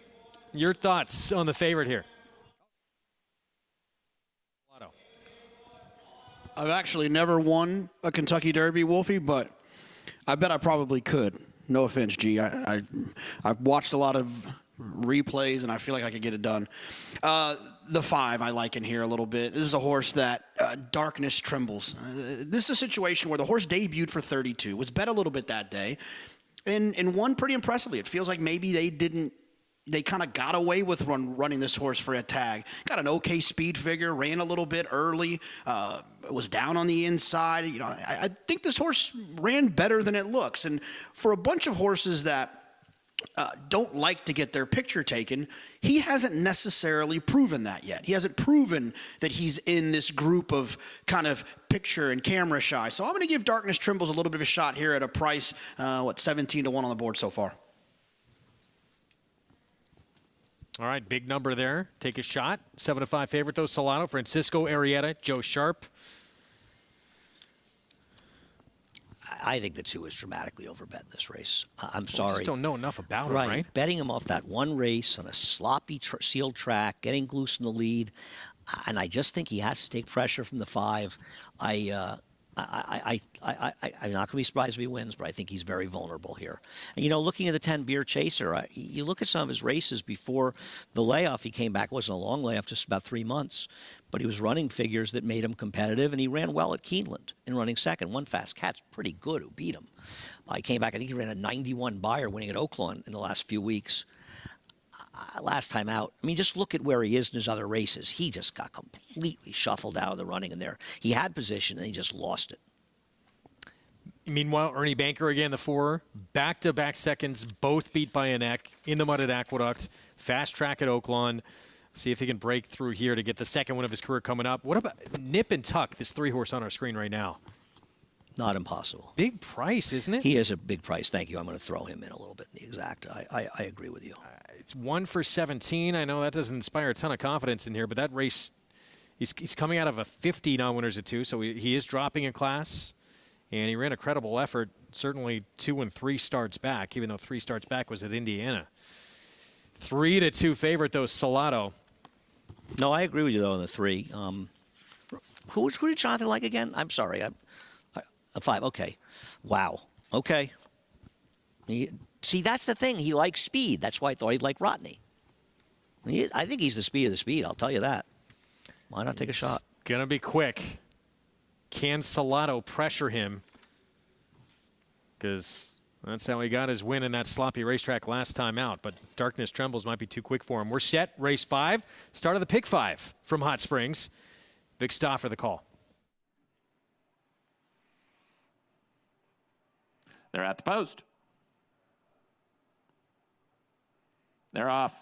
your thoughts on the favorite here? I've actually never won a Kentucky Derby, Wolfie, but I bet I probably could. No offense, G. I've watched a lot of replays, and I feel like I could get it done. The 5 I like in here a little bit. This is a horse that Darkness Trembles. This is a situation where the horse debuted for 32, was bet a little bit that day, and won pretty impressively. It feels like maybe they kind of got away with running this horse for a tag. Got an okay speed figure, ran a little bit early, was down on the inside. You know, I think this horse ran better than it looks. And for a bunch of horses that don't like to get their picture taken, he hasn't necessarily proven that yet. He hasn't proven that he's in this group of kind of picture and camera shy. So I'm going to give Darkness Trembles a little bit of a shot here at a price, 17-1 on the board so far. All right, big number there. Take a shot. 7-5 favorite, though. Solano, Francisco Arrieta, Joe Sharp. I think the 2 is dramatically overbet in this race. I'm sorry. We just don't know enough about him, right? right? Betting him off that one race on a sloppy sealed track, getting loose in the lead, and I just think he has to take pressure from the 5. I'm not going to be surprised if he wins, but I think he's very vulnerable here. And, looking at the 10 Beer Chaser, you look at some of his races before the layoff. He came back. It wasn't a long layoff, just about 3 months. But he was running figures that made him competitive, and he ran well at Keeneland in running second. One Fast Cat's pretty good who beat him. He came back. I think he ran a 91 Buyer winning at Oaklawn in the last few weeks. Last time out, I mean, just look at where he is in his other races. He just got completely shuffled out of the running in there. He had position, and he just lost it. Meanwhile, Ernie Banker again, the 4, back-to-back seconds, both beat by a neck in the mud at Aqueduct, fast track at Oaklawn. See if he can break through here to get the second win of his career coming up. What about Nip and Tuck, this 3-horse on our screen right now? Not impossible. Big price, isn't it? He is a big price. Thank you. I'm going to throw him in a little bit in the exact. I agree with you. It's 1 for 17. I know that doesn't inspire a ton of confidence in here, but that race, he's coming out of a 50 non-winners at 2, so he is dropping a class. And he ran a credible effort, certainly 2 and 3 starts back, even though 3 starts back was at Indiana. 3-2 favorite, though, Salado. No, I agree with you, though, on the 3. Who did Jonathan like again? I'm sorry. A 5. Okay. Wow. Okay. See, that's the thing. He likes speed. That's why I thought he'd like Rodney. I think he's the speed of the speed, I'll tell you that. Why not take a shot? Going to be quick. Can Salado pressure him? Because That's how he got his win in that sloppy racetrack last time out, but Darkness Trembles might be too quick for him. We're set, race 5, start of the pick 5 from Hot Springs. Vic Stauffer the call. They're at the post. They're off.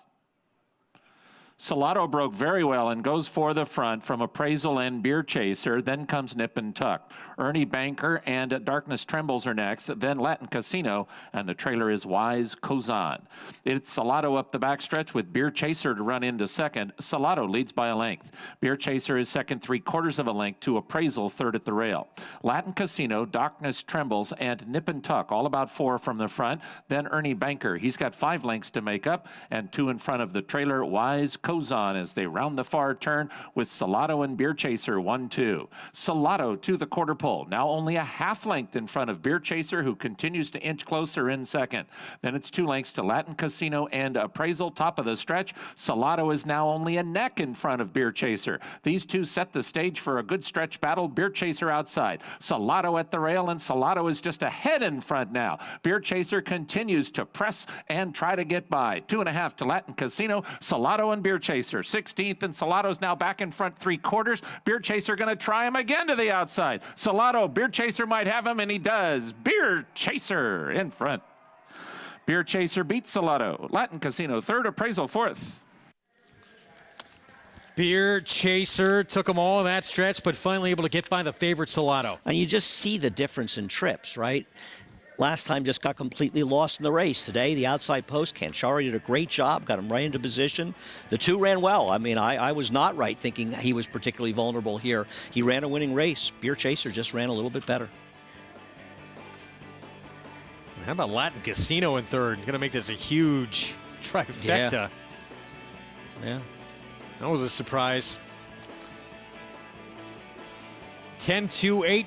Salado broke very well and goes for the front from Appraisal and Beer Chaser. Then comes Nip and Tuck. Ernie Banker and Darkness Trembles are next. Then Latin Casino, and the trailer is Wise Kozan. It's Salado up the backstretch with Beer Chaser to run into second. Salado leads by a length. Beer Chaser is second 3/4 of a length to Appraisal, third at the rail. Latin Casino, Darkness Trembles, and Nip and Tuck, all about 4 from the front. Then Ernie Banker. He's got 5 lengths to make up, and 2 in front of the trailer, Wise Kozan, as they round the far turn with Salado and Beer Chaser 1-2. Salado to the quarter pole, now only a half length in front of Beer Chaser, who continues to inch closer in second. Then it's 2 lengths to Latin Casino and Appraisal, top of the stretch. Salado is now only a neck in front of Beer Chaser. These two set the stage for a good stretch battle. Beer Chaser outside, Salado at the rail, and Salado is just ahead in front now. Beer Chaser continues to press and try to get by. 2.5 to Latin Casino, Salado and Beer Chaser 16th, and Salado's now back in front 3/4. Beer Chaser going to try him again to the outside. Salado, Beer Chaser might have him, and he does. Beer Chaser in front. Beer Chaser beats Salado. Latin Casino third, Appraisal fourth. Beer Chaser took them all that stretch, but finally able to get by the favorite Salado. And you just see the difference in trips, right? Last time just got completely lost in the race. Today, the outside post, Canchari did a great job, got him right into position. The 2 ran well. I mean, I was not right thinking he was particularly vulnerable here. He ran a winning race. Beer Chaser just ran a little bit better. How about Latin Casino in third? Going to make this a huge trifecta. Yeah. That was a surprise. 10-2-8,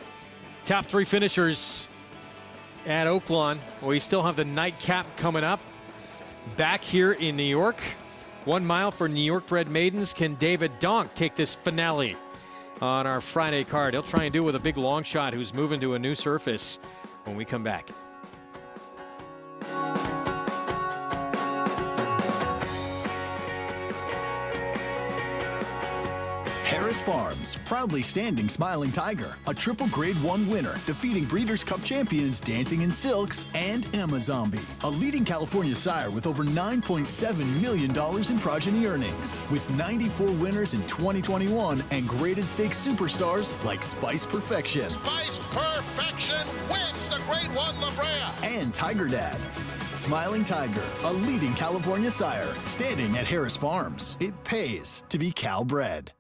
top 3 finishers at Oaklawn. We still have the nightcap coming up. Back here in New York. 1 mile for New York bred maidens. Can David Donk take this finale on our Friday card? He'll try and do it with a big long shot who's moving to a new surface when we come back. Harris Farms, proudly standing Smiling Tiger, a triple Grade 1 winner, defeating Breeders' Cup champions Dancing in Silks and Amazombie, a leading California sire with over $9.7 million in progeny earnings, with 94 winners in 2021 and graded stakes superstars like Spice Perfection. Spice Perfection wins the Grade 1 La Brea. And Tiger Dad. Smiling Tiger, a leading California sire, standing at Harris Farms. It pays to be Cal bred.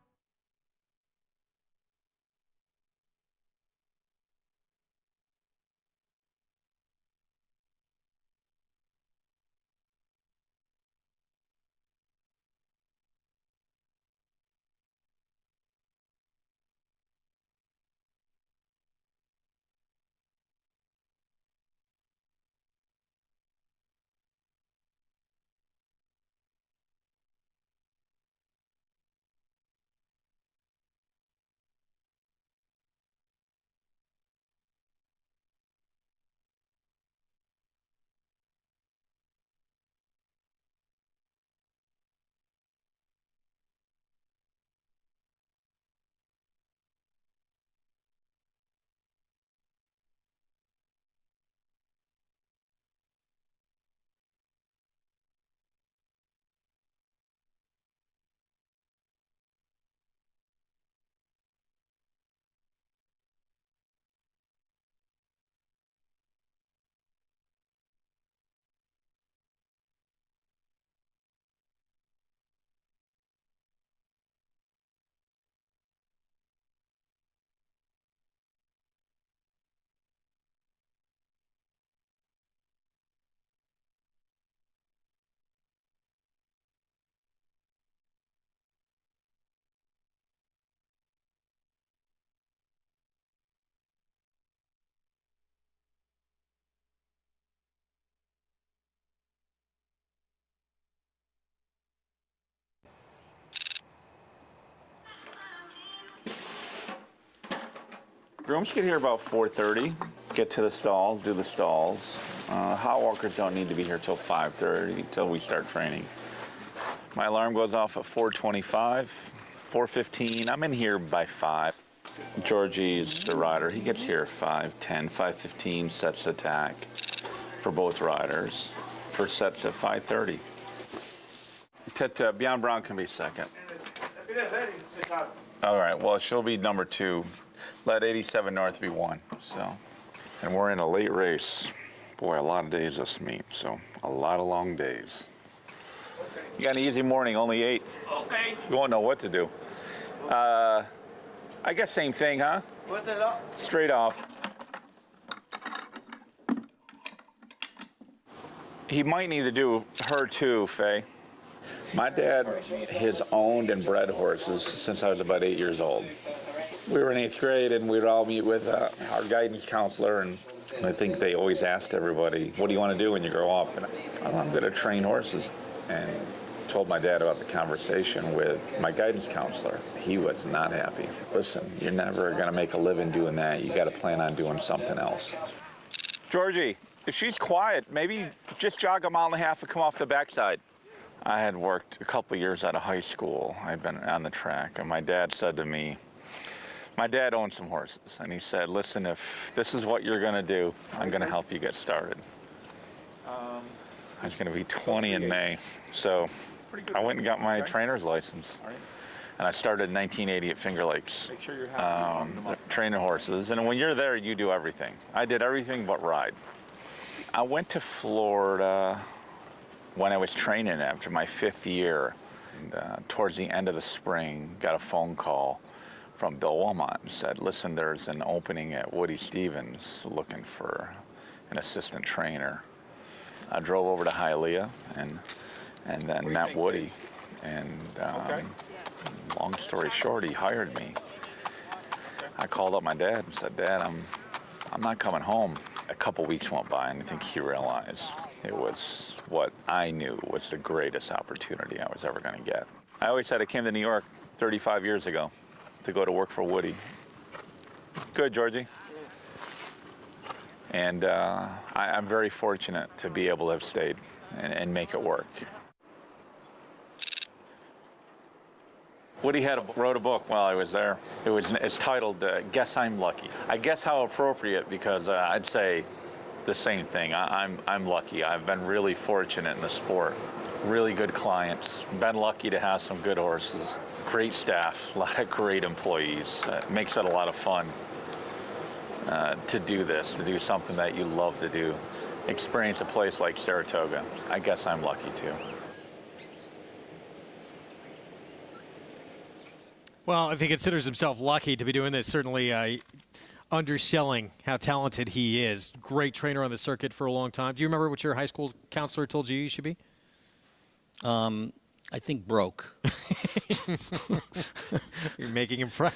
Grooms get here about 4:30. get to the stalls, do the stalls. Hot walkers don't need to be here till 5:30, till we start training. My alarm goes off at 4:25, 4:15. I'm in here by 5. Georgie's the rider. He gets here at 5:10, 5:15, sets attack for both riders. First set's at 5:30. Beyond Brown can be second. All right, well, she'll be number 2. Let 87 North be 1, so. And we're in a late race. Boy, a lot of days this meet, so a lot of long days. You got an easy morning, only 8. Okay. You won't know what to do. I guess same thing, huh? What's it up? Straight off. He might need to do her too, Faye. My dad has owned and bred horses since I was about 8 years old. We were in 8th grade and we'd all meet with our guidance counselor, and I think they always asked everybody, what do you want to do when you grow up? And I'm going to train horses. And told my dad about the conversation with my guidance counselor. He was not happy. Listen, you're never going to make a living doing that. You got to plan on doing something else. Georgie, if she's quiet, maybe just jog 1.5 miles and come off the backside. I had worked a couple years out of high school. I'd been on the track, and my dad said to me, my dad owned some horses, and he said, listen, if this is what you're going to do, I'm going to help you get started. I was going to be 20 in May, so I went and got my trainer's license. And I started in 1980 at Finger Lakes, training horses. And when you're there, you do everything. I did everything but ride. I went to Florida when I was training after my 5th year. And, towards the end of the spring, got a phone call from Bill Wilmot and said, listen, there's an opening at Woody Stevens looking for an assistant trainer. I drove over to Hialeah and then met Woody. And long story short, he hired me. I called up my dad and said, Dad, I'm not coming home. A couple weeks went by, and I think he realized it was what I knew was the greatest opportunity I was ever going to get. I always said I came to New York 35 years ago to go to work for Woody. Good, Georgie. And I'm very fortunate to be able to have stayed and make it work. Woody wrote a book while I was there. It's titled Guess I'm Lucky. I guess how appropriate, because I'd say the same thing. I'm lucky. I've been really fortunate in the sport. Really good clients. Been lucky to have some good horses. Great staff, a lot of great employees. It makes it a lot of fun to do this, to do something that you love to do. Experience a place like Saratoga. I guess I'm lucky too. Well, if he considers himself lucky to be doing this, certainly underselling how talented he is. Great trainer on the circuit for a long time. Do you remember what your high school counselor told you should be? I think broke. You're making him proud.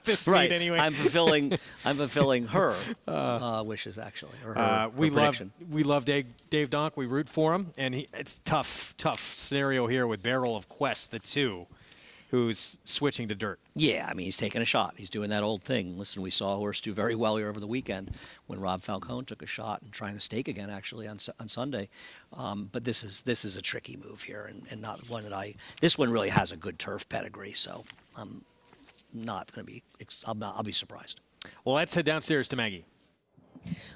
This right. meet anyway. I'm fulfilling her wishes, actually. Or her prediction. We love Dave Donk. We root for him, and it's tough scenario here with Barrel of Quest, the 2, who's switching to dirt. Yeah, I mean, he's taking a shot. He's doing that old thing. Listen, we saw a horse do very well here over the weekend when Rob Falcone took a shot and trying the stake again, actually, on Sunday. But this is a tricky move here, and not one that this one really has a good turf pedigree, so I'm not going to be, I'll be surprised. Well, let's head downstairs to Maggie.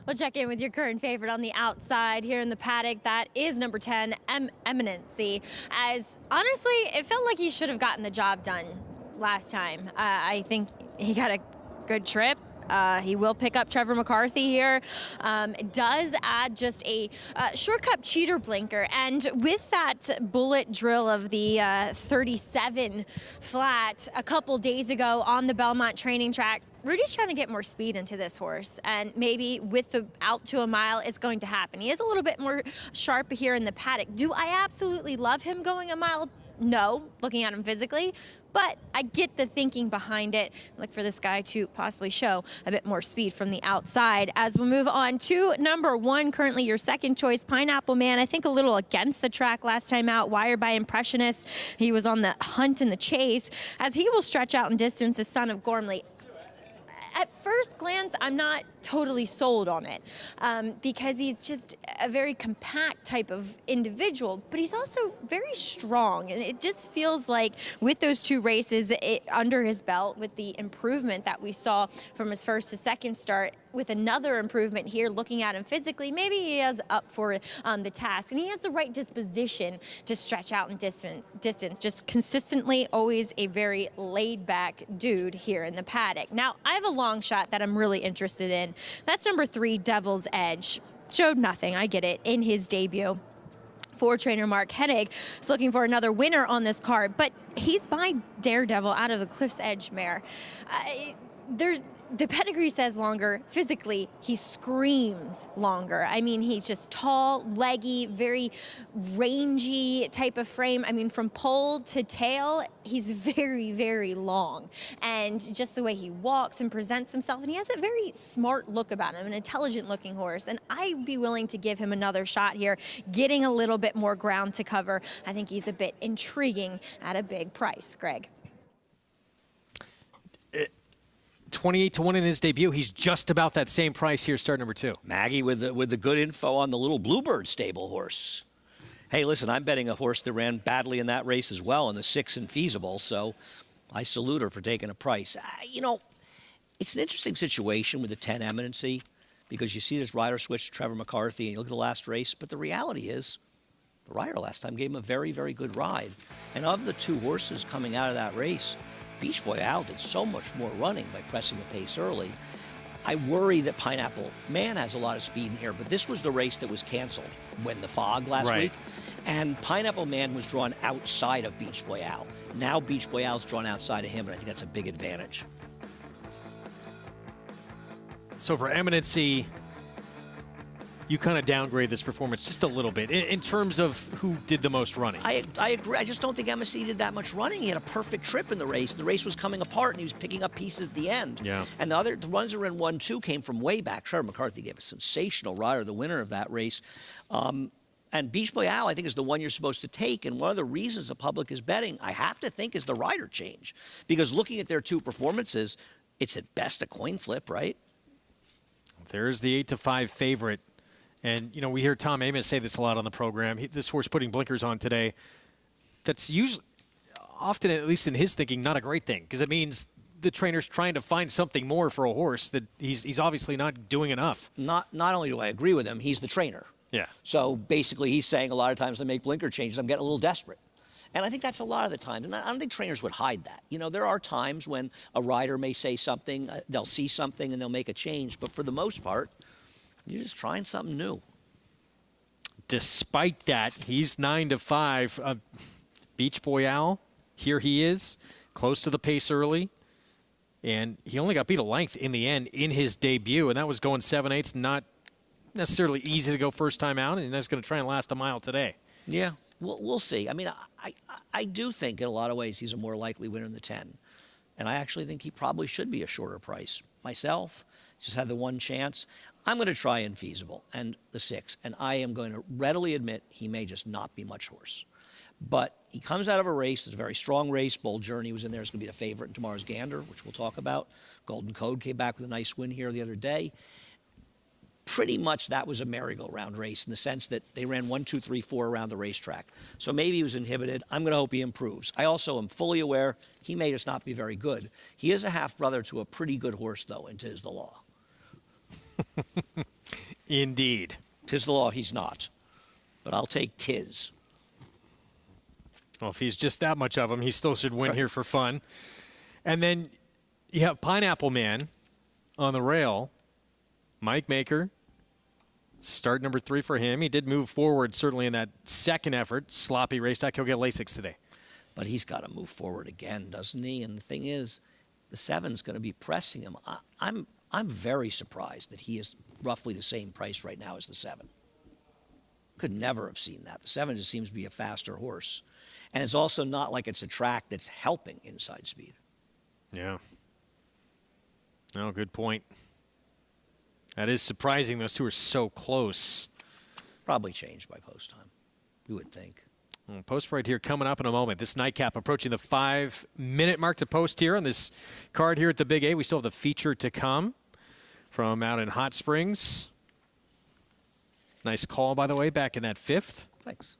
We'll check in with your current favorite on the outside here in the paddock. That is number 10, Eminency. As honestly, it felt like he should have gotten the job done last time. I think he got a good trip. He will pick up Trevor McCarthy here. It does add just a shortcut cheater blinker. And with that bullet drill of the 37 flat a couple days ago on the Belmont training track, Rudy's trying to get more speed into this horse, and maybe with the out to a mile, it's going to happen. He is a little bit more sharp here in the paddock. Do I absolutely love him going a mile? No, looking at him physically, but I get the thinking behind it. Look for this guy to possibly show a bit more speed from the outside. As we move on to number 1, currently your second choice, Pineapple Man. I think a little against the track last time out, wired by Impressionist. He was on the hunt and the chase, as he will stretch out in distance, the son of Gormley. At first glance, I'm not totally sold on it because he's just a very compact type of individual, but he's also very strong. And it just feels like with those 2 races under his belt, with the improvement that we saw from his first to second start, with another improvement here, looking at him physically, maybe he is up for the task. And he has the right disposition to stretch out in distance. Just consistently always a very laid-back dude here in the paddock. Now, I have a long shot that I'm really interested in. That's number 3, Devil's Edge. Showed nothing, I get it, in his debut. For trainer Mark Hennig is looking for another winner on this card, but he's by Daredevil out of the Eclipse Edge mare. The pedigree says longer. Physically, he screams longer. I mean, he's just tall, leggy, very rangy type of frame. I mean, from pole to tail, he's very, very long. And just the way he walks and presents himself, and he has a very smart look about him, an intelligent-looking horse. And I'd be willing to give him another shot here, getting a little bit more ground to cover. I think he's a bit intriguing at a big price, Greg. 28-1 in his debut. He's just about that same price here, start number 2. Maggie with the good info on the little Bluebird stable horse. Hey, listen, I'm betting a horse that ran badly in that race as well in the 6 Infeasible, so I salute her for taking a price. You know, it's an interesting situation with the 10 Eminency because you see this rider switch to Trevor McCarthy and you look at the last race, but the reality is the rider last time gave him a very, very good ride. And of the 2 horses coming out of that race, Beach Boy Al did so much more running by pressing the pace early. I worry that Pineapple Man has a lot of speed in here, but this was the race that was canceled when the fog last week. And Pineapple Man was drawn outside of Beach Boy Al. Now Beach Boy Al's drawn outside of him, and I think that's a big advantage. So for Eminency, you kind of downgrade this performance just a little bit in terms of who did the most running. I agree. I just don't think MSC did that much running. He had a perfect trip in the race. The race was coming apart, and he was picking up pieces at the end. Yeah. And the runs that were in 1-2 came from way back. Trevor McCarthy gave a sensational rider, the winner of that race. And Beach Boy Al, I think, is the one you're supposed to take. And one of the reasons the public is betting, I have to think, is the rider change. Because looking at their 2 performances, it's at best a coin flip, right? There's the 8-5 favorite. And, you know, we hear Tom Amos say this a lot on the program. This horse putting blinkers on today, that's usually, often, at least in his thinking, not a great thing. Because it means the trainer's trying to find something more for a horse that he's obviously not doing enough. Not only do I agree with him, he's the trainer. Yeah. So basically he's saying a lot of times I make blinker changes, I'm getting a little desperate. And I think that's a lot of the times. And I don't think trainers would hide that. You know, there are times when a rider may say something, they'll see something, and they'll make a change. But for the most part, you're just trying something new. Despite that, he's 9-5. Beach Boy Al, here he is, close to the pace early. And he only got beat a length in the end in his debut, and that was going 7/8. Not necessarily easy to go first time out, and that's going to try and last a mile today. Yeah, we'll see. I mean, I do think in a lot of ways he's a more likely winner than the 10. And I actually think he probably should be a shorter price. Myself, just had the one chance. I'm going to try Infeasible and the 6, and I am going to readily admit he may just not be much horse. But he comes out of a race, it's a very strong race. Bold Journey was in there, it's going to be the favorite in tomorrow's Gander, which we'll talk about. Golden Code came back with a nice win here the other day. Pretty much that was a merry-go-round race in the sense that they ran 1, 2, 3, 4 around the racetrack. So maybe he was inhibited. I'm going to hope he improves. I also am fully aware he may just not be very good. He is a half-brother to a pretty good horse, though, in Tis the Law. Indeed. Tis the Law, he's not. But I'll take Tiz. Well, if he's just that much of him, he still should win here for fun. And then you have Pineapple Man on the rail. Mike Maker, start number 3 for him. He did move forward, certainly, in that second effort. Sloppy racetrack. He'll get Lasix today. But he's got to move forward again, doesn't he? And the thing is, the 7's going to be pressing him. I'm very surprised that he is roughly the same price right now as the 7. Could never have seen that. The 7 just seems to be a faster horse. And it's also not like it's a track that's helping inside speed. Yeah. No, good point. That is surprising. Those 2 are so close. Probably changed by post time, you would think. Well, post right here coming up in a moment. This nightcap approaching the 5-minute mark to post here on this card here at the Big A. We still have the feature to come from from out in Hot Springs. Nice call, by the way, back in that 5th. Thanks.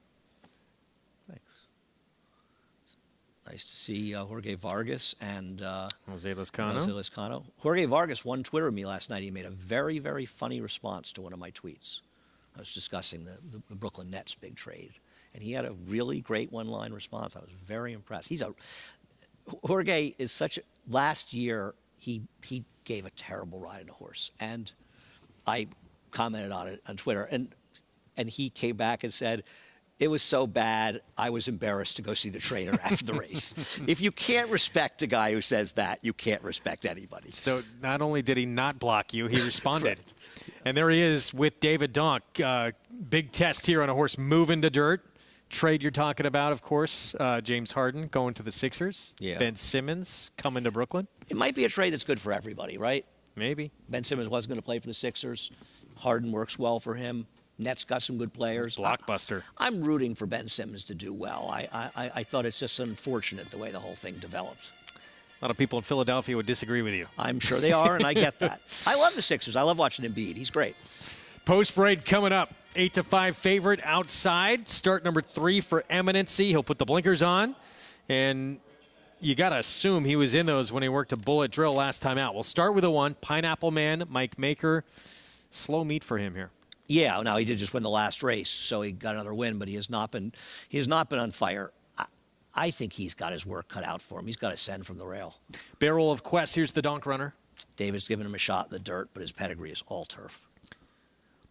Nice to see Jorge Vargas and Jose Lezcano. Jorge Vargas won Twitter with me last night. He made a very, very funny response to one of my tweets. I was discussing the Brooklyn Nets big trade, and he had a really great one-line response. I was very impressed. Jorge is such a, last year he gave a terrible ride on a horse, and I commented on it on Twitter, and he came back and said, it was so bad, I was embarrassed to go see the trainer after the race. If you can't respect a guy who says that, you can't respect anybody. So not only did he not block you, he responded. And there he is with David Donk. Big test here on a horse moving to dirt. Trade you're talking about, of course. James Harden going to the Sixers. Yeah. Ben Simmons coming to Brooklyn. It might be a trade that's good for everybody, right? Maybe. Ben Simmons wasn't going to play for the Sixers. Harden works well for him. Nets got some good players. Blockbuster. I'm rooting for Ben Simmons to do well. I thought it's just unfortunate the way the whole thing developed. A lot of people in Philadelphia would disagree with you. I'm sure they are, and I get that. I love the Sixers. I love watching Embiid. He's great. Post-parade coming up. 8-5 favorite outside. Start number 3 for Eminency. He'll put the blinkers on. And you got to assume he was in those when he worked a bullet drill last time out. We'll start with the 1. Pineapple Man, Mike Maker. Slow meet for him here. Yeah, now he did just win the last race, so he got another win, but he has not been on fire. I think he's got his work cut out for him. He's got to send from the rail. Barrel of Quest. Here's the donk runner. David's given him a shot in the dirt, but his pedigree is all turf.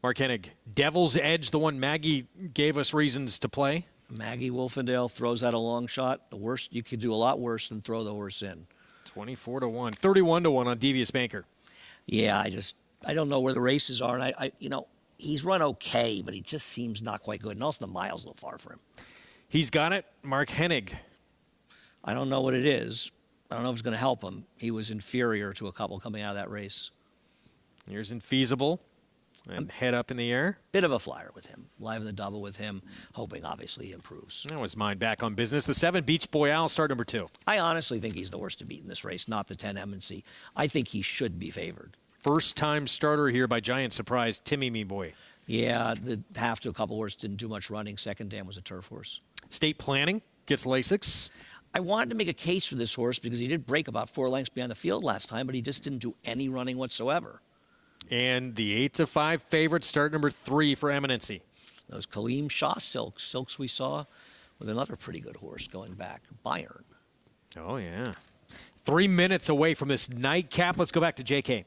Mark Hennig. Devil's Edge, the one Maggie gave us reasons to play. Maggie Wolfendale throws out a long shot. The worst, you could do a lot worse than throw the horse in. 24-1. 31-1 on Devious Banker. Yeah, I don't know where the races are, and he's run okay, but he just seems not quite good. And also the mile's a little far for him. He's got it. Mark Hennig. I don't know what it is. I don't know if it's going to help him. He was inferior to a couple coming out of that race. Here's Infeasible. And head up in the air. Bit of a flyer with him. Live in the double with him, hoping obviously he improves. That was mine back on business. The 7 Beach Boy Owl, start number 2. I honestly think he's the worst to beat in this race, not the 10 Eminency. I think he should be favored. First-time starter here by Giant Surprise, Timmy Me Boy. Yeah, the half to a couple horse didn't do much running. Second dam was a turf horse. State Planning gets Lasix. I wanted to make a case for this horse because he did break about 4 lengths behind the field last time, but he just didn't do any running whatsoever. And the 8-5 favorite, start number 3 for Eminency. Those Kaleem Shah silks we saw with another pretty good horse going back, Bayern. Oh, yeah. 3 minutes away from this nightcap. Let's go back to JK.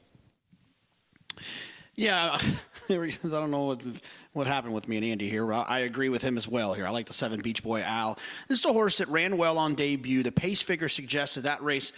Yeah, I don't know what happened with me and Andy here. I agree with him as well here. I like the 7 Beach Boy Owl. This is a horse that ran well on debut. The pace figure suggests that race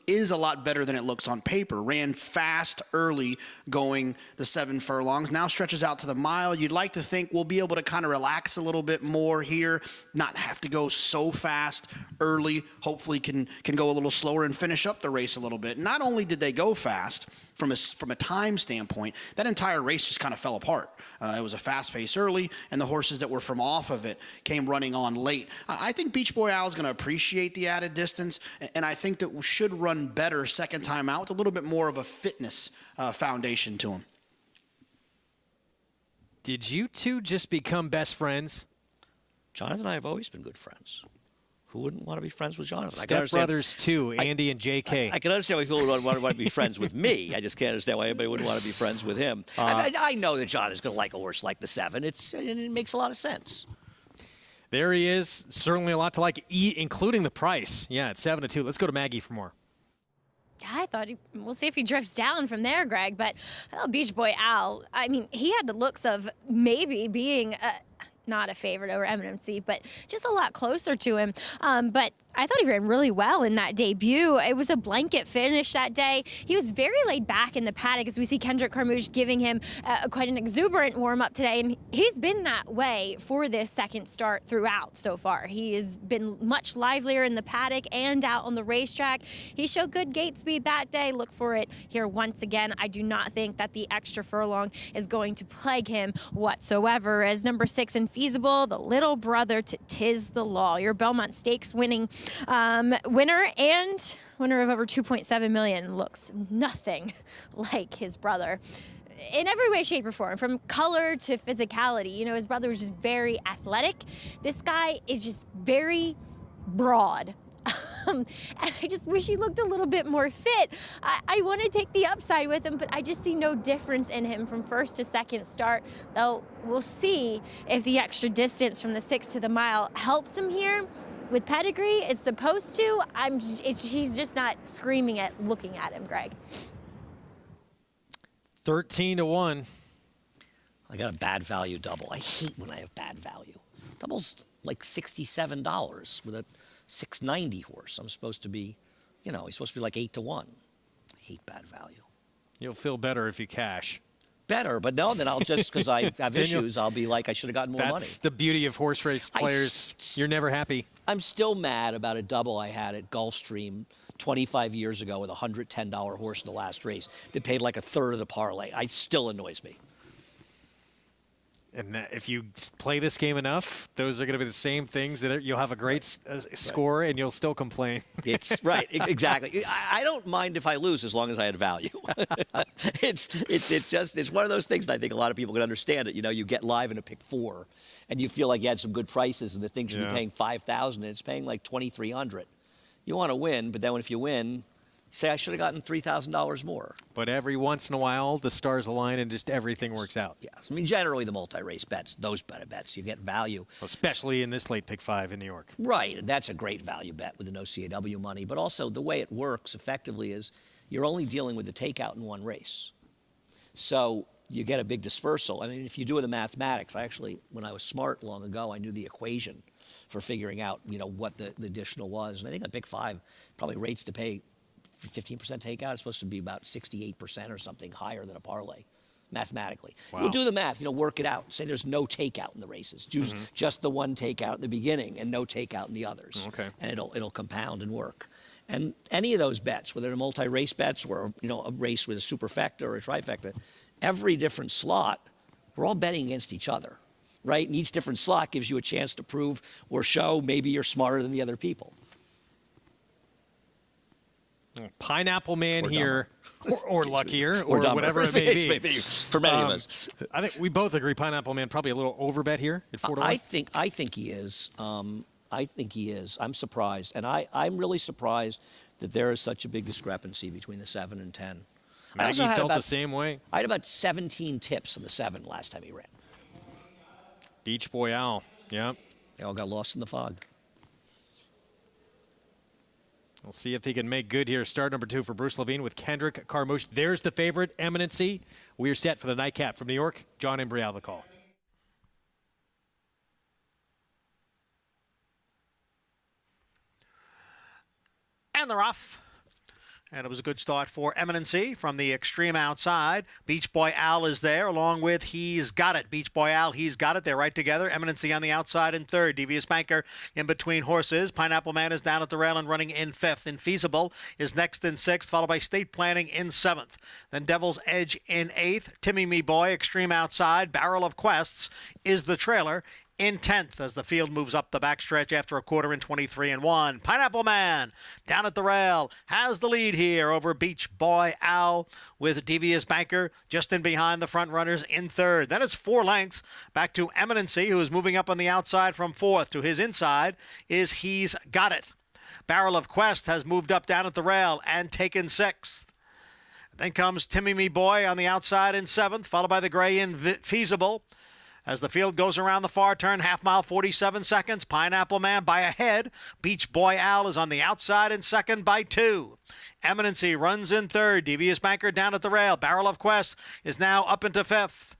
is a lot better than it looks on paper. Ran fast early going the 7 furlongs. Now stretches out to the mile. You'd like to think we'll be able to kind of relax a little bit more here, not have to go so fast early. Hopefully can go a little slower and finish up the race a little bit. Not only did they go fast, from a time standpoint, that entire race just kind of fell apart. It was a fast pace early, and the horses that were from off of it came running on late. I think Beach Boy Owl is going to appreciate the added distance, and I think that should run better second time out with a little bit more of a fitness foundation to him. Did you two just become best friends? Jonathan and I have always been good friends. Who wouldn't want to be friends with Jonathan? Step brothers too, Andy and JK. I can understand why people would want to be friends with me. I just can't understand why anybody wouldn't want to be friends with him. I know that John is going to like a horse like the 7. It makes a lot of sense. There he is. Certainly a lot to like, including the price. Yeah, it's 7-2. Let's go to Maggie for more. I thought we'll see if he drifts down from there, Greg. But Beach Boy Owl, I mean, he had the looks of maybe being not a favorite over Eminency, but just a lot closer to him. But I thought he ran really well in that debut. It was a blanket finish that day. He was very laid back in the paddock as we see Kendrick Carmouche giving him quite an exuberant warm-up today, and he's been that way for this second start throughout so far. He has been much livelier in the paddock and out on the racetrack. He showed good gate speed that day. Look for it here once again. I do not think that the extra furlong is going to plague him whatsoever. As number 6, Infeasible, the little brother to Tis the Law, your Belmont Stakes winning winner, and winner of over 2.7 million, looks nothing like his brother. In every way, shape, or form, from color to physicality. You know, his brother was just very athletic. This guy is just very broad. And I just wish he looked a little bit more fit. I want to take the upside with him, but I just see no difference in him from first to second start. Though we'll see if the extra distance from the 6 to the mile helps him here. With pedigree, it's supposed to. He's just not screaming at looking at him, Greg. 13-1. I got a bad value double. I hate when I have bad value. Double's like $67 with a 690 horse. I'm supposed to be, you know, he's supposed to be like 8-1. I hate bad value. You'll feel better if you cash. Better, but no, then I'll just, because I have issues, I'll be like, I should have gotten more money. That's the beauty of horse race players. You're never happy. I'm still mad about a double I had at Gulfstream 25 years ago with a $110 horse in the last race that paid like a third of the parlay. It still annoys me. And if you play this game enough, those are going to be the same things that you'll have a great score and you'll still complain. It's right, exactly. I don't mind if I lose as long as I had value. It's one of those things that I think a lot of people can understand it. You know, you get live in a pick 4 and you feel like you had some good prices and the thing should be paying $5,000 and it's paying like $2,300. You want to win, but then if you win, say I should have gotten $3,000 more. But every once in a while, the stars align and just everything works out. Yes. I mean, generally the multi-race bets, those better bets, you get value. Especially in this late pick 5 in New York. Right, and that's a great value bet with the no CAW money. But also the way it works effectively is you're only dealing with the takeout in one race. So you get a big dispersal. I mean, if you do the mathematics, when I was smart long ago, I knew the equation for figuring out, you know, what the additional was. And I think a pick 5 probably rates to pay 15% takeout is supposed to be about 68% or something higher than a parlay, mathematically. Wow. You'll do the math, you know, work it out. Say there's no takeout in the races. Choose just the one takeout in the beginning and no takeout in the others. Okay. And it'll compound and work. And any of those bets, whether they're multi-race bets or, you know, a race with a superfecta or a trifecta, every different slot, we're all betting against each other, right? And each different slot gives you a chance to prove or show maybe you're smarter than the other people. Pineapple Man here, or luckier, or whatever it may be. For many of us. I think we both agree Pineapple Man probably a little overbet here at 4-1. I think he is. I think he is. I'm surprised. And I'm really surprised that there is such a big discrepancy between the 7 and 10. Maggie felt the same way. I had about 17 tips on the 7 last time he ran. Beach Boy Owl. Yep. They all got lost in the fog. We'll see if he can make good here. Start number 2 for Bruce Levine with Kendrick Carmouche. There's the favorite, Eminency. We are set for the nightcap from New York. John Embrial, the call. And they're off. And it was a good start for Eminency from the extreme outside. Beach Boy Al is there along with He's Got It. Beach Boy Al, He's Got It. They're right together. Eminency on the outside in 3rd. Devious Banker in between horses. Pineapple Man is down at the rail and running in 5th. Infeasible is next in 6th, followed by State Planning in 7th. Then Devil's Edge in 8th. Timmy Me Boy, extreme outside. Barrel of Quests is the trailer in 10th as the field moves up the backstretch after a quarter in 23-1. Pineapple Man down at the rail has the lead here over Beach Boy Owl with Devious Banker just in behind the front runners in 3rd. Then it's 4 lengths back to Eminency, who is moving up on the outside from 4th. To his inside is He's Got It. Barrel of Quest has moved up down at the rail and taken 6th. Then comes Timmy Me Boy on the outside in 7th, followed by the gray Infeasible. As the field goes around the far turn, half mile, 47 seconds. Pineapple Man by a head. Beach Boy Owl is on the outside in 2nd by 2. Eminency runs in 3rd. Devious Banker down at the rail. Barrel of Quest is now up into 5th.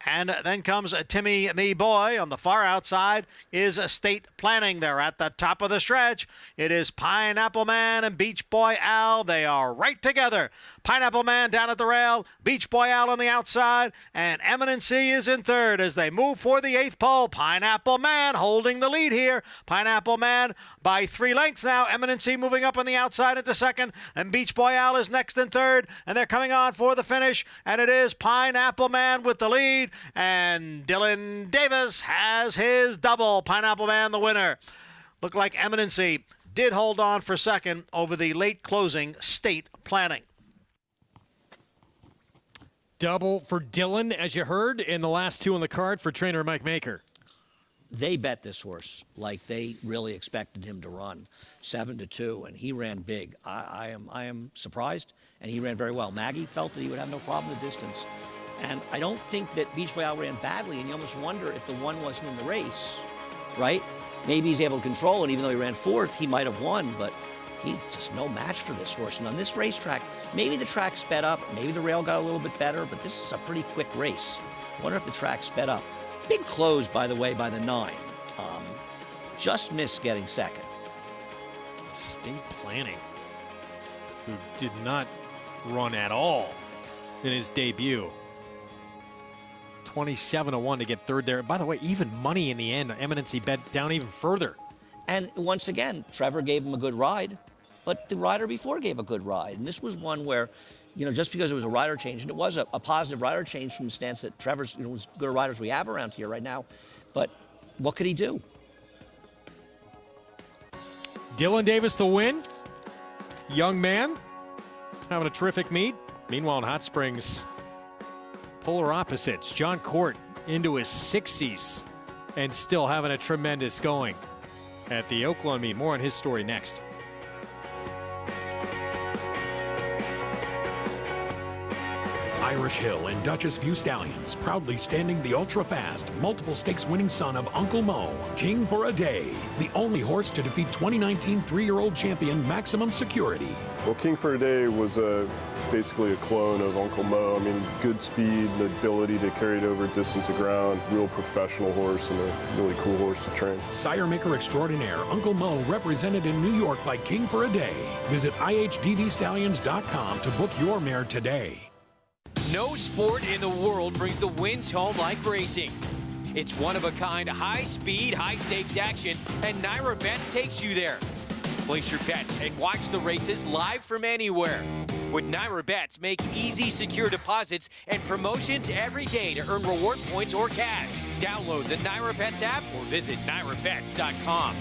And then comes Timmy Me Boy. On the far outside is State Planning. They're at the top of the stretch. It is Pineapple Man and Beach Boy Owl. They are right together. Pineapple Man down at the rail. Beach Boy Owl on the outside. And Eminency is in 3rd as they move for the 8th pole. Pineapple Man holding the lead here. Pineapple Man by 3 lengths now. Eminency moving up on the outside into 2nd. And Beach Boy Owl is next in 3rd. And they're coming on for the finish. And it is Pineapple Man with the lead. And Dylan Davis has his double. Pineapple Man the winner. Looked like Eminency did hold on for second over the late closing State Planning. Double for Dylan, as you heard, in the last two on the card for trainer Mike Maker. They bet this horse like they really expected him to run 7-2, and he ran big. I am surprised, and he ran very well. Maggie felt that he would have no problem in the distance. And I don't think that Beach Boy ran badly, and you almost wonder if the one wasn't in the race, right? Maybe he's able to control it. Even though he ran fourth, he might have won, but he's just no match for this horse. And on this racetrack, maybe the track sped up, maybe the rail got a little bit better, but this is a pretty quick race. I wonder if the track sped up. Big close, by the way, by the 9. Just missed getting second. State Planning, who did not run at all in his debut. 27-1 to get third there. By the way, even money in the end. Eminency bet down even further. And once again, Trevor gave him a good ride, but the rider before gave a good ride. And this was one where, you know, just because it was a rider change, and it was a positive rider change from the stance that Trevor's, you know, as good riders we have around here right now, but what could he do? Dylan Davis the win. Young man having a terrific meet. Meanwhile in Hot Springs, polar opposites. John Court into his 60s and still having a tremendous going at the Oaklawn meet. More on his story next. Irish Hill and Duchess View Stallions, proudly standing the ultra-fast, multiple stakes winning son of Uncle Mo, King for a Day, the only horse to defeat 2019 3-year-old champion Maximum Security. Well, King for a Day was basically a clone of Uncle Mo. I mean, good speed, the ability to carry it over distance of ground, real professional horse and a really cool horse to train. Sire maker extraordinaire Uncle Mo, represented in New York by King for a Day. Visit IHDVStallions.com to book your mare today. No sport in the world brings the wins home like racing. It's one-of-a-kind, high-speed, high-stakes action, and Naira Bets takes you there. Place your bets and watch the races live from anywhere. With Naira Bets, make easy, secure deposits and promotions every day to earn reward points or cash. Download the Naira Bets app or visit NairaBets.com.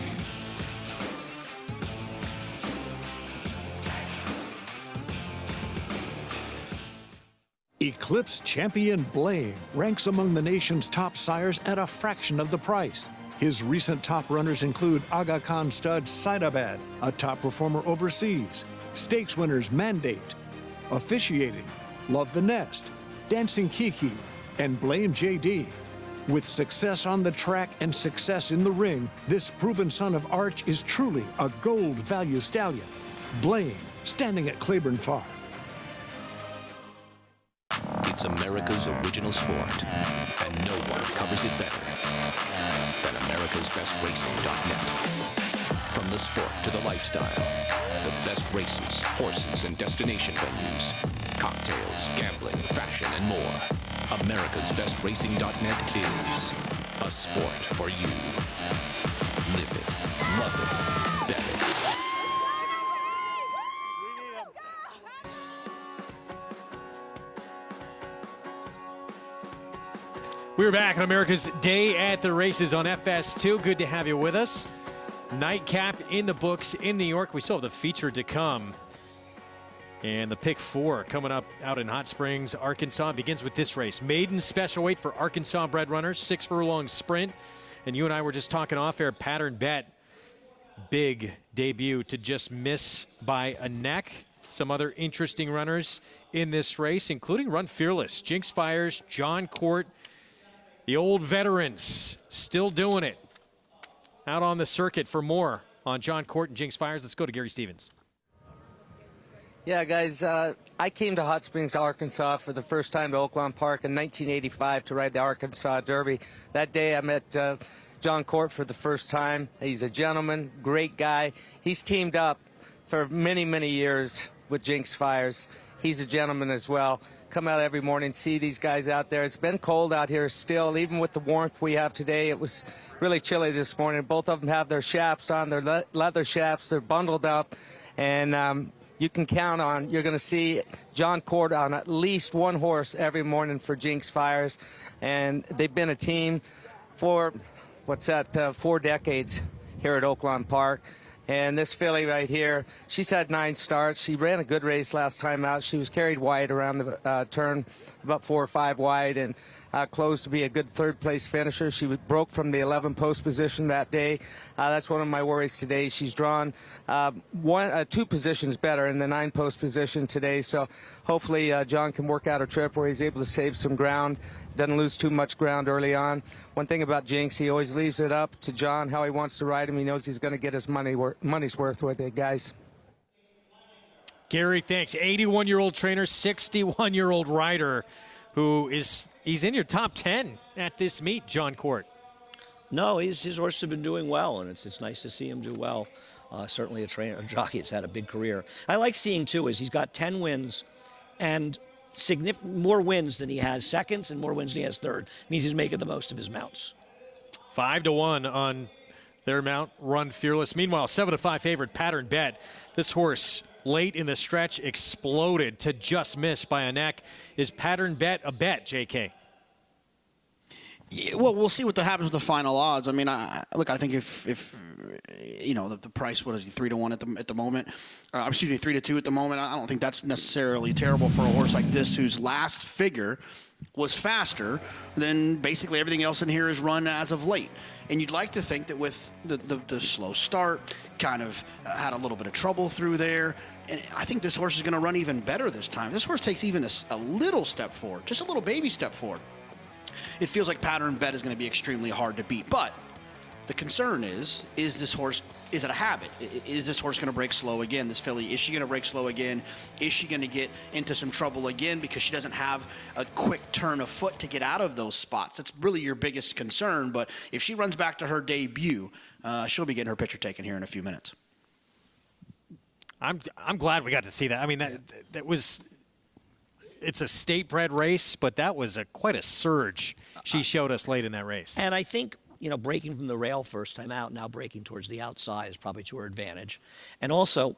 Eclipse champion Blaine ranks among the nation's top sires at a fraction of the price. His recent top runners include Aga Khan stud Saidabad, a top performer overseas, stakes winners Mandate, Officiating, Love the Nest, Dancing Kiki, and Blame JD. With success on the track and success in the ring, this proven son of Arch is truly a gold value stallion. Blaine, standing at Claiborne Farm. It's America's original sport, and no one covers it better than America'sBestRacing.net. From the sport to the lifestyle, the best races, horses, and destination venues, cocktails, gambling, fashion, and more. America'sBestRacing.net is a sport for you. Live it, love it, bet it. We're back on America's Day at the Races on FS2. Good to have you with us. Nightcap in the books in New York. We still have the feature to come. And the pick 4 coming up out in Hot Springs, Arkansas, begins with this race. Maiden special weight for Arkansas bred runners, 6 furlong sprint. And you and I were just talking off air, pattern bet. Big debut to just miss by a neck. Some other interesting runners in this race, including Run Fearless, Jinx Fires, John Court. The old veterans still doing it. Out on the circuit for more on John Court and Jinx Fires. Let's go to Gary Stevens. Yeah, guys, I came to Hot Springs, Arkansas for the first time to Oaklawn Park in 1985 to ride the Arkansas Derby. That day I met John Court for the first time. He's a gentleman, great guy. He's teamed up for many, many years with Jinx Fires. He's a gentleman as well. Come out every morning, see these guys out there. It's been cold out here still, even with the warmth we have today. It was really chilly this morning. Both of them have their chaps on, their leather chaps. They're bundled up, and you can count on, you're going to see John Court on at least one horse every morning for Jinx Fires. And they've been a team for, 4 decades here at Oaklawn Park. And this filly right here, she's had 9 starts. She ran a good race last time out. She was carried wide around the turn, about 4 or 5 wide, and closed to be a good third-place finisher. She broke from the 11 post position that day. That's one of my worries today. She's drawn 2 positions better in the 9 post position today, so hopefully John can work out a trip where he's able to save some ground, doesn't lose too much ground early on. One thing about Jinx, he always leaves it up to John how he wants to ride him. He knows he's going to get his money's worth with it, guys. Gary, thanks. 81-year-old trainer, 61-year-old rider, he's in your top 10 at this meet, John Court. No, his horses have been doing well, and it's nice to see him do well. Certainly a jockey that's had a big career. I like seeing, too, is he's got 10 wins and more wins than he has seconds and more wins than he has third. It means he's making the most of his mounts. 5-1 on their mount, Run Fearless. Meanwhile, 7-5 favorite, Pattern Bet. This horse, late in the stretch, exploded to just miss by a neck. Is Pattern Bet a bet, JK? Yeah, well, we'll see what happens with the final odds. I mean, I think if you know the price, what is he, 3-1 at the moment? Excuse me, 3-2 at the moment. I don't think that's necessarily terrible for a horse like this, whose last figure was faster than basically everything else in here is run as of late. And you'd like to think that with the slow start, kind of had a little bit of trouble through there. And I think this horse is going to run even better this time. This horse takes even a little step forward, just a little baby step forward. It feels like Pattern Bet is going to be extremely hard to beat. But the concern is this horse, is it a habit? Is this horse going to break slow again? This filly, is she going to break slow again? Is she going to get into some trouble again because she doesn't have a quick turn of foot to get out of those spots? That's really your biggest concern. But if she runs back to her debut, she'll be getting her picture taken here in a few minutes. I'm glad we got to see that. I mean, that was... It's a state-bred race, but that was quite a surge she showed us late in that race. And I think, breaking from the rail first time out, now breaking towards the outside is probably to her advantage. And also,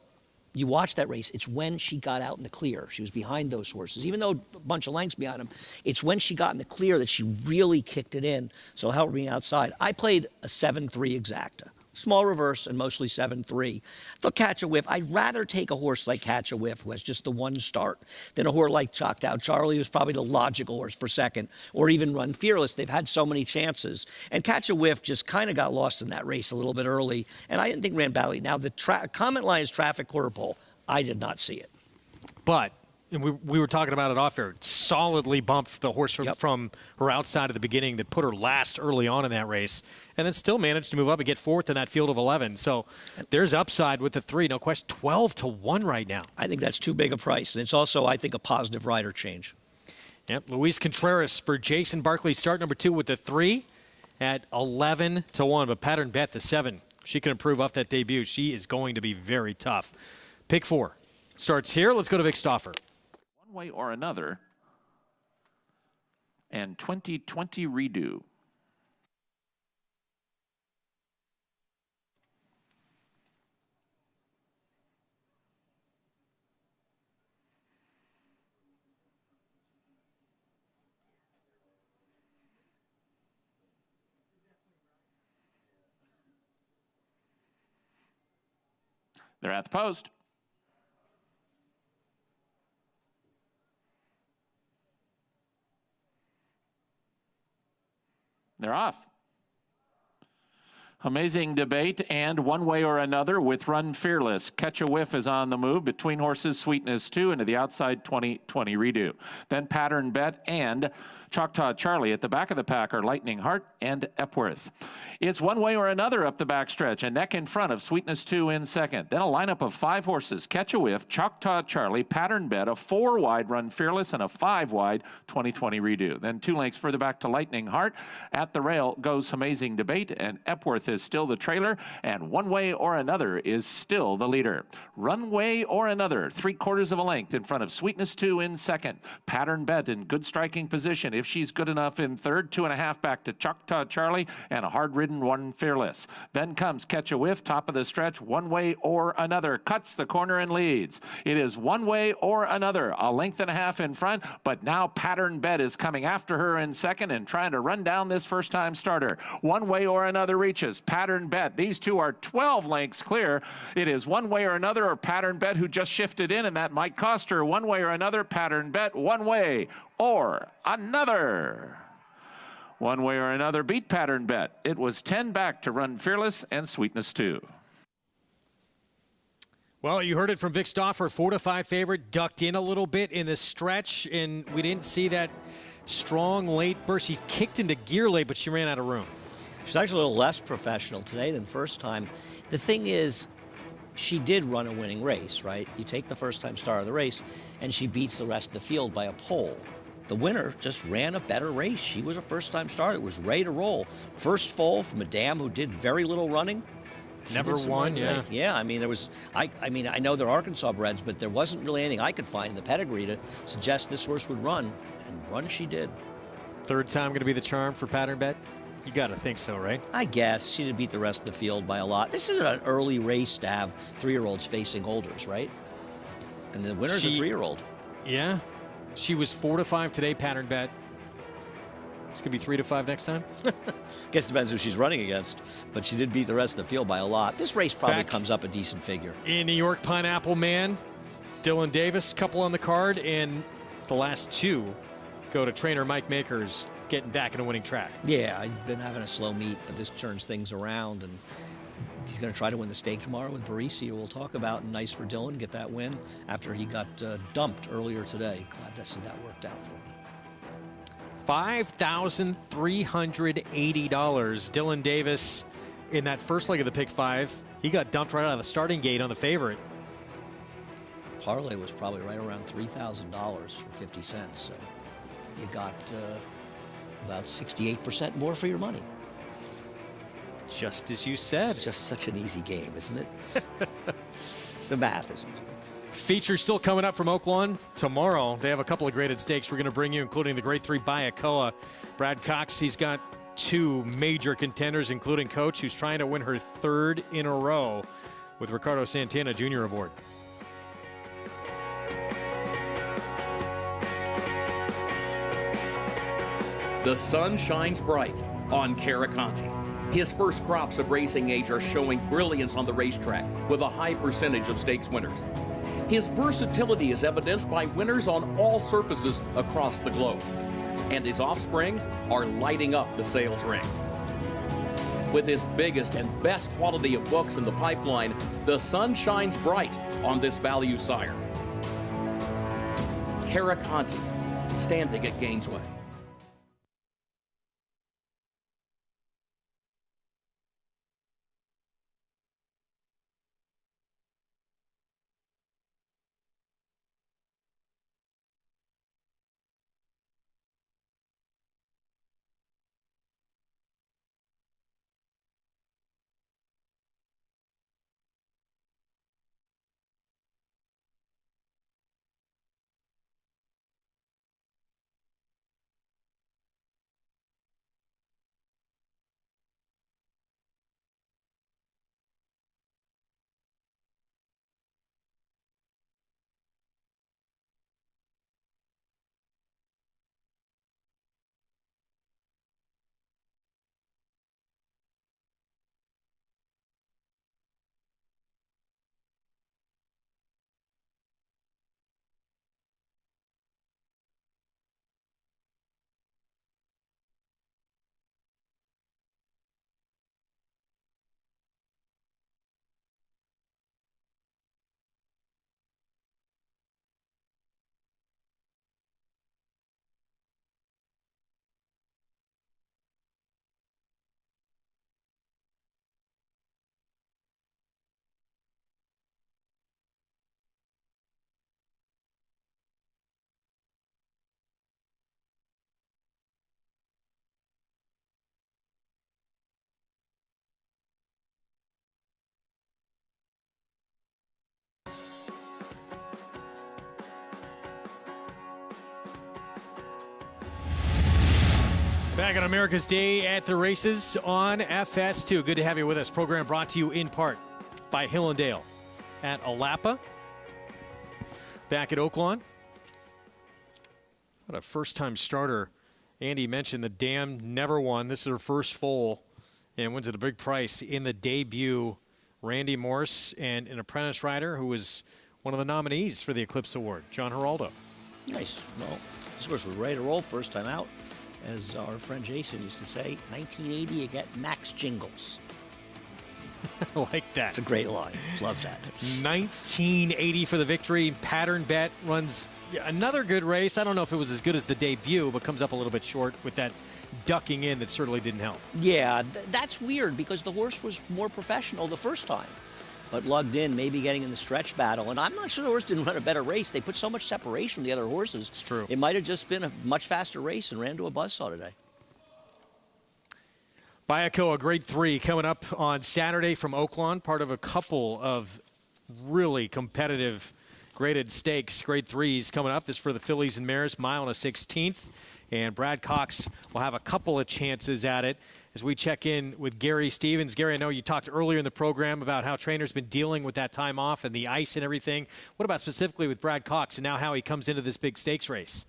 you watch that race, it's when she got out in the clear. She was behind those horses. Even though a bunch of lengths behind them, it's when she got in the clear that she really kicked it in. So help her being outside. I played a 7-3 exacta. Small reverse and mostly 7-3. They'll Catch a Whiff. I'd rather take a horse like Catch a Whiff, who has just the one start, than a horse like Choctaw Charlie, who's probably the logical horse for second, or even Run Fearless. They've had so many chances. And Catch a Whiff just kind of got lost in that race a little bit early, and I didn't think ran badly. Now, the comment line is traffic quarter pole. I did not see it. But, and we were talking about it off air, solidly bumped the horse from her outside at the beginning that put her last early on in that race, and then still managed to move up and get fourth in that field of 11. So there's upside with the 3, no question. 12-1 right now. I think that's too big a price, and it's also, I think, a positive rider change. Yep, Luis Contreras for Jason Barkley, start number 2 with the 3 at 11-1, but Pattern Bet the 7. She can improve off that debut. She is going to be very tough. Pick 4 starts here. Let's go to Vic Stauffer. One way or another, and 2020 redo. They're at the post. They're off. Amazing debate and One Way or Another with Run Fearless. Catch a Whiff is on the move. Between Horses, Sweetness 2 into the outside 2020 redo. Then Pattern Bet and Choctaw Charlie. At the back of the pack are Lightning Heart and Epworth. It's One Way or Another up the backstretch. A neck in front of Sweetness 2 in second. Then a lineup of 5 horses. Catch a Whiff, Choctaw Charlie, Pattern Bet, a 4-wide Run Fearless, and a 5-wide 2020 redo. Then 2 lengths further back to Lightning Heart. At the rail goes Amazing Debate, and Epworth is still the trailer, and One Way or Another is still the leader. Run Way or Another, 3/4 of a length in front of Sweetness 2 in second. Pattern Bet in good striking position. If she's good enough in third, 2.5 back to Choctaw Charlie, and a hard-ridden one, Fearless. Then comes Catch a Whiff, top of the stretch, One Way or Another. Cuts the corner and leads. It is One Way or Another, a length and a half in front, but now Pattern Bet is coming after her in second and trying to run down this first-time starter. One Way or Another reaches. Pattern Bet. These two are 12 lengths clear. It is One Way or Another or Pattern Bet who just shifted in, and that might cost her. One Way or Another, Pattern Bet, One Way or Another. One Way or Another beat Pattern Bet. It was 10 back to run Fearless and Sweetness 2. Well, you heard it from Vic Stauffer, 4-5 favorite, ducked in a little bit in the stretch, and we didn't see that strong late burst. She kicked into gear late, but she ran out of room. She's actually a little less professional today than first time. The thing is, she did run a winning race, right? You take the first-time star of the race, and she beats the rest of the field by a pole. The winner just ran a better race. She was a first-time starter. It was ready to roll. First foal from a dam who did very little running. Never won, yeah. Yeah, I mean, there was, I mean, I know they're Arkansas breds, but there wasn't really anything I could find in the pedigree to suggest this horse would run, and run she did. Third time going to be the charm for Pattern Bet? You got to think so, right? I guess. She did beat the rest of the field by a lot. This is an early race to have 3-year-olds facing olders, right? And the winner's a 3-year-old. Yeah. She was 4-5 today, Pattern Bet. It's going to be 3-5 next time? Guess it depends who she's running against. But she did beat the rest of the field by a lot. This race probably comes up a decent figure. In New York, Pineapple Man, Dylan Davis, couple on the card, and the last two go to trainer Mike Makers, getting back in a winning track. Yeah, I've been having a slow meet, but this turns things around, and he's going to try to win the stake tomorrow with Barisi, who we'll talk about. Nice for Dylan, get that win after he got dumped earlier today. Glad to see that worked out for him. $5,380. Dylan Davis in that first leg of the pick 5. He got dumped right out of the starting gate on the favorite. Parlay was probably right around $3,000 for 50 cents, so you got about 68% more for your money. Just as you said. It's just such an easy game, isn't it? The math is easy. Feature still coming up from Oaklawn tomorrow. They have a couple of graded stakes we're going to bring you, including the Grade 3 Bayakoa. Brad Cox, he's got 2 major contenders, including Coach, who's trying to win her 3rd in a row with Ricardo Santana Jr. aboard. The sun shines bright on Caraconte. His first crops of racing age are showing brilliance on the racetrack with a high percentage of stakes winners. His versatility is evidenced by winners on all surfaces across the globe. And his offspring are lighting up the sales ring. With his biggest and best quality of books in the pipeline, the sun shines bright on this value sire. Caraconte, standing at Gainesway. Back on America's Day at the Races on FS2. Good to have you with us. Program brought to you in part by Hill and Dale at Alapa. Back at Oaklawn. What a first-time starter. Andy mentioned the dam never won. This is her first foal and wins at a big price in the debut. Randy Morse and an apprentice rider who was one of the nominees for the Eclipse Award, John Geraldo. Nice. Well, this horse was ready to roll first time out. As our friend Jason used to say, 1980, you get max jingles. Like that. It's a great line. Love that. 1980 for the victory. Pattern bet runs another good race. I don't know if it was as good as the debut, but comes up a little bit short with that ducking in that certainly didn't help. Yeah, that's weird because the horse was more professional the first time. But lugged in, maybe getting in the stretch battle. And I'm not sure the horse didn't run a better race. They put so much separation from the other horses. It's true. It might have just been a much faster race and ran to a buzzsaw today. Bayakoa Grade 3 coming up on Saturday from Oaklawn, part of a couple of really competitive graded stakes. Grade 3s coming up. This for the fillies and mares, mile and a 16th. And Brad Cox will have a couple of chances at it as we check in with Gary Stevens. Gary, I know you talked earlier in the program about how trainers been dealing with that time off and the ice and everything. What about specifically with Brad Cox and now how he comes into this big stakes race?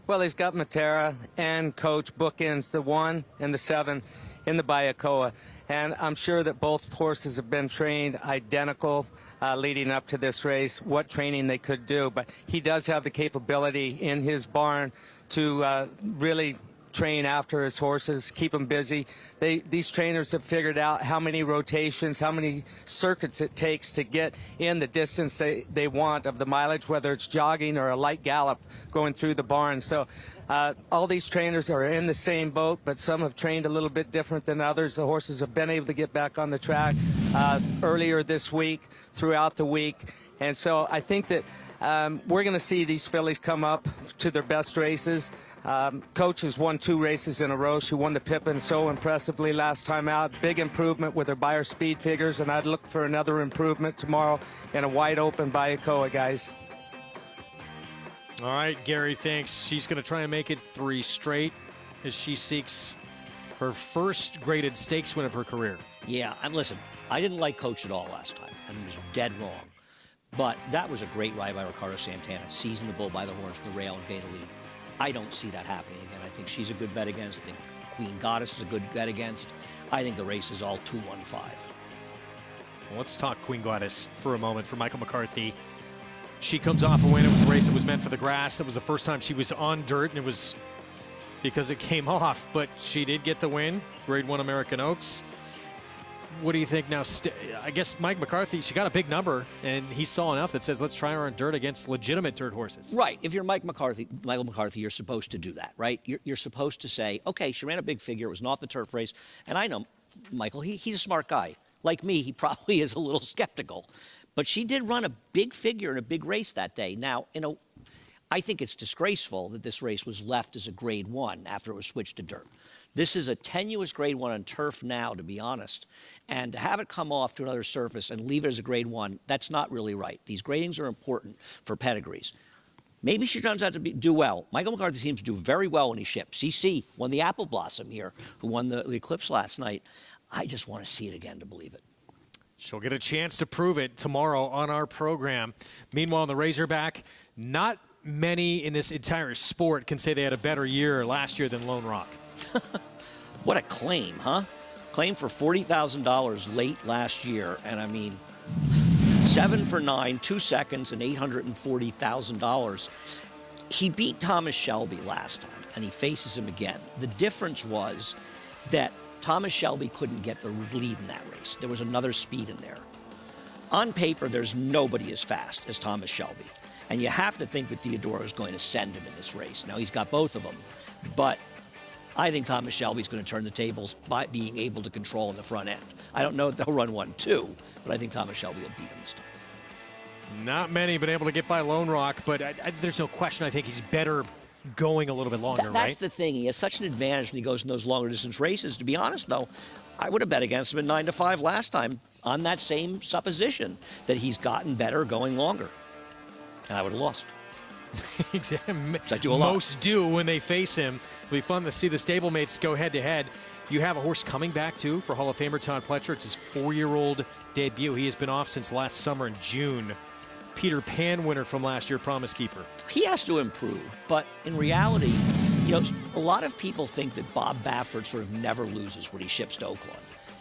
Well, he's got Matera and Coach bookends the 1 and the 7 in the Bayakoa. And I'm sure that both horses have been trained identical leading up to this race, what training they could do. But he does have the capability in his barn to really train after his horses, keep them busy. These trainers have figured out how many rotations, how many circuits it takes to get in the distance they want of the mileage, whether it's jogging or a light gallop going through the barn. So all these trainers are in the same boat, but some have trained a little bit different than others. The horses have been able to get back on the track earlier this week, throughout the week. And so I think that we're going to see these fillies come up to their best races. Coach has won 2 races in a row. She won the Pippin so impressively last time out. Big improvement with her buyer speed figures, and I'd look for another improvement tomorrow in a wide open Bayakoa, guys. All right, Gary, thanks. She's going to try and make it 3 straight as she seeks her first graded stakes win of her career. Yeah, and listen, I didn't like Coach at all last time, and was dead wrong. But that was a great ride by Ricardo Santana, seizing the bull by the horns from the rail and gain a lead. I don't see that happening again. I think she's a good bet against. I think Queen Goddess is a good bet against. I think the race is all 2-1-5. Well, let's talk Queen Goddess for a moment for Michael McCarthy. She comes off a win. It was a race that was meant for the grass. It was the first time she was on dirt, and it was because it came off. But she did get the win, Grade 1 American Oaks. What do you think now? I guess Mike McCarthy, she got a big number, and he saw enough that says, let's try her on dirt against legitimate dirt horses. Right. If you're Michael McCarthy, you're supposed to do that, right? You're supposed to say, okay, she ran a big figure. It was an off-the-turf race. And I know Michael, he's a smart guy. Like me, he probably is a little skeptical. But she did run a big figure in a big race that day. Now, I think it's disgraceful that this race was left as a Grade 1 after it was switched to dirt. This is a tenuous Grade 1 on turf now, to be honest. And to have it come off to another surface and leave it as a Grade 1, that's not really right. These gradings are important for pedigrees. Maybe she turns out to do well. Michael McCarthy seems to do very well when he ships. CC won the Apple Blossom here, who won the Eclipse last night. I just want to see it again to believe it. She'll get a chance to prove it tomorrow on our program. Meanwhile, the Razorback, not many in this entire sport can say they had a better year last year than Lone Rock. What a claim, huh? Claim for $40,000 late last year, and I mean, 7 for 9, 2 seconds, and $840,000. He beat Thomas Shelby last time, and he faces him again. The difference was that Thomas Shelby couldn't get the lead in that race. There was another speed in there. On paper, there's nobody as fast as Thomas Shelby, and you have to think that Diodoro is going to send him in this race. Now, he's got both of them, but I think Thomas Shelby's going to turn the tables by being able to control in the front end. I don't know if they'll run 1-2, but I think Thomas Shelby will beat him this time. Not many been able to get by Lone Rock, but there's no question I think he's better going a little bit longer, That's right? the thing. He has such an advantage when he goes in those longer distance races. To be honest, though, I would have bet against him at 9-5 last time on that same supposition that he's gotten better going longer. And I would have lost. I do a lot. Most do when they face him. It'll be fun to see the stablemates go head-to-head. You have a horse coming back, too, for Hall of Famer Todd Pletcher. It's his 4-year-old debut. He has been off since last summer in June. Peter Pan winner from last year, Promise Keeper. He has to improve, but in reality, a lot of people think that Bob Baffert sort of never loses when he ships to Oaklawn.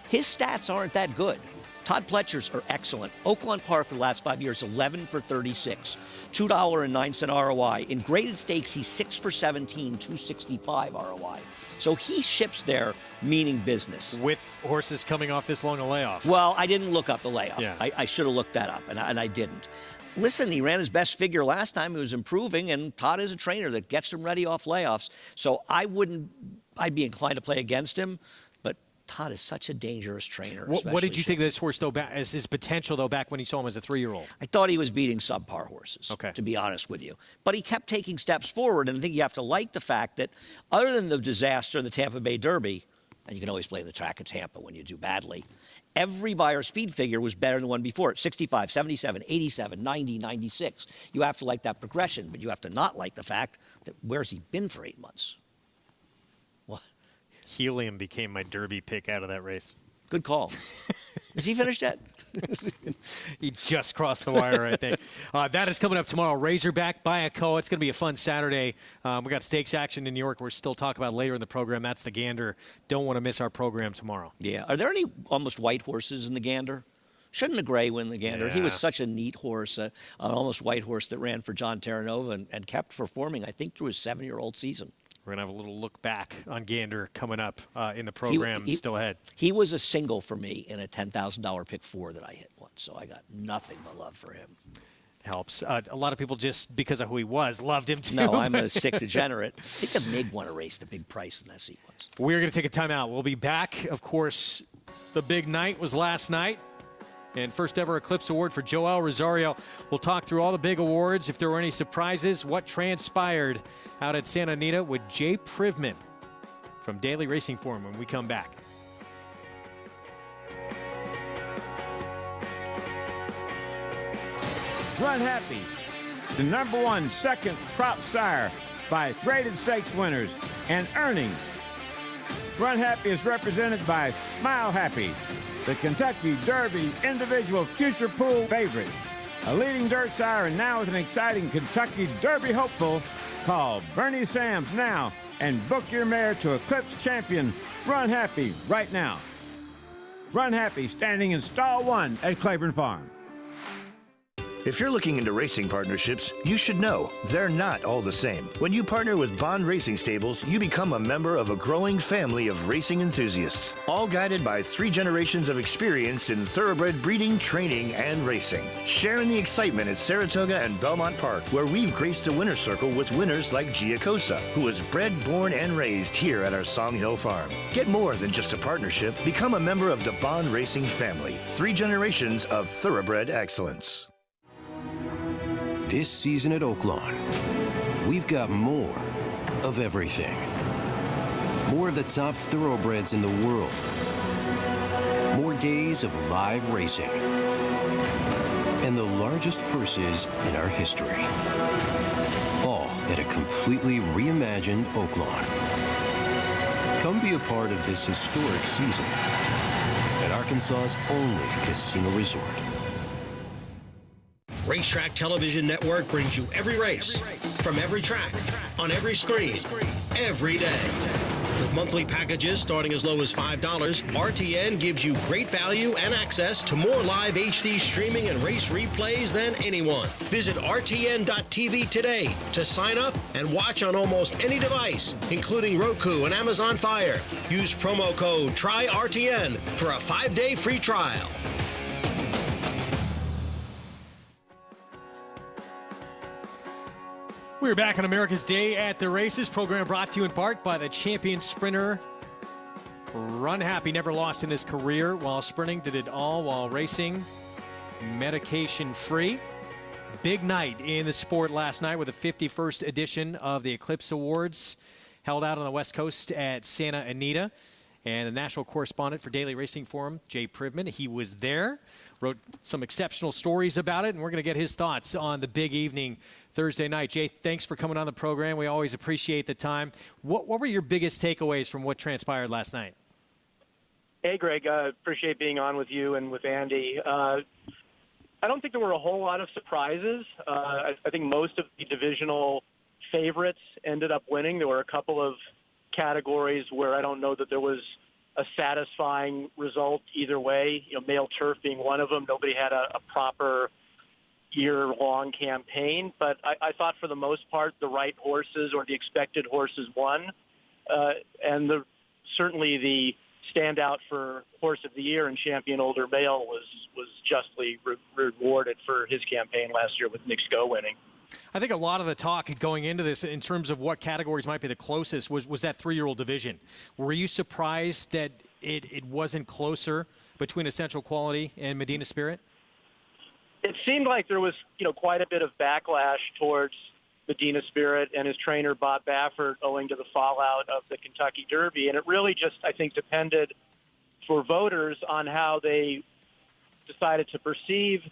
His stats aren't that good. Todd Pletcher's are excellent. Oaklawn Park for the last 5 years, 11 for 36, $2.09 ROI. In graded stakes, he's 6 for 17, 265 ROI. So he ships there, meaning business. With horses coming off this long a layoff. Well, I didn't look up the layoff. Yeah. I should have looked that up, and I didn't. Listen, he ran his best figure last time. He was improving, and Todd is a trainer that gets him ready off layoffs. So I'd be inclined to play against him, but Todd is such a dangerous trainer. What did you think of this horse, though, as his potential, though, back when you saw him as a 3-year-old? I thought he was beating subpar horses, to be honest with you. But he kept taking steps forward, and I think you have to like the fact that other than the disaster in the Tampa Bay Derby, and you can always play the track at Tampa when you do badly, every Beyer speed figure was better than the one before it. 65, 77, 87, 90, 96. You have to like that progression, but you have to not like the fact that where's he been for 8 months? What? Helium became my Derby pick out of that race. Good call. Is he finished yet? He just crossed the wire, I think. That is coming up tomorrow. Razorback by Aqueduct. It's going to be a fun Saturday. We got stakes action in New York. We're still talking about later in the program. That's the Gander. Don't want to miss our program tomorrow. Yeah. Are there any almost white horses in the Gander? Shouldn't the Gray win the Gander? Yeah. He was such a neat horse, an almost white horse that ran for John Terranova and kept performing, I think, through his 7-year-old season. We're going to have a little look back on Gander coming up in the program still ahead. He was a single for me in a $10,000 pick 4 that I hit once, so I got nothing but love for him. Helps. A lot of people, just because of who he was, loved him too. No, I'm a sick degenerate. I think the MiG won a race, the big price in that sequence. We're going to take a timeout. We'll be back. Of course, the big night was last night. And first ever Eclipse Award for Joel Rosario. We'll talk through all the big awards, if there were any surprises, what transpired out at Santa Anita with Jay Privman from Daily Racing Form when we come back. Run Happy, the #1 second crop sire by graded stakes winners and earnings. Run Happy is represented by Smile Happy, the Kentucky Derby individual future pool favorite. A leading dirt sire and now with an exciting Kentucky Derby hopeful. Call Bernie Sams now and book your mare to Eclipse champion Run Happy right now. Run Happy standing in stall 1 at Claiborne Farm. If you're looking into racing partnerships, you should know they're not all the same. When you partner with Bond Racing Stables, you become a member of a growing family of racing enthusiasts, all guided by 3 generations of experience in thoroughbred breeding, training, and racing. Sharing the excitement at Saratoga and Belmont Park, where we've graced the winner's circle with winners like Giacosa, who was bred, born, and raised here at our Song Hill Farm. Get more than just a partnership. Become a member of the Bond Racing family. 3 generations of thoroughbred excellence. This season at Oaklawn, we've got more of everything. More of the top thoroughbreds in the world. More days of live racing. And the largest purses in our history. All at a completely reimagined Oaklawn. Come be a part of this historic season at Arkansas's only casino resort. Racetrack Television Network brings you every race, from every track, on every screen, every day. With monthly packages starting as low as $5, RTN gives you great value and access to more live HD streaming and race replays than anyone. Visit RTN.tv today to sign up and watch on almost any device, including Roku and Amazon Fire. Use promo code TRYRTN for a 5-day free trial. We're back on America's Day at the Races. Program brought to you in part by the champion sprinter Run Happy. Never lost in his career while sprinting. Did it all while racing. Medication free. Big night in the sport last night with the 51st edition of the Eclipse Awards held out on the West Coast at Santa Anita. And the national correspondent for Daily Racing Forum, Jay Privman, he was there, wrote some exceptional stories about it, and we're going to get his thoughts on the big evening Thursday night. Jay, thanks for coming on the program. We always appreciate the time. What were your biggest takeaways from what transpired last night? Hey, Greg. Appreciate being on with you and with Andy. I don't think there were a whole lot of surprises. I think most of the divisional favorites ended up winning. There were a couple of categories where I don't know that there was a satisfying result either way. Male turf being one of them. Nobody had a proper year-long campaign. But I thought for the most part the right horses or the expected horses won. And certainly the standout for Horse of the Year and Champion Older Male was justly rewarded for his campaign last year with Nick Sko winning. I think a lot of the talk going into this in terms of what categories might be the closest was that 3-year-old division. Were you surprised that it wasn't closer between Essential Quality and Medina Spirit? It seemed like there was, quite a bit of backlash towards Medina Spirit and his trainer Bob Baffert owing to the fallout of the Kentucky Derby. And it really just, I think, depended for voters on how they decided to perceive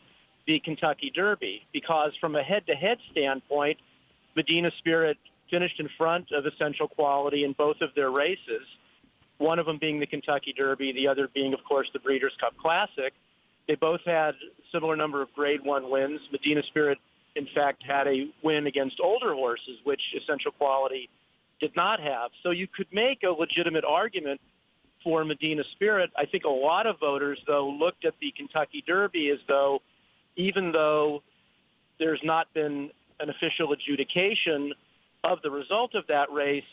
the Kentucky Derby, because from a head-to-head standpoint, Medina Spirit finished in front of Essential Quality in both of their races, one of them being the Kentucky Derby, the other being, of course, the Breeders' Cup Classic. They both had similar number of Grade 1 wins. Medina Spirit, in fact, had a win against older horses, which Essential Quality did not have. So you could make a legitimate argument for Medina Spirit. I think a lot of voters, though, looked at the Kentucky Derby as though, even though there's not been an official adjudication of the result of that race,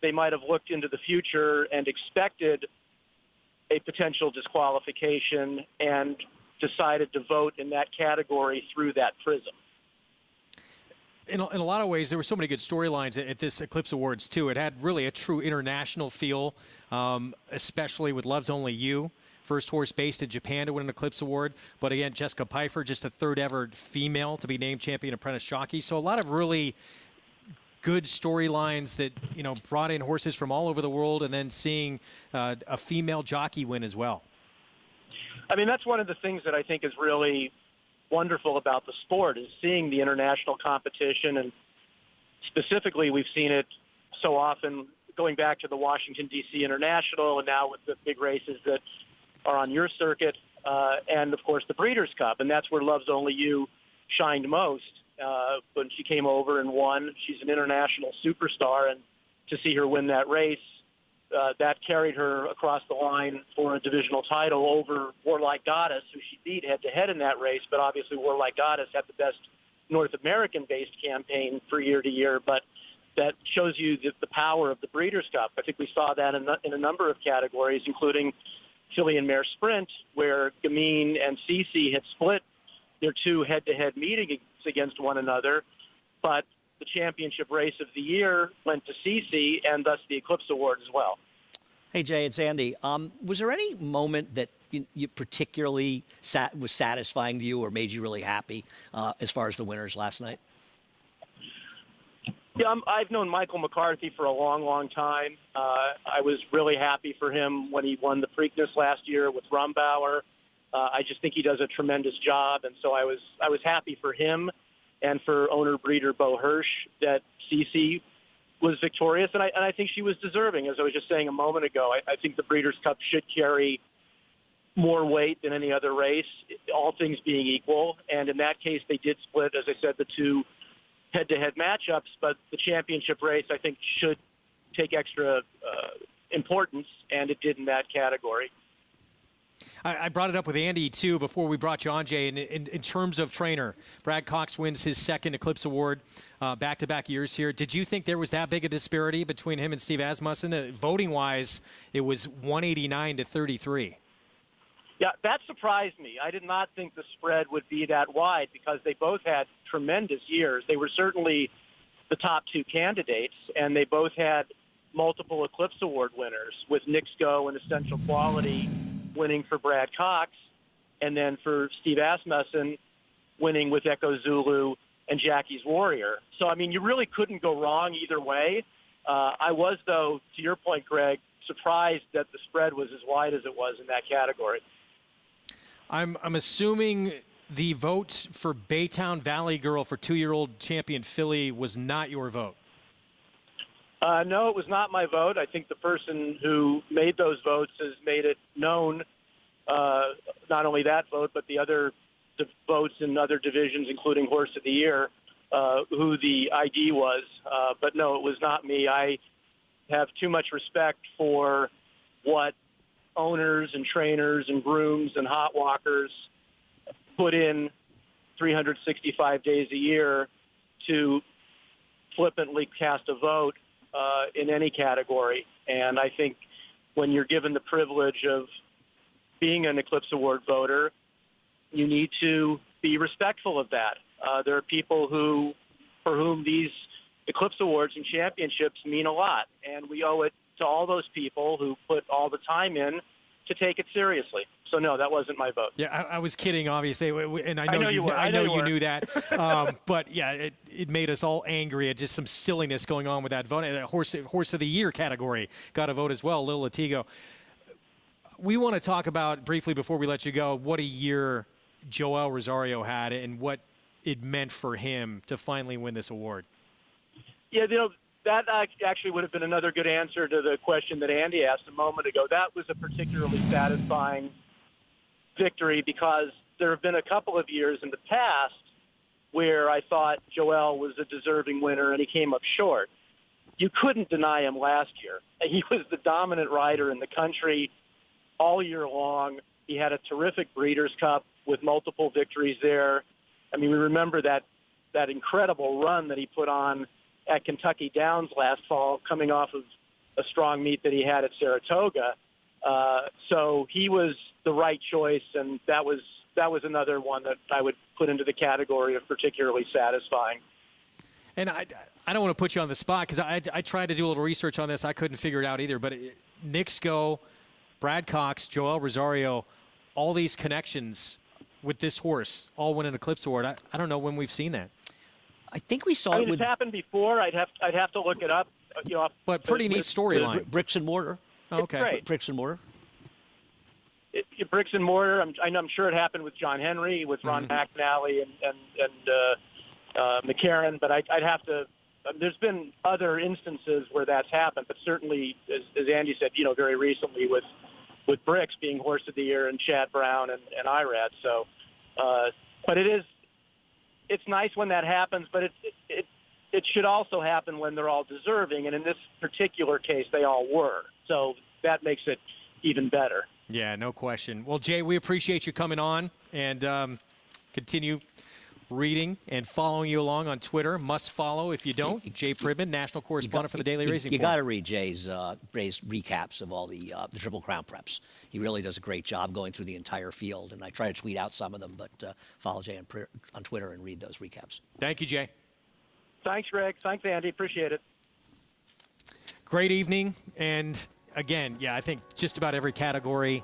they might have looked into the future and expected a potential disqualification and decided to vote in that category through that prism. In a lot of ways, there were so many good storylines at this Eclipse Awards, too. It had really a true international feel, especially with Love's Only You. First horse based in Japan to win an Eclipse Award. But again, Jessica Pfeiffer, just the third ever female to be named champion apprentice jockey. So a lot of really good storylines that, brought in horses from all over the world, and then seeing a female jockey win as well. I mean, that's one of the things that I think is really wonderful about the sport, is seeing the international competition. And specifically, we've seen it so often going back to the Washington, D.C. International, and now with the big races that are on your circuit, and, of course, the Breeders' Cup. And that's where Love's Only You shined most when she came over and won. She's an international superstar, and to see her win that race, that carried her across the line for a divisional title over Warlike Goddess, who she beat head-to-head in that race. But obviously Warlike Goddess had the best North American-based campaign for year to year. But that shows you the power of the Breeders' Cup. I think we saw that in a number of categories, including filly and mare sprint, where Gamine and Cece had split their two head-to-head meetings against one another. But the championship race of the year went to Cece, and thus the Eclipse Award as well. Hey, Jay, it's Andy. Was there any moment that you particularly was satisfying to you or made you really happy as far as the winners last night? Yeah, I've known Michael McCarthy for a long, long time. I was really happy for him when he won the Preakness last year with Rumbauer. I just think he does a tremendous job, and so I was happy for him and for owner-breeder Bo Hirsch that Cece was victorious, and I think she was deserving. As I was just saying a moment ago, I think the Breeders' Cup should carry more weight than any other race, all things being equal. And in that case, they did split, as I said, the two head-to-head matchups, but the championship race, I think, should take extra importance, and it did in that category. I brought it up with Andy, too, before we brought you on, Jay. In terms of trainer, Brad Cox wins his second Eclipse Award back-to-back years here. Did you think there was that big a disparity between him and Steve Asmussen? Voting-wise, it was 189 to 33. Yeah, that surprised me. I did not think the spread would be that wide because they both had tremendous years. They were certainly the top two candidates, and they both had multiple Eclipse Award winners, with Nick Sko and Essential Quality winning for Brad Cox, and then for Steve Asmussen winning with Echo Zulu and Jackie's Warrior. So, I mean, you really couldn't go wrong either way. I was, though, to your point, Greg, surprised that the spread was as wide as it was in that category. I'm assuming the vote for Baytown Valley Girl for 2-year-old champion filly was not your vote. No, it was not my vote. I think the person who made those votes has made it known, not only that vote, but the other votes in other divisions, including Horse of the Year, who the ID was. But no, it was not me. I have too much respect for what owners and trainers and grooms and hot walkers put in 365 days a year to flippantly cast a vote in any category. And I think when you're given the privilege of being an Eclipse Award voter, you need to be respectful of that. There are people for whom these Eclipse Awards and championships mean a lot, and we owe it to all those people who put all the time in to take it seriously. So no, that wasn't my vote. Yeah, I was kidding, obviously, and I know you were. I know you knew that. But yeah, it made us all angry at just some silliness going on with that vote. And horse of the Year category got a vote as well, Little Latigo. We want to talk about briefly before we let you go what a year Joel Rosario had and what it meant for him to finally win this award. Yeah, that actually would have been another good answer to the question that Andy asked a moment ago. That was a particularly satisfying victory because there have been a couple of years in the past where I thought Joel was a deserving winner and he came up short. You couldn't deny him last year. He was the dominant rider in the country all year long. He had a terrific Breeders' Cup with multiple victories there. I mean, we remember that incredible run that he put on at Kentucky Downs last fall, coming off of a strong meet that he had at Saratoga. So he was the right choice, and that was another one that I would put into the category of particularly satisfying. And I don't want to put you on the spot because I tried to do a little research on this. I couldn't figure it out either. But Nick Sco, Brad Cox, Joel Rosario, all these connections with this horse all win an Eclipse Award. I don't know when we've seen that. I think we saw it with... It's happened before. I'd have to look it up. But pretty neat storyline. Bricks and mortar. Oh, okay. Great. Bricks and mortar. Bricks and mortar. I'm sure it happened with John Henry, with Ron McNally and McCarran. But I'd have to. There's been other instances where that's happened, but certainly, as Andy said, very recently with Bricks being Horse of the Year and Chad Brown and Irad. So, but it's nice when that happens, but it should also happen when they're all deserving, and in this particular case, they all were. So that makes it even better. Yeah, no question. Well, Jay, we appreciate you coming on and continue reading and following you along on Twitter. Must follow if you don't. Jay Pridman, national correspondent for the Daily Racing You Form. got to read Jay's recaps of all the Triple Crown preps. He really does a great job going through the entire field, and I try to tweet out some of them, but follow Jay on Twitter and read those recaps. Thank you, Jay. Thanks, Greg. Thanks, Andy. Appreciate it. Great evening, and again, yeah, I think just about every category,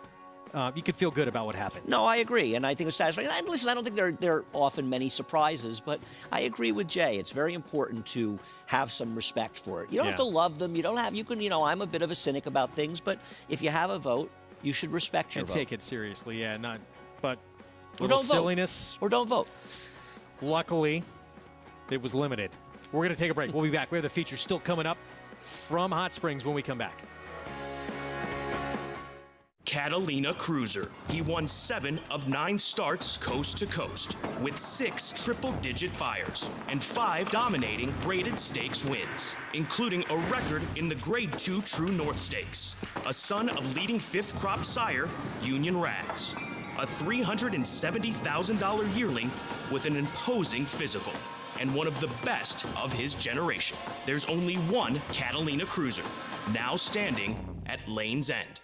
you could feel good about what happened. No, I agree, and I think it's satisfying. And listen, I don't think there are often many surprises, but I agree with Jay. It's very important to have some respect for it. You don't have to love them. You can, I'm a bit of a cynic about things, but if you have a vote, you should respect your and vote. take it seriously, yeah. But Or little don't vote. silliness. Or don't vote. Luckily, it was limited. We're going to take a break. We'll be back. We have the feature still coming up from Hot Springs when we come back. Catalina Cruiser. He won 7 of 9 starts coast to coast, with 6 triple-digit buyers and 5 dominating graded stakes wins, including a record in the Grade 2 True North Stakes. A son of leading fifth crop sire, Union Rags. A $370,000 yearling with an imposing physical, and one of the best of his generation. There's only one Catalina Cruiser, now standing at Lane's End.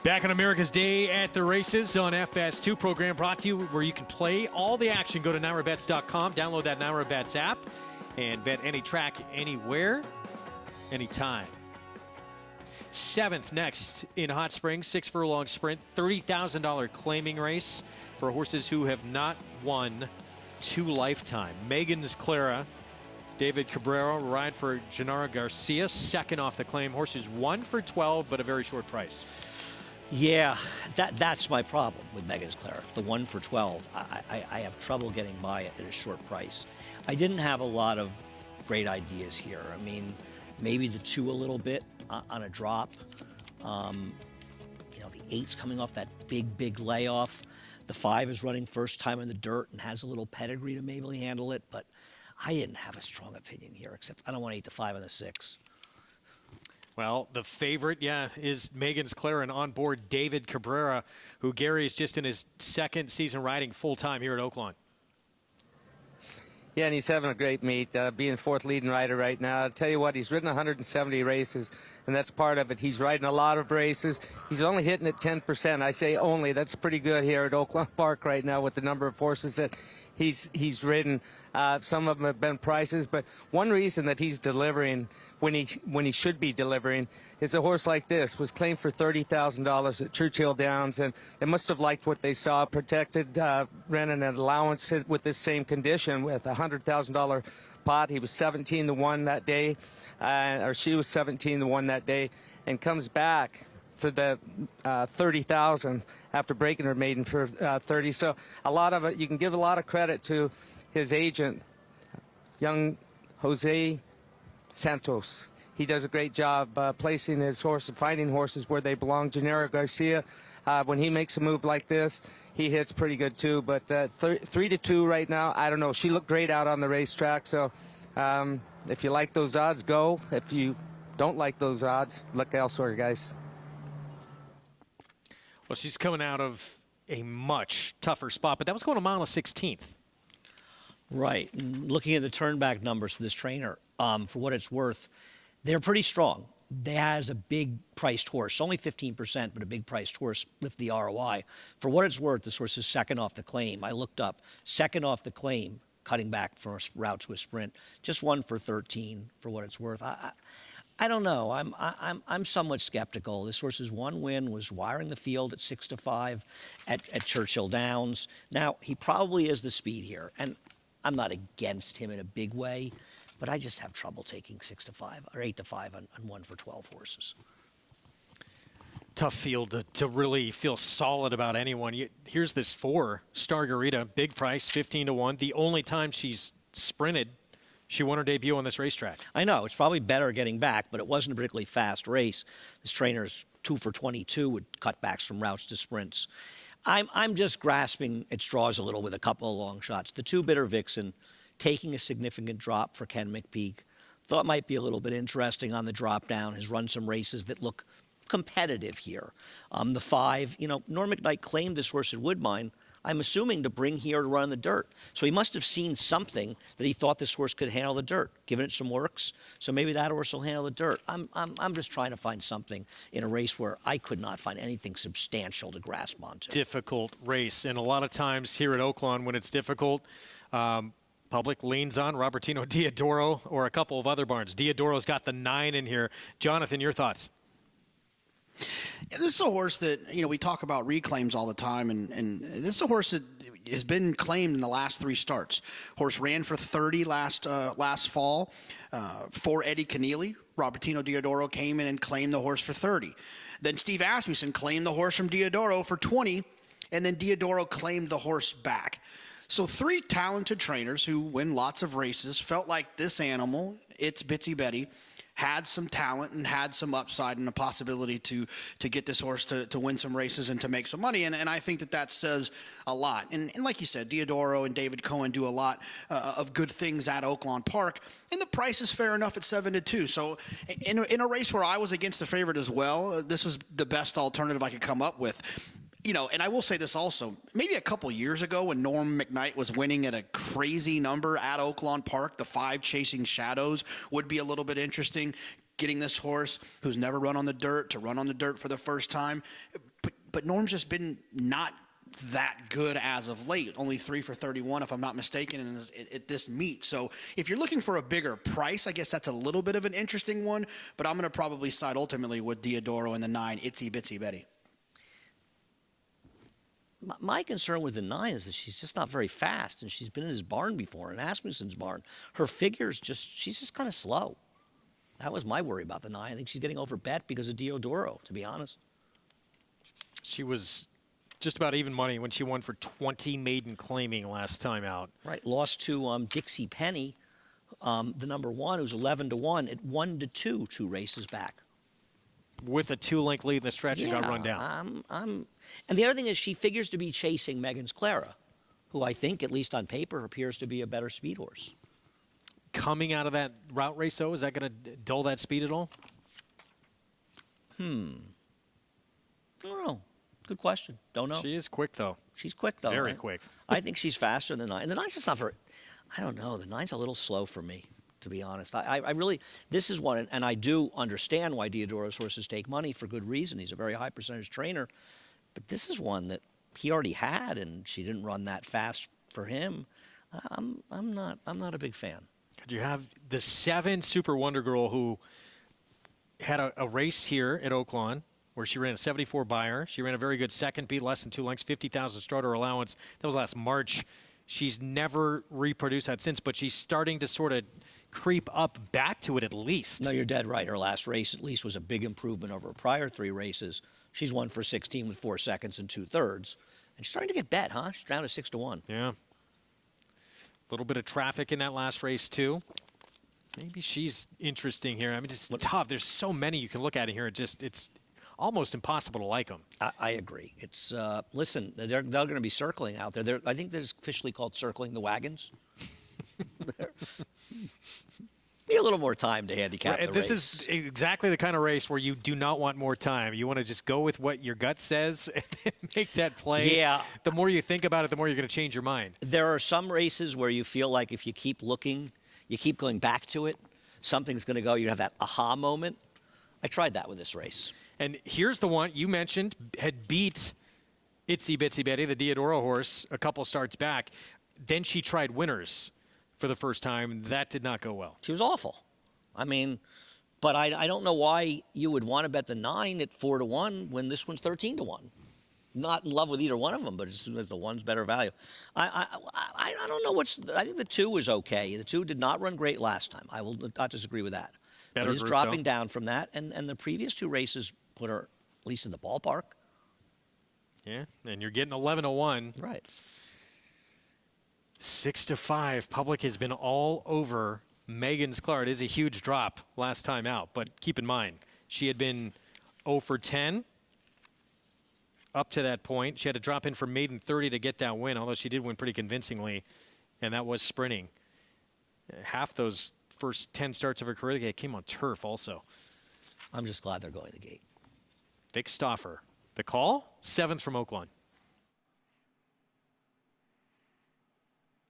Back on America's Day at the Races on FS2, program brought to you where you can play all the action. Go to NyraBets.com, download that NyraBets app, and bet any track, anywhere, anytime. 7th next in Hot Springs, 6-furlong sprint, $30,000 claiming race for horses who have not won 2 lifetime. Megan's Clara, David Cabrera, ride for Gennaro Garcia, second off the claim. Horses 1 for 12, but a very short price. Yeah, that's my problem with Megan's Clara. The 1 for 12. I have trouble getting by it at a short price. I didn't have a lot of great ideas here. I mean, maybe the 2 a little bit on a drop. You know, the 8's coming off that big layoff. The 5 is running first time in the dirt and has a little pedigree to maybe handle it, but I didn't have a strong opinion here, except I don't want 8-5 on the 6. Well, the favorite, is Megan's Clara and on board David Cabrera, who Gary is just in his 2nd season riding full-time here at Oaklawn. Yeah, and he's having a great meet, being 4th leading rider right now. I'll tell you what, he's ridden 170 races, and that's part of it. He's riding a lot of races. He's only hitting at 10%. I say only. That's pretty good here at Oaklawn Park right now with the number of horses that he's ridden. Some of them have been prices, but one reason that he's delivering when he should be delivering is a horse like this was claimed for $30,000 at Churchill Downs, and they must have liked what they saw. Protected, ran an allowance with this same condition with a $100,000 pot. He was 17-1 that day, or she was 17-1 that day, and comes back for the 30,000 after breaking her maiden for 30. So a lot of it, you can give a lot of credit to his agent, young Jose Santos. He does a great job placing his horses, finding horses where they belong. Gennaro Garcia, when he makes a move like this, he hits pretty good too. But 3-2 right now, I don't know. She looked great out on the racetrack. So if you like those odds, go. If you don't like those odds, look elsewhere, guys. Well, she's coming out of a much tougher spot, but that was going a mile of 16th. Right. And looking at the turnback numbers for this trainer, for what it's worth, they're pretty strong. They has a big priced horse, only 15%, but a big priced horse with the ROI. For what it's worth, this horse is 2nd off the claim. I looked up, 2nd off the claim, cutting back from a route to a sprint, just 1 for 13 for what it's worth. I don't know. I'm somewhat skeptical. This horse's 1 win was wiring the field at 6-5 at Churchill Downs. Now, he probably is the speed here, and I'm not against him in a big way, but I just have trouble taking 6-5 or 8-5 on 1 for 12 horses. Tough field to really feel solid about anyone. Here's this 4, Stargarita, big price, 15-1. The only time she's sprinted, she won her debut on this racetrack. I know. It's probably better getting back, but it wasn't a particularly fast race. This trainer's 2 for 22 with cutbacks from routes to sprints. I'm just grasping at straws a little with a couple of long shots. The 2 Bitter Vixen taking a significant drop for Ken McPeak. Thought might be a little bit interesting on the drop down. Has run some races that look competitive here. The 5, Norm McKnight claimed this horse at Woodbine, I'm assuming, to bring here to run in the dirt. So he must have seen something that he thought this horse could handle the dirt, given it some works. So maybe that horse will handle the dirt. I'm just trying to find something in a race where I could not find anything substantial to grasp onto. Difficult race, and a lot of times here at Oaklawn, when it's difficult, public leans on Robertino Diodoro or a couple of other barns. Diodoro's got the 9 in here. Jonathan, your thoughts? Yeah, this is a horse that, we talk about reclaims all the time, and this is a horse that has been claimed in the last 3 starts. Horse ran for 30 last fall for Eddie Keneally. Robertino Diodoro came in and claimed the horse for 30. Then Steve Asmussen claimed the horse from Diodoro for 20, and then Diodoro claimed the horse back. So 3 talented trainers who win lots of races felt like this animal, it's Bitsy Betty, had some talent and had some upside and a possibility to get this horse to win some races and to make some money. And I think that says a lot. And like you said, Diodoro and David Cohen do a lot of good things at Oaklawn Park. And the price is fair enough at 7-2. So in a race where I was against the favorite as well, this was the best alternative I could come up with. And I will say this also, maybe a couple years ago when Norm McKnight was winning at a crazy number at Oaklawn Park, the 5 Chasing Shadows would be a little bit interesting. Getting this horse who's never run on the dirt to run on the dirt for the first time. but Norm's just been not that good as of late. Only 3 for 31, if I'm not mistaken, at this meet. So if you're looking for a bigger price, I guess that's a little bit of an interesting one. But I'm going to probably side ultimately with Diodoro and the 9, Itsy Bitsy Betty. My concern with the 9 is that she's just not very fast, and she's been in his barn before, in Asmussen's barn. Her figure's she's just kind of slow. That was my worry about the 9. I think she's getting overbet because of Diodoro, to be honest. She was just about even money when she won for 20 maiden claiming last time out. Right, lost to Dixie Penny, the number 1, who's 11-1 at 1-2 2 races back. With a 2-length lead in the stretch and got run down. And the other thing is she figures to be chasing Megan's Clara, who I think, at least on paper, appears to be a better speed horse. Coming out of that route race, though, is that going to dull that speed at all? I don't know. Good question. Don't know. She is quick, though. She's quick, though. Very quick. I think she's faster than the 9. And the 9's just not very, I don't know. The 9's a little slow for me, to be honest. I really, this is one, and I do understand why Diodoro's horses take money for good reason. He's a very high percentage trainer. But this is one that he already had, and she didn't run that fast for him. I'm not a big fan. You have the 7 Super Wonder Girl who had a race here at Oaklawn where she ran a 74 buyer. She ran a very good second, beat less than 2 lengths, 50,000 starter allowance. That was last March. She's never reproduced that since, but she's starting to sort of creep up back to it at least. No, you're dead right. Her last race at least was a big improvement over her prior 3 races. She's 1 for 16 with 4 seconds and 2/3. And she's starting to get bet, huh? She's down to 6-1. Yeah. A little bit of traffic in that last race, too. Maybe she's interesting here. I mean, it's tough. There's so many you can look at here. It's almost impossible to like them. I agree. It's listen, they're going to be circling out there. I think that's officially called circling the wagons. Be a little more time to handicap the this race. is exactly the kind of race where you do not want more time. You want to just go with what your gut says and make that play. Yeah. The more you think about it, the more you're going to change your mind. There are some races where you feel like if you keep looking, you keep going back to it, something's going to go. You have that aha moment. I tried that with this race. And here's the one you mentioned, had beat Itsy Bitsy Betty, the Diodoro horse, a couple starts back. Then she tried winners for the first time. That did not go well. She was awful. I mean, but I don't know why you would want to bet the 9 at 4-1 when this one's 13-1. Not in love with either one of them, but it's the one's better value. I don't know I think the 2 is okay. The 2 did not run great last time. I will not disagree with that. Better but it's group, dropping though. down from that, and the previous 2 races put her at least in the ballpark. Yeah, and you're getting 11-1. Right. 6-5. Public has been all over Megan's Clara. It is a huge drop last time out, but keep in mind, she had been 0 for 10 up to that point. She had to drop in for maiden 30 to get that win, although she did win pretty convincingly, and that was sprinting. Half those first 10 starts of her career came on turf also. I'm just glad they're going the gate. Vic Stauffer. The call, 7th from Oaklawn.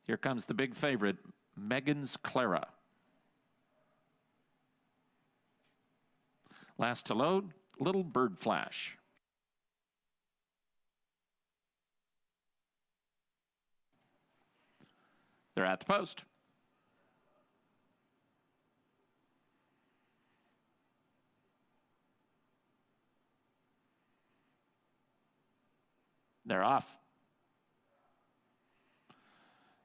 Here comes the big favorite, Megan's Clara. Last to load, Little Bird Flash. They're at the post. They're off.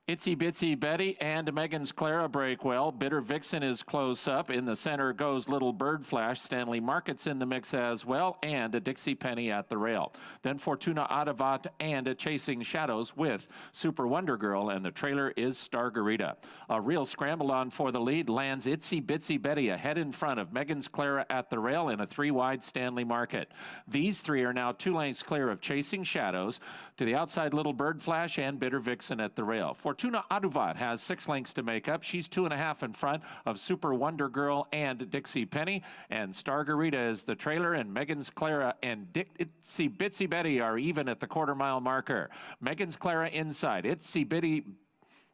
Itsy Bitsy Betty and Megan's Clara break well. Bitter Vixen is close up. In the center goes Little Bird Flash. Stanley Market's in the mix as well, and a Dixie Penny at the rail. Then Fortuna Adavat and a Chasing Shadows with Super Wonder Girl, and the trailer is Stargarita. A real scramble on for the lead lands Itsy Bitsy Betty ahead in front of Megan's Clara at the rail in a 3-wide Stanley Market. These 3 are now 2 lengths clear of Chasing Shadows. To the outside, Little Bird Flash and Bitter Vixen at the rail. Fortuna Aduvat has 6 lengths to make up. She's 2.5 in front of Super Wonder Girl and Dixie Penny. And Stargarita is the trailer, and Megan's Clara and Itsy Bitsy Betty are even at the quarter-mile marker. Megan's Clara inside. Itsy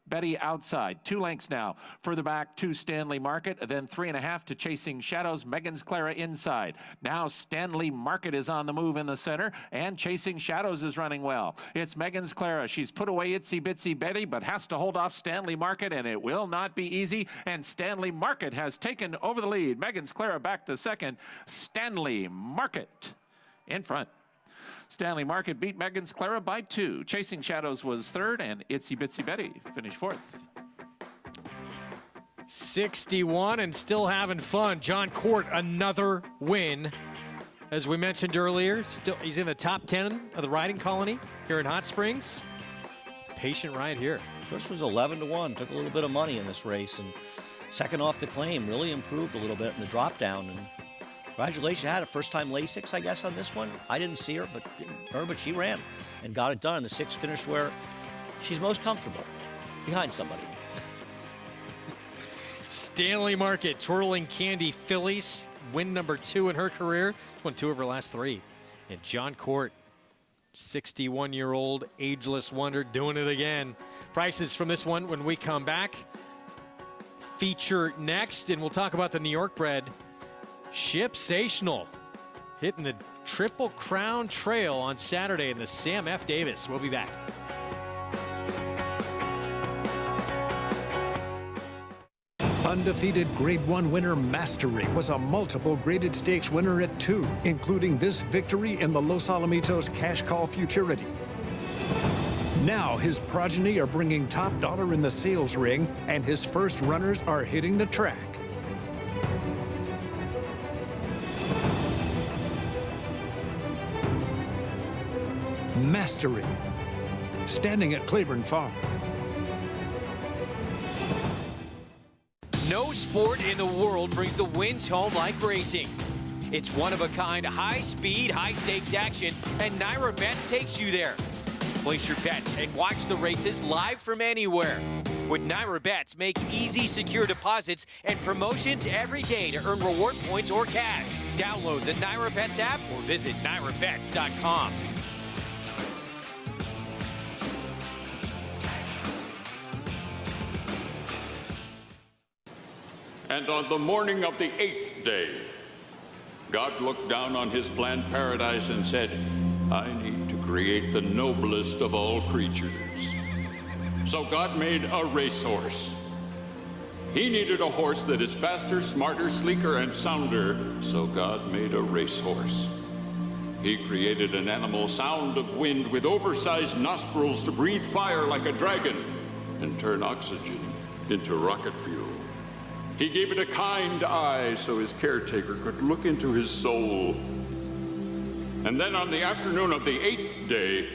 Betty outside. 2 lengths now. Further back to Stanley Market, then 3.5 to Chasing Shadows. Megan's Clara inside. Now Stanley Market is on the move in the center, and Chasing Shadows is running well. It's Megan's Clara. She's put away Itsy Bitsy Betty, but has to hold off Stanley Market, and it will not be easy. And Stanley Market has taken over the lead. Megan's Clara back to second. Stanley Market in front. Stanley Market beat Megan's Clara by 2. Chasing Shadows was third, and Itsy Bitsy Betty finished fourth. 61 and still having fun. John Court, another win. As we mentioned earlier, he's in the top 10 of the riding colony here in Hot Springs. Patient ride here. First was 11-1. Took a little bit of money in this race, and second off the claim really improved a little bit in the drop down. And congratulations, had a first-time Lasix, I guess, on this one. I didn't see her, but she ran and got it done. And the 6 finished where she's most comfortable, behind somebody. Stanley Market, Twirling Candy Fillies, win number 2 in her career. She's won 2 of her last 3. And John Court, 61-year-old ageless wonder, doing it again. Prices from this one when we come back. Feature next, and we'll talk about the New York bred Shipsational hitting the Triple Crown Trail on Saturday in the Sam F. Davis. We'll be back. Undefeated Grade 1 winner Mastery was a multiple graded stakes winner at 2, including this victory in the Los Alamitos Cash Call Futurity. Now his progeny are bringing top dollar in the sales ring, and his first runners are hitting the track. Mastery, standing at Claiborne Farm. No sport in the world brings the wins home like racing. It's one-of-a-kind, high-speed, high-stakes action, and Naira Bets takes you there. Place your bets and watch the races live from anywhere. With Naira Bets, make easy, secure deposits and promotions every day to earn reward points or cash. Download the Naira Bets app or visit nairabets.com. And on the morning of the 8th day, God looked down on his planned paradise and said, I need to create the noblest of all creatures. So God made a racehorse. He needed a horse that is faster, smarter, sleeker, and sounder, so God made a racehorse. He created an animal sound of wind with oversized nostrils to breathe fire like a dragon and turn oxygen into rocket fuel. He gave it a kind eye so his caretaker could look into his soul. And then on the afternoon of the 8th day,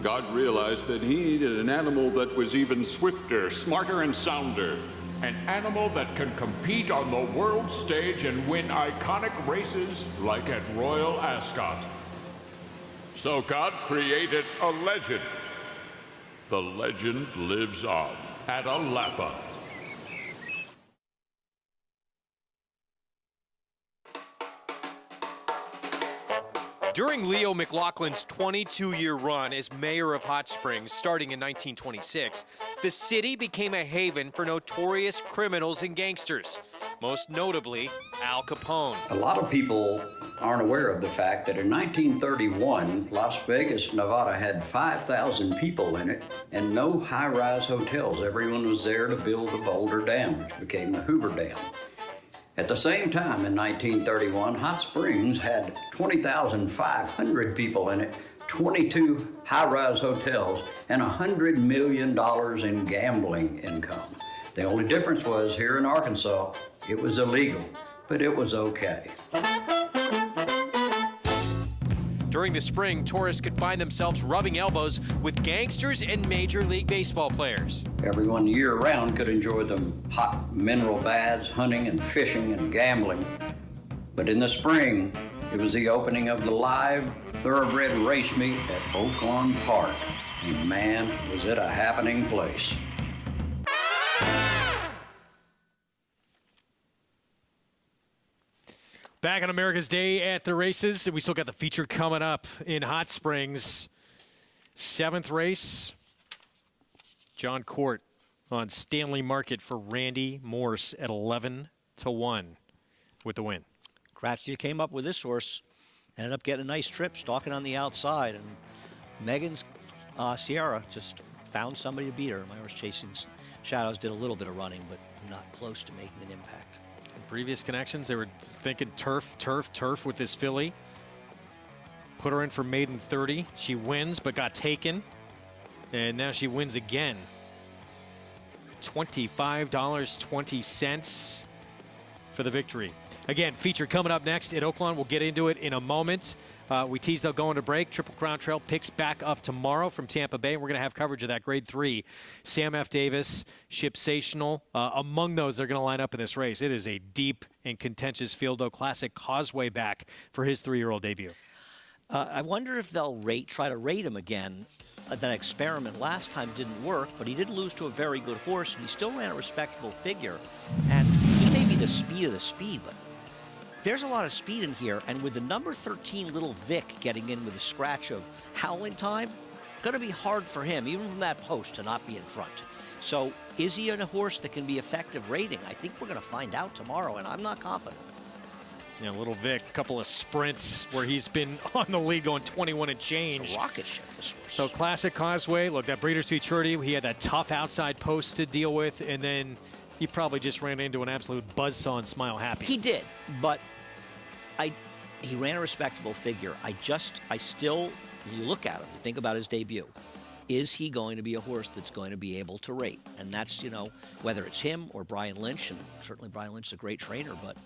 God realized that he needed an animal that was even swifter, smarter, and sounder. An animal that can compete on the world stage and win iconic races like at Royal Ascot. So God created a legend. The legend lives on at Alapa. During Leo McLaughlin's 22-year run as mayor of Hot Springs, starting in 1926, the city became a haven for notorious criminals and gangsters, most notably Al Capone. A lot of people aren't aware of the fact that in 1931, Las Vegas, Nevada had 5,000 people in it and no high-rise hotels. Everyone was there to build the Boulder Dam, which became the Hoover Dam. At the same time, in 1931, Hot Springs had 20,500 people in it, 22 high-rise hotels, and $100 million in gambling income. The only difference was here in Arkansas, it was illegal, but it was okay. During the spring, tourists could find themselves rubbing elbows with gangsters and Major League Baseball players. Everyone year-round could enjoy the hot mineral baths, hunting and fishing and gambling. But in the spring, it was the opening of the live thoroughbred race meet at Oaklawn Park. And man, was it a happening place. Back on America's Day at the races, and we still got the feature coming up in Hot Springs. 7th race, John Court on Stanley Market for Randy Morse at 11-1 with the win. Grazia came up with this horse, ended up getting a nice trip, stalking on the outside, and Megan's Sierra just found somebody to beat her. My horse Chasing Shadows did a little bit of running, but not close to making an impact. In previous connections, they were thinking turf with this filly. Put her in for maiden 30. She wins, but got taken. And now she wins again. $25.20 for the victory. Again, feature coming up next at Oaklawn. We'll get into it in a moment. We teased out going to break. Triple Crown Trail picks back up tomorrow from Tampa Bay. We're going to have coverage of that Grade 3. Sam F. Davis, Shipsational. Among those, they're going to line up in this race. It is a deep and contentious field, though. Classic Causeway back for his 3-year-old debut. I wonder if they'll try to rate him again. That experiment last time didn't work, but he did lose to a very good horse, and he still ran a respectable figure. And he may be the speed of the speed, but there's a lot of speed in here. And with the number 13 Little Vic getting in with a scratch of Howling Time, going to be hard for him, even from that post, to not be in front. So is he a horse that can be effective rating? I think we're going to find out tomorrow, and I'm not confident. Yeah, Little Vic, a couple of sprints where he's been on the lead going 21 and change. It's a rocket ship, this horse. So classic Causeway. Look, that Breeders' Futurity, he had that tough outside post to deal with, and then he probably just ran into an absolute buzzsaw and Smile Happy. He did, but he ran a respectable figure. You look at him, you think about his debut. Is he going to be a horse that's going to be able to rate? And that's, whether it's him or Brian Lynch, and certainly Brian Lynch is a great trainer, but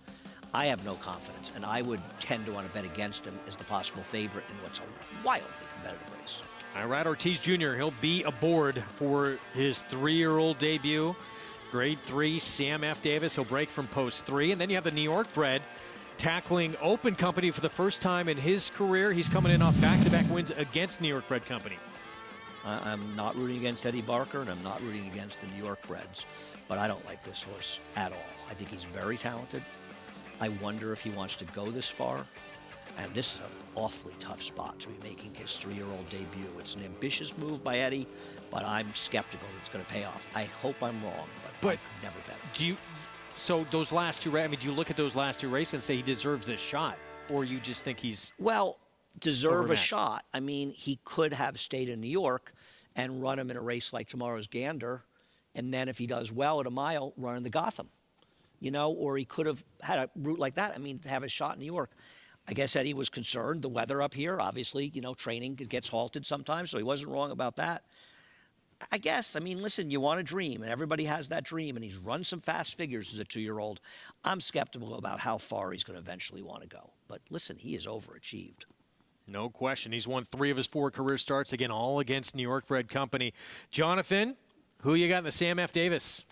I have no confidence, and I would tend to want to bet against him as the possible favorite in what's a wildly competitive race. Irad Ortiz Jr., he'll be aboard for his 3-year-old debut. Grade 3, Sam F. Davis, he'll break from post 3. And then you have the New York bred tackling Open Company for the first time in his career. He's coming in off back-to-back wins against New York bred company. I'm not rooting against Eddie Barker, and I'm not rooting against the New York breds, but I don't like this horse at all. I think he's very talented. I wonder if he wants to go this far. And this is an awfully tough spot to be making his 3-year-old debut. It's an ambitious move by Eddie, but I'm skeptical that it's going to pay off. I hope I'm wrong, but I could never bet him. So those last two, do you look at those last two races and say he deserves this shot? Or you just think he's deserve overmatched? A shot? I mean, he could have stayed in New York and run him in a race like tomorrow's Gander, and then if he does well at a mile, run in the Gotham. Or he could have had a route like that. I mean, to have a shot in New York. I guess Eddie was concerned. The weather up here, obviously, training gets halted sometimes, so he wasn't wrong about that. I guess, listen, you want a dream, and everybody has that dream, and he's run some fast figures as a 2-year-old. I'm skeptical about how far he's going to eventually want to go. But listen, he has overachieved. No question. He's won 3 of his 4 career starts, again, all against New York bred company. Jonathan, who you got in the Sam F. Davis?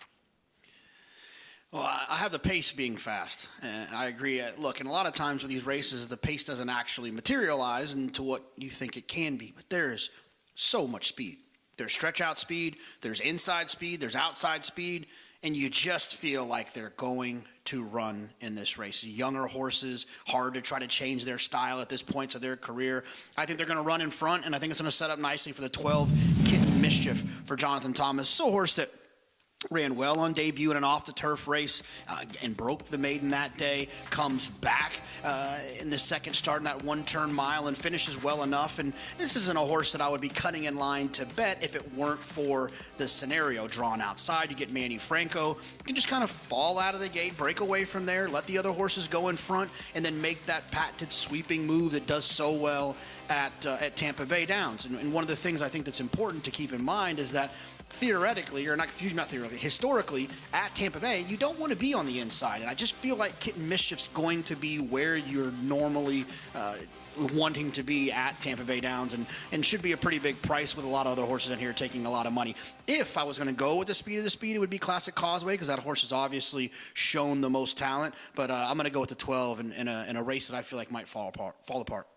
Well, I have the pace being fast, and I agree. Look, and a lot of times with these races, the pace doesn't actually materialize into what you think it can be. But there's so much speed. There's stretch-out speed, there's inside speed, there's outside speed, and you just feel like they're going to run in this race. Younger horses, hard to try to change their style at this point of their career. I think they're going to run in front, and I think it's going to set up nicely for the 12 Kitten Mischief for Jonathan Thomas. So a horse that ran well on debut in an off-the-turf race and broke the maiden that day, comes back in the second start in that one-turn mile and finishes well enough. And this isn't a horse that I would be cutting in line to bet if it weren't for the scenario drawn outside. You get Manny Franco. You can just kind of fall out of the gate, break away from there, let the other horses go in front, and then make that patented sweeping move that does so well at Tampa Bay Downs. And one of the things I think that's important to keep in mind is that historically, at Tampa Bay, you don't want to be on the inside. And I just feel like Kitten Mischief's going to be where you're normally wanting to be at Tampa Bay Downs, and should be a pretty big price with a lot of other horses in here taking a lot of money. If I was going to go with the speed of the speed, it would be Classic Causeway, because that horse has obviously shown the most talent. But I'm going to go with the 12 in a race that I feel like might fall apart.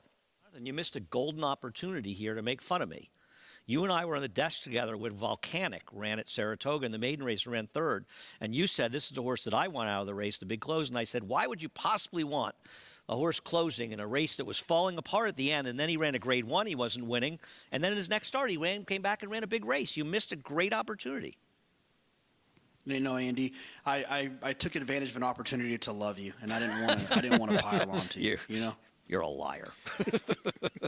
And you missed a golden opportunity here to make fun of me. You and I were on the desk together when Volcanic ran at Saratoga in the maiden race and ran 3rd. And you said, this is the horse that I want out of the race, the big close. And I said, why would you possibly want a horse closing in a race that was falling apart at the end? And then he ran a Grade 1. He wasn't winning. And then in his next start, he came back and ran a big race. You missed a great opportunity. You know, Andy, I took advantage of an opportunity to love you, and I didn't want to pile on to you. You know, you're a liar.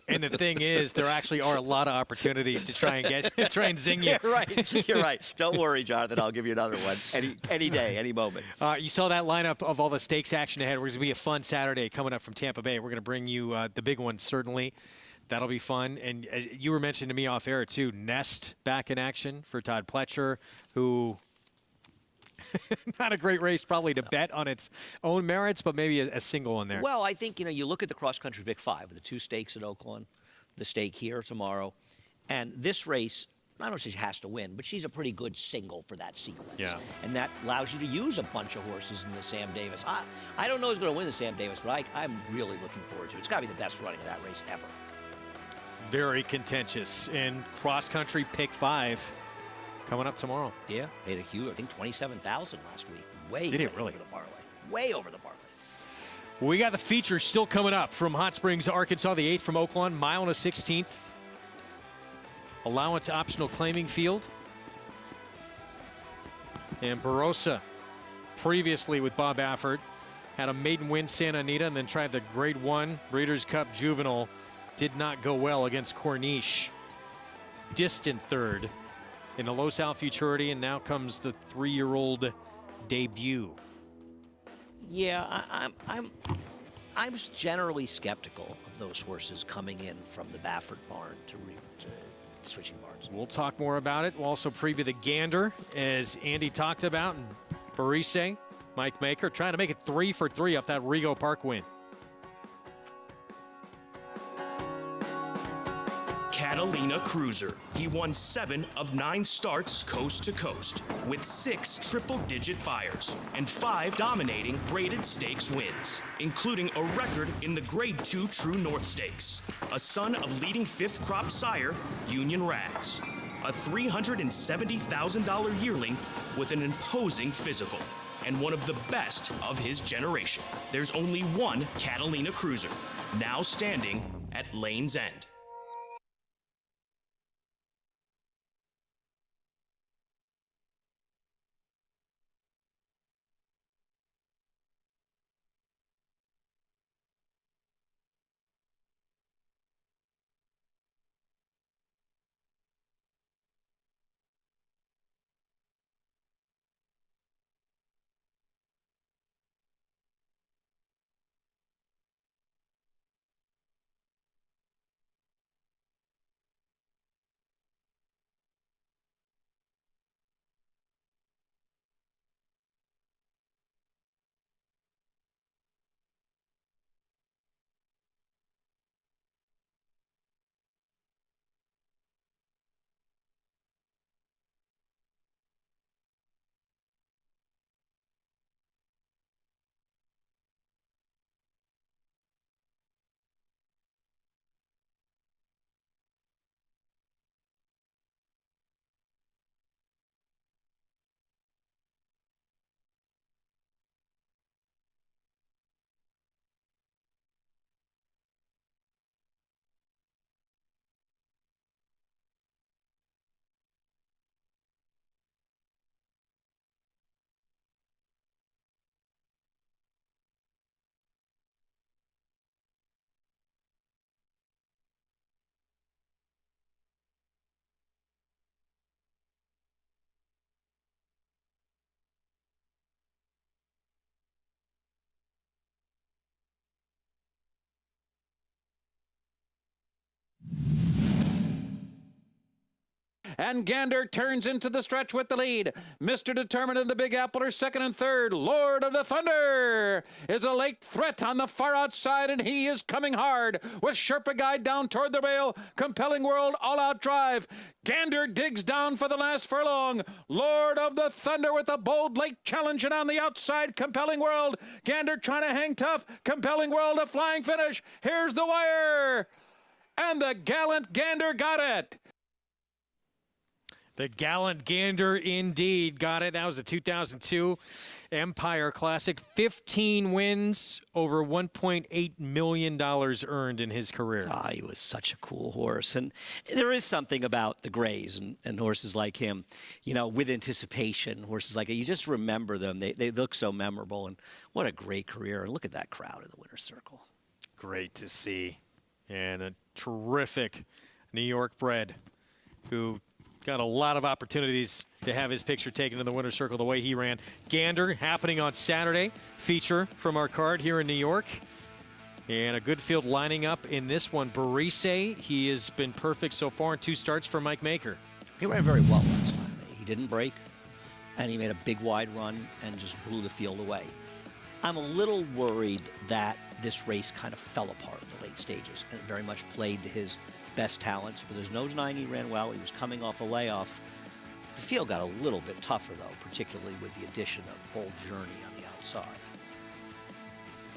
And the thing is, there actually are a lot of opportunities to try and zing you. You're right. You're right. Don't worry, Jonathan. I'll give you another one any day, any moment. You saw that lineup of all the stakes action ahead. We're going to be a fun Saturday coming up from Tampa Bay. We're going to bring you the big ones, certainly. That'll be fun. And you were mentioning to me off air, too, Nest back in action for Todd Pletcher, who not a great race probably to bet on its own merits, but maybe a single in there. Well, I think, you look at the cross-country Big Five, the 2 stakes at Oaklawn, the stake here tomorrow, and this race, I don't say she has to win, but she's a pretty good single for that sequence. Yeah. And that allows you to use a bunch of horses in the Sam Davis. I don't know who's going to win the Sam Davis, but I'm really looking forward to it. It's got to be the best running of that race ever. Very contentious. And cross-country Pick 5 coming up tomorrow. Yeah, paid a huge, I think 27,000 last week. Way Did it really? over the parlay. Way over the parlay. We got the feature still coming up from Hot Springs, Arkansas, the 8th from Oaklawn, mile and a 16th. Allowance optional claiming field. And Barossa, previously with Bob Afford, had a maiden win Santa Anita and then tried the Grade 1 Breeders' Cup Juvenile. Did not go well against Corniche. Distant third in the Los Al Futurity, and now comes the 3-year-old debut. Yeah, I'm generally skeptical of those horses coming in from the Baffert barn to switching barns. We'll talk more about it. We'll also preview the Gander, as Andy talked about, and Barise, Mike Maker, trying to make it 3 for 3 off that Rego Park win. Catalina Cruiser. He won 7 of 9 starts coast to coast, with 6 triple-digit buyers and 5 dominating graded stakes wins, including a record in the Grade 2 True North Stakes, a son of leading 5th crop sire, Union Rags, a $370,000 yearling with an imposing physical, and one of the best of his generation. There's only one Catalina Cruiser, now standing at Lane's End. And Gander turns into the stretch with the lead. Mr. Determined in the Big Apple are second and third. Lord of the Thunder is a late threat on the far outside, and he is coming hard with Sherpa Guide down toward the rail. Compelling World all-out drive. Gander digs down for the last furlong. Lord of the Thunder with a bold late challenge, and on the outside, Compelling World. Gander trying to hang tough. Compelling World a flying finish. Here's the wire. And the gallant Gander got it. The gallant Gander indeed got it. That was a 2002 Empire Classic. 15 wins, over $1.8 million earned in his career. Ah, he was such a cool horse. And there is something about the Grays and horses like him, you know, with anticipation, horses like you just remember them. They look so memorable. And what a great career. And look at that crowd in the winner's circle. Great to see. And a terrific New York bred who got a lot of opportunities to have his picture taken in the winner's circle the way he ran. Gander happening on Saturday. Feature from our card here in New York. And a good field lining up in this one. Barise, he has been perfect so far in 2 starts for Mike Maker. He ran very well last time. He didn't break, and he made a big wide run and just blew the field away. I'm a little worried that this race kind of fell apart in the late stages, and it very much played to his best talents, but there's no denying he ran well. He was coming off a layoff. The field got a little bit tougher, though, particularly with the addition of Bold Journey on the outside.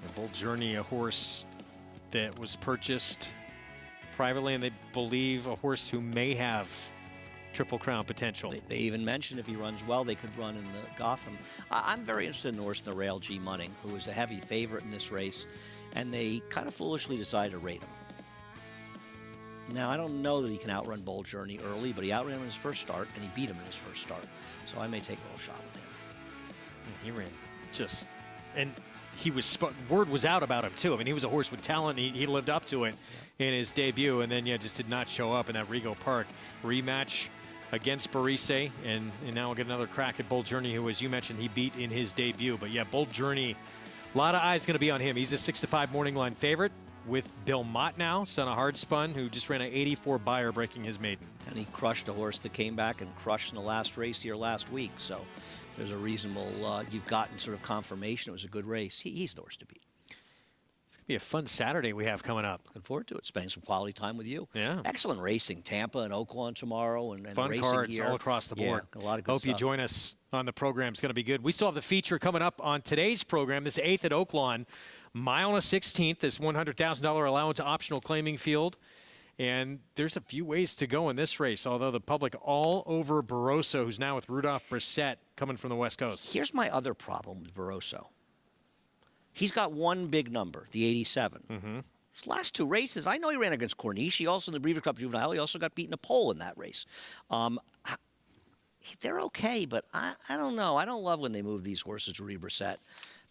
And Bold Journey, a horse that was purchased privately, and they believe a horse who may have Triple Crown potential. They even mentioned if he runs well, they could run in the Gotham. I'm very interested in the horse in the Rail G Munning, who was a heavy favorite in this race, and they kind of foolishly decided to rate him. Now, I don't know that he can outrun Bold Journey early, but he outran him in his first start, and he beat him in his first start. So I may take a little shot with him. And he ran just, and he was, word was out about him too. I mean, he was a horse with talent. He lived up to it in his debut, and then, yeah, just did not show up in that Rego Park rematch against Barise, and now we'll get another crack at Bold Journey, who, as you mentioned, he beat in his debut. But yeah, Bold Journey, a lot of eyes going to be on him. He's a 6-5 morning line favorite with Bill Mott now, son of Hard Spun, who just ran an 84 Beyer, breaking his maiden. And he crushed a horse that came back and crushed in the last race here last week. So there's a reasonable, you've gotten sort of confirmation it was a good race. He's the horse to beat. It's going to be a fun Saturday we have coming up. Looking forward to it, spending some quality time with you. Yeah. Excellent racing. Tampa and Oaklawn tomorrow. And fun racing cards here all across the board. Yeah, a lot of good Hope stuff. you join us on the program. It's going to be good. We still have the feature coming up on today's program, this 8th at Oaklawn. Mile and a 16th, this $100,000 allowance optional claiming field. And there's a few ways to go in this race, although the public all over Barroso, who's now with Rudolph Brissett coming from the West Coast. Here's my other problem with Barroso. He's got one big number, the 87. Mm-hmm. His last 2 races, I know he ran against Corniche. He also, in the Breeders' Cup Juvenile, he also got beaten a pole in that race. They're okay, but I don't know. I don't love when they move these horses to Brissett.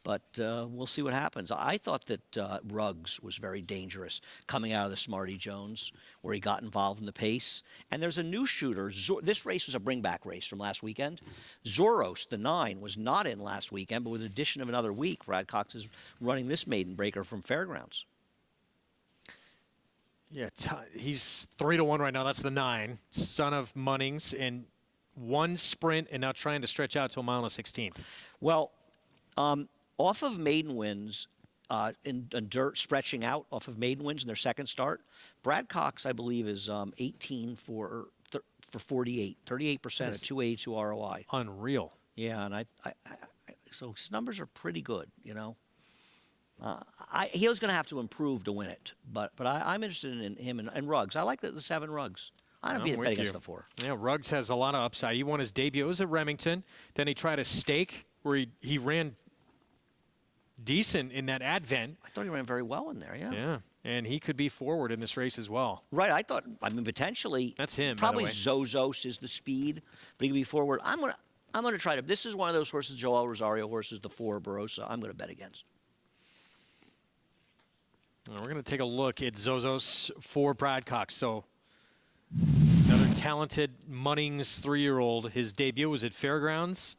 But we'll see what happens. I thought that Ruggs was very dangerous coming out of the Smarty Jones, where he got involved in the pace. And there's a new shooter. This race was a bring-back race from last weekend. Zoros, the 9, was not in last weekend, but with the addition of another week, Brad Cox is running this maiden breaker from Fairgrounds. Yeah, he's 3-1 right now. That's the 9, son of Munnings, and 1 sprint, and now trying to stretch out to a mile and a 16th. Well, off of maiden wins, in dirt stretching out off of maiden wins in their second start, Brad Cox, I believe, is 18 for 48, 38%, a 282 ROI. Unreal. Yeah, and so his numbers are pretty good, you know. He was going to have to improve to win it, but I'm interested in him and Ruggs. I like the 7 Ruggs. I don't bet against the 4. Yeah, Ruggs has a lot of upside. He won his debut. It was at Remington. Then he tried a stake where he ran decent in that Advent. I thought he ran very well in there, yeah. Yeah, and he could be forward in this race as well. Right, I mean, potentially. That's him, Probably by the way. Zozos is the speed, but he can be forward. I'm gonna try to. This is one of those horses, Joel Rosario horses, the 4 Barossa. I'm gonna bet against. We're going to take a look at Zozos for Brad Cox. So another talented Munnings 3-year-old. His debut was at Fairgrounds.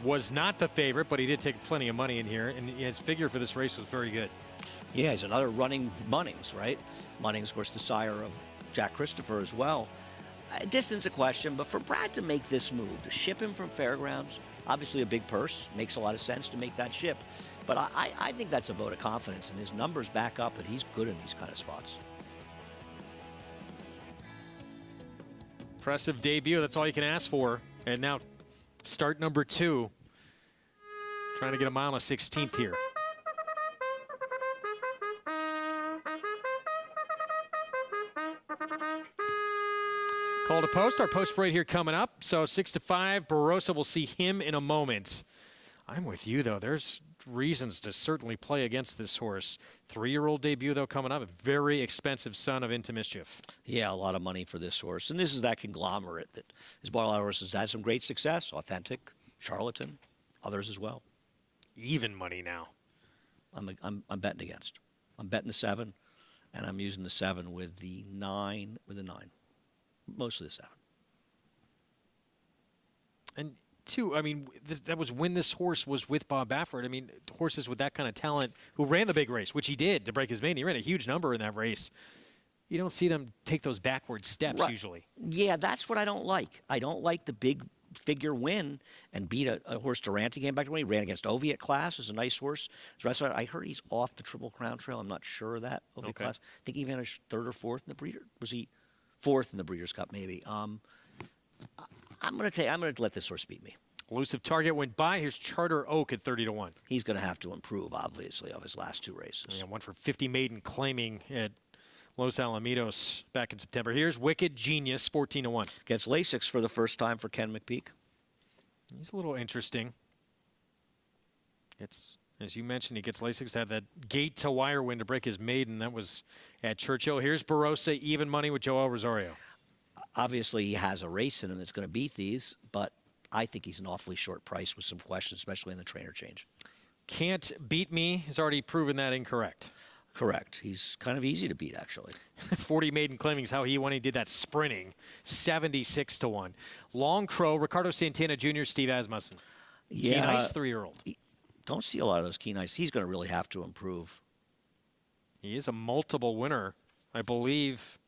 Was not the favorite, but he did take plenty of money in here, and his figure for this race was very good. Yeah, he's another running Munnings, right? Munnings, of course, the sire of Jack Christopher as well. Distance a question, but for Brad to make this move, to ship him from Fairgrounds, obviously a big purse, makes a lot of sense to make that ship. But I think that's a vote of confidence, and his numbers back up, and he's good in these kind of spots. Impressive debut. That's all you can ask for. And now start number 2. Trying to get a mile and a 16th here. Call to post. Our post right here coming up. So 6-5. Barossa, will see him in a moment. I'm with you, though. There's reasons to certainly play against this horse. 3-year-old debut, though, coming up. A very expensive son of Into Mischief. Yeah, a lot of money for this horse. And this is that conglomerate that has bought a lot of horses. Had some great success. Authentic, Charlatan, others as well. Even money now. I'm betting against. I'm betting the 7, and I'm using the 7 with the 9, Mostly the 7. And, two, I mean, that was when this horse was with Bob Baffert. I mean, horses with that kind of talent who ran the big race, which he did to break his maiden. He ran a huge number in that race. You don't see them take those backward steps usually. Yeah, that's what I don't like. I don't like the big figure win and beat a horse. Durante came back to win. He ran against Oviatt Class. Is a nice horse. I heard he's off the Triple Crown Trail. I'm not sure of that. Oviatt Class. I think he finished 3rd or 4th in the Breeder. Was he 4th in the Breeders' Cup? Maybe. I'm gonna let this horse beat me. Elusive Target went by. Here's Charter Oak at 30-1. He's going to have to improve, obviously, of his last 2 races. Yeah, one for 50 maiden claiming at Los Alamitos back in September. Here's Wicked Genius, 14-1. Gets Lasix for the first time for Ken McPeak. He's a little interesting. It's, as you mentioned, he gets Lasix, had that gate-to-wire win to break his maiden. That was at Churchill. Here's Barossa, even money with Joel Rosario. Obviously, he has a race in him that's going to beat these, but I think he's an awfully short price with some questions, especially in the trainer change. Can't Beat Me has already proven that incorrect. Correct. He's kind of easy to beat, actually. 40 maiden claiming is how he won. He did that sprinting, 76-1. Long Crow, Ricardo Santana Jr., Steve Asmussen. Yeah, Keen Ice, 3-year-old. Don't see a lot of those Keen Ice. He's going to really have to improve. He is a multiple winner, I believe.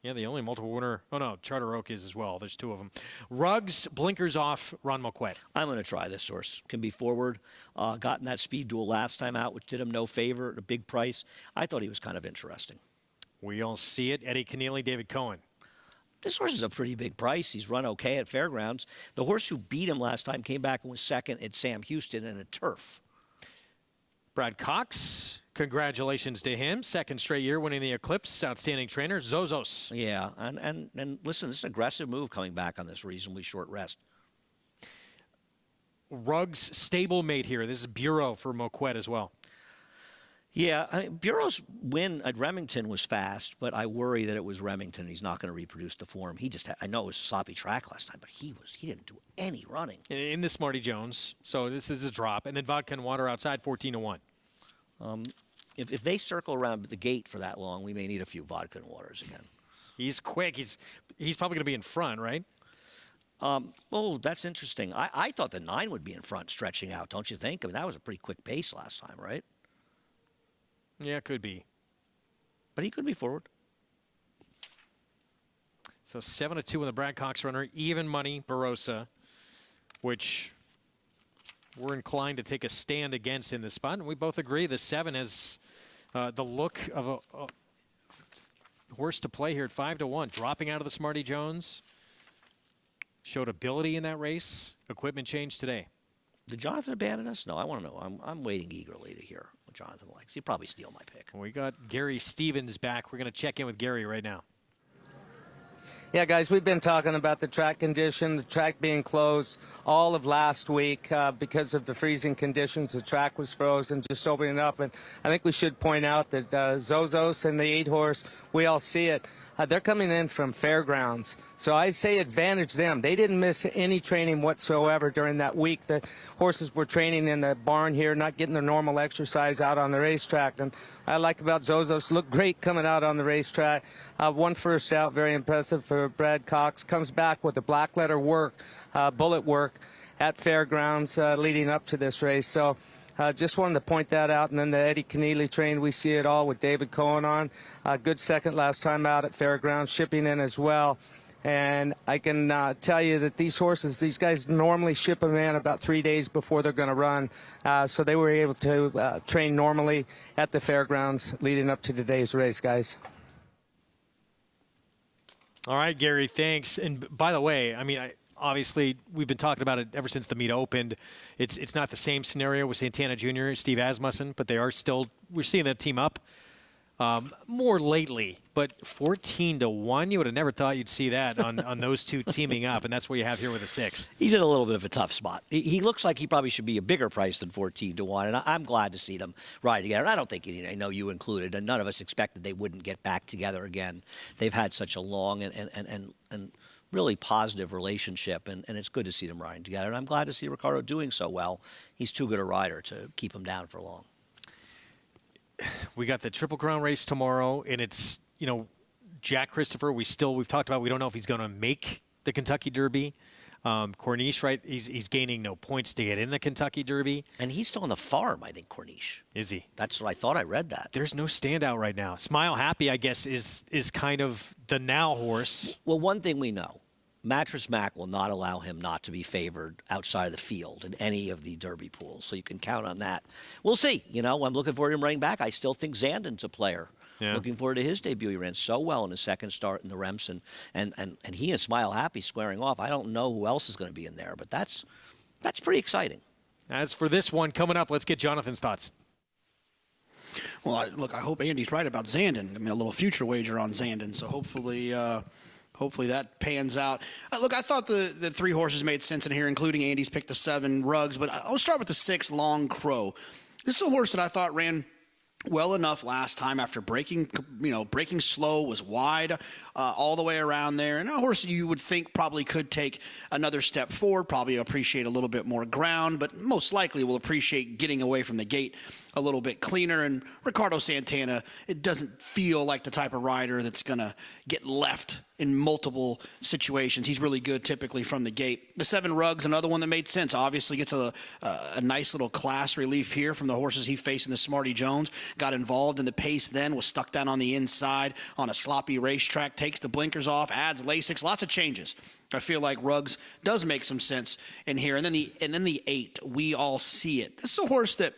Yeah, the only multiple winner. Oh, no, Charter Oak is as well. There's 2 of them. Ruggs, blinkers off, Ron Moquette. I'm going to try this horse. Can be forward. Got in that speed duel last time out, which did him no favor at a big price. I thought he was kind of interesting. We all see it. Eddie Keneally, David Cohen. This horse is a pretty big price. He's run okay at fairgrounds. The horse who beat him last time came back and was 2nd at Sam Houston in a turf. Brad Cox, congratulations to him. 2nd straight year winning the Eclipse. Outstanding trainer. Zozos. Yeah, and listen, this is an aggressive move coming back on this reasonably short rest. Ruggs stablemate here. This is Bureau for Moquette as well. Yeah, Bureau's win at Remington was fast, but I worry that it was Remington. He's not going to reproduce the form. He just I know it was a sloppy track last time, but he didn't do any running. In this Marty Jones, so this is a drop. And then Vodka and Water outside, 14-1. If they circle around the gate for that long, we may need a few Vodka and Waters again. He's quick. He's probably going to be in front, right? Oh, that's interesting. I thought the 9 would be in front stretching out, don't you think? I mean, that was a pretty quick pace last time, right? Yeah, it could be. But he could be forward. So 7-2 in the Brad Cox runner. Even money, Barossa, which we're inclined to take a stand against in this spot. And we both agree the 7 has the look of a horse to play here at 5-1. Dropping out of the Smarty Jones. Showed ability in that race. Equipment change today. Did Jonathan abandon us? No, I want to know. I'm waiting eagerly to hear what Jonathan likes. He'd probably steal my pick. We got Gary Stevens back. We're going to check in with Gary right now. Yeah, guys, we've been talking about the track condition, the track being closed all of last week because of the freezing conditions. The track was frozen, just opening up. And I think we should point out that Zozos and the 8-horse, we all see it. They're coming in from fairgrounds. So I say advantage them. They didn't miss any training whatsoever during that week. The horses were training in the barn here, not getting their normal exercise out on the racetrack. And I like about Zozos, looked great coming out on the racetrack. One first out, very impressive for Brad Cox. Comes back with the black letter work, bullet work at fairgrounds leading up to this race. So just wanted to point that out. And then the Eddie Keneally train, we see it all with David Cohen on. Good 2nd last time out at fairgrounds, shipping in as well. And I can tell you that these horses, these guys normally ship them in about 3 days before they're going to run. So they were able to train normally at the fairgrounds leading up to today's race, guys. All right, Gary, thanks. And by the way, I mean, obviously, we've been talking about it ever since the meet opened. It's not the same scenario with Santana Jr., Steve Asmussen, but they are still, we're seeing them team up. more lately, but 14-1, you would have never thought you'd see that on those two teaming up, and that's what you have here with a 6. He's in a little bit of a tough spot. He looks like he probably should be a bigger price than 14-1, and I'm glad to see them ride together. And I don't think, I know you included, and none of us expected they wouldn't get back together again. They've had such a long and really positive relationship, and it's good to see them riding together. And I'm glad to see Ricardo doing so well. He's too good a rider to keep him down for long. We got the Triple Crown race tomorrow, and it's, Jack Christopher, we've talked about, we don't know if he's going to make the Kentucky Derby. Corniche, right, he's gaining no points to get in the Kentucky Derby. And he's still on the farm, I think, Corniche. Is he? That's what I thought. I read that. There's no standout right now. Smile Happy, I guess, is kind of the now horse. Well, one thing we know, Mattress Mac will not allow him not to be favored outside of the field in any of the Derby pools, so you can count on that. We'll see. I'm looking forward to him running back. I still think Zandon's a player. Yeah. Looking forward to his debut. He ran so well in his second start in the Remsen, and he and Smile Happy squaring off. I don't know who else is going to be in there, but that's pretty exciting. As for this one coming up, let's get Jonathan's thoughts. Well, I hope Andy's right about Zandon. A little future wager on Zandon, so hopefully that pans out. Look, I thought the 3 horses made sense in here, including Andy's pick, the 7 Rugs, but I'll start with the 6 Long Crow. This is a horse that I thought ran well enough last time after breaking slow, was wide all the way around there, and a horse you would think probably could take another step forward, probably appreciate a little bit more ground, but most likely will appreciate getting away from the gate a little bit cleaner. And Ricardo Santana, it doesn't feel like the type of rider that's going to get left in multiple situations. He's really good typically from the gate. The 7 Rugs, another one that made sense. Obviously gets a nice little class relief here from the horses he faced in the Smarty Jones. Got involved in the pace then, was stuck down on the inside on a sloppy racetrack, takes the blinkers off, adds Lasix, lots of changes. I feel like Rugs does make some sense in here. And then the 8, We All See It. This is a horse that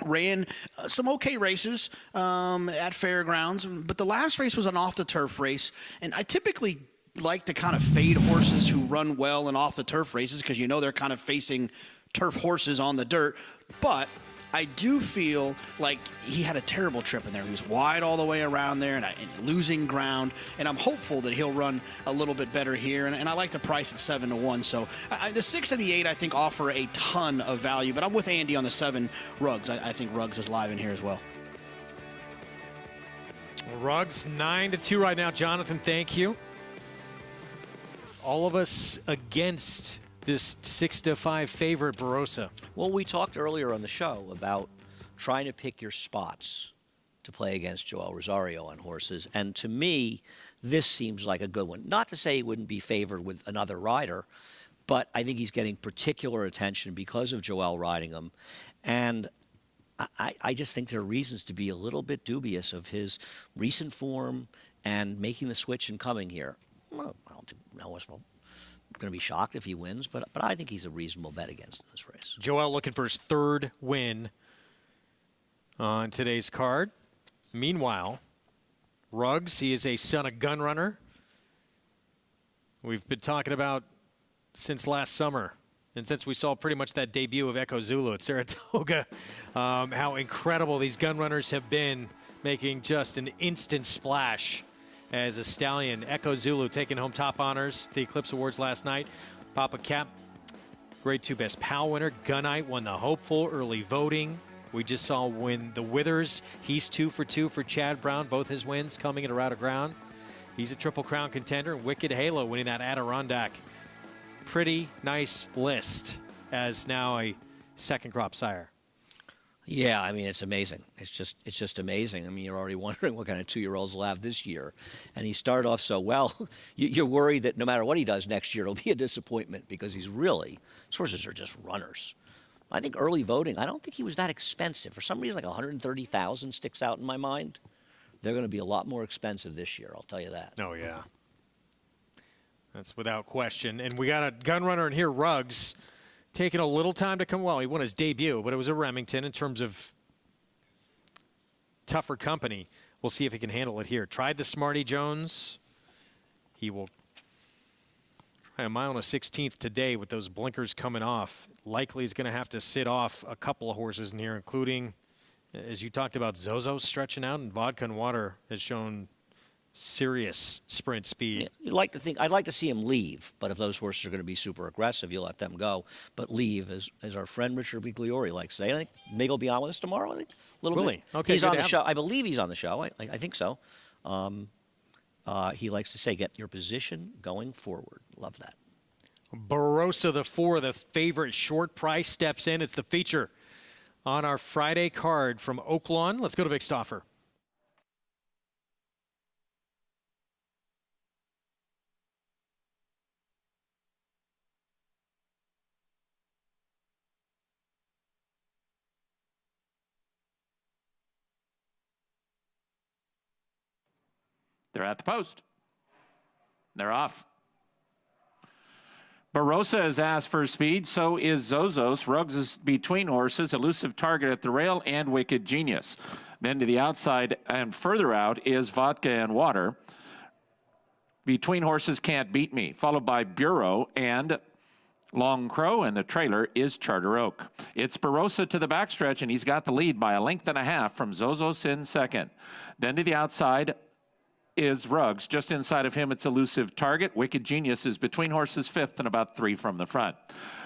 ran some okay races at fairgrounds, but the last race was an off-the-turf race, and I typically like to kind of fade horses who run well in off-the-turf races because they're kind of facing turf horses on the dirt, but I do feel like he had a terrible trip in there. He was wide all the way around there and losing ground, and I'm hopeful that he'll run a little bit better here, and I like the price at 7-1. So the 6 and the 8, I think, offer a ton of value, but I'm with Andy on the 7 Rugs. I think Rugs is live in here as well. Rugs 9-2 right now. Jonathan, thank you. All of us against this 6-5 favorite, Barossa. Well, we talked earlier on the show about trying to pick your spots to play against Joel Rosario on horses, and to me, this seems like a good one. Not to say he wouldn't be favored with another rider, but I think he's getting particular attention because of Joel riding him, and I just think there are reasons to be a little bit dubious of his recent form and making the switch and coming here. Well, I don't think Noah's going to be shocked if he wins, but I think he's a reasonable bet against in this race. Joel looking for his 3rd win on today's card. Meanwhile, Rugs, he is a son of gun runner. We've been talking about since last summer, and since we saw pretty much that debut of Echo Zulu at Saratoga, how incredible these gun runners have been, making just an instant splash as a stallion. Echo Zulu taking home top honors at the Eclipse Awards last night. Papa Cap, Grade 2 Best Pal winner. Gunite won the hopeful early voting. We just saw win the Withers. He's 2 for 2 for Chad Brown. Both his wins coming at a route of ground. He's a Triple Crown contender. Wicked Halo winning that Adirondack. Pretty nice list as now a second crop sire. Yeah, I mean, it's amazing. It's just amazing. I mean, you're already wondering what kind of 2-year-olds he'll have this year. And he started off so well, you're worried that no matter what he does next year, it'll be a disappointment because these horses are just runners. I think early voting, I don't think he was that expensive. For some reason, like $130,000 sticks out in my mind. They're going to be a lot more expensive this year, I'll tell you that. Oh, yeah. That's without question. And we got a gun runner in here, Rugs. Taking a little time to come. Well, he won his debut, but it was at Remington in terms of tougher company. We'll see if he can handle it here. Tried the Smarty Jones. He will try a mile and a 16th today with those blinkers coming off. Likely he's going to have to sit off a couple of horses in here, including As you talked about Zozo stretching out, and Vodka and Water has shown serious sprint speed. You'd like to think, I'd like to see him leave, but if those horses are going to be super aggressive, you let them go. But leave, as our friend Richard Bigliori likes to say. I think Mig will be on with us tomorrow, I think. A little Will bit. he? Okay, he's good on to the have show. him. I believe he's on the show. I think so. He likes to say, get your position going forward. Love that. Barossa, the 4, the favorite, short price, steps in. It's the feature on our Friday card from Oaklawn. Let's go to Vic Stauffer. They're at the post. They're off. Barossa has asked for speed, so is Zozos. Ruggs is between horses, Elusive Target at the rail, and Wicked Genius. Then to the outside and further out is Vodka and Water. Between horses, Can't Beat Me, followed by Bureau and Long Crow, and the trailer is Charter Oak. It's Barossa to the backstretch, and he's got the lead by 1.5 lengths from Zozos in second. Then to the outside is Ruggs. Just inside of him, it's Elusive Target. Wicked Genius is between horses, 5th, and about 3 from the front.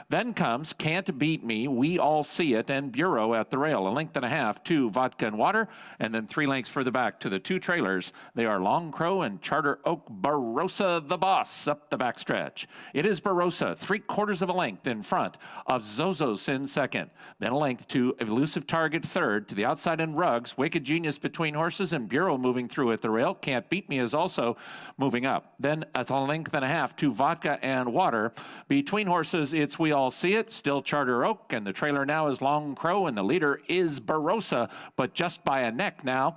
Then comes Can't Beat Me, We All See It, and Bureau at the rail. 1.5 lengths to Vodka and Water, and then 3 lengths further back to the 2 trailers. They are Long Crow and Charter Oak. Barossa the boss up the backstretch. It is Barossa, 3/4 length in front of Zozos in second. Then a length to Elusive Target third. To the outside in Ruggs, Wicked Genius between horses, and Bureau moving through at the rail. Can't Beat Me is also moving up. Then at 1.5 lengths to Vodka and Water. Between horses, it's We All See It, still Charter Oak, and the trailer now is Long Crow, and the leader is Barossa, but just by a neck now.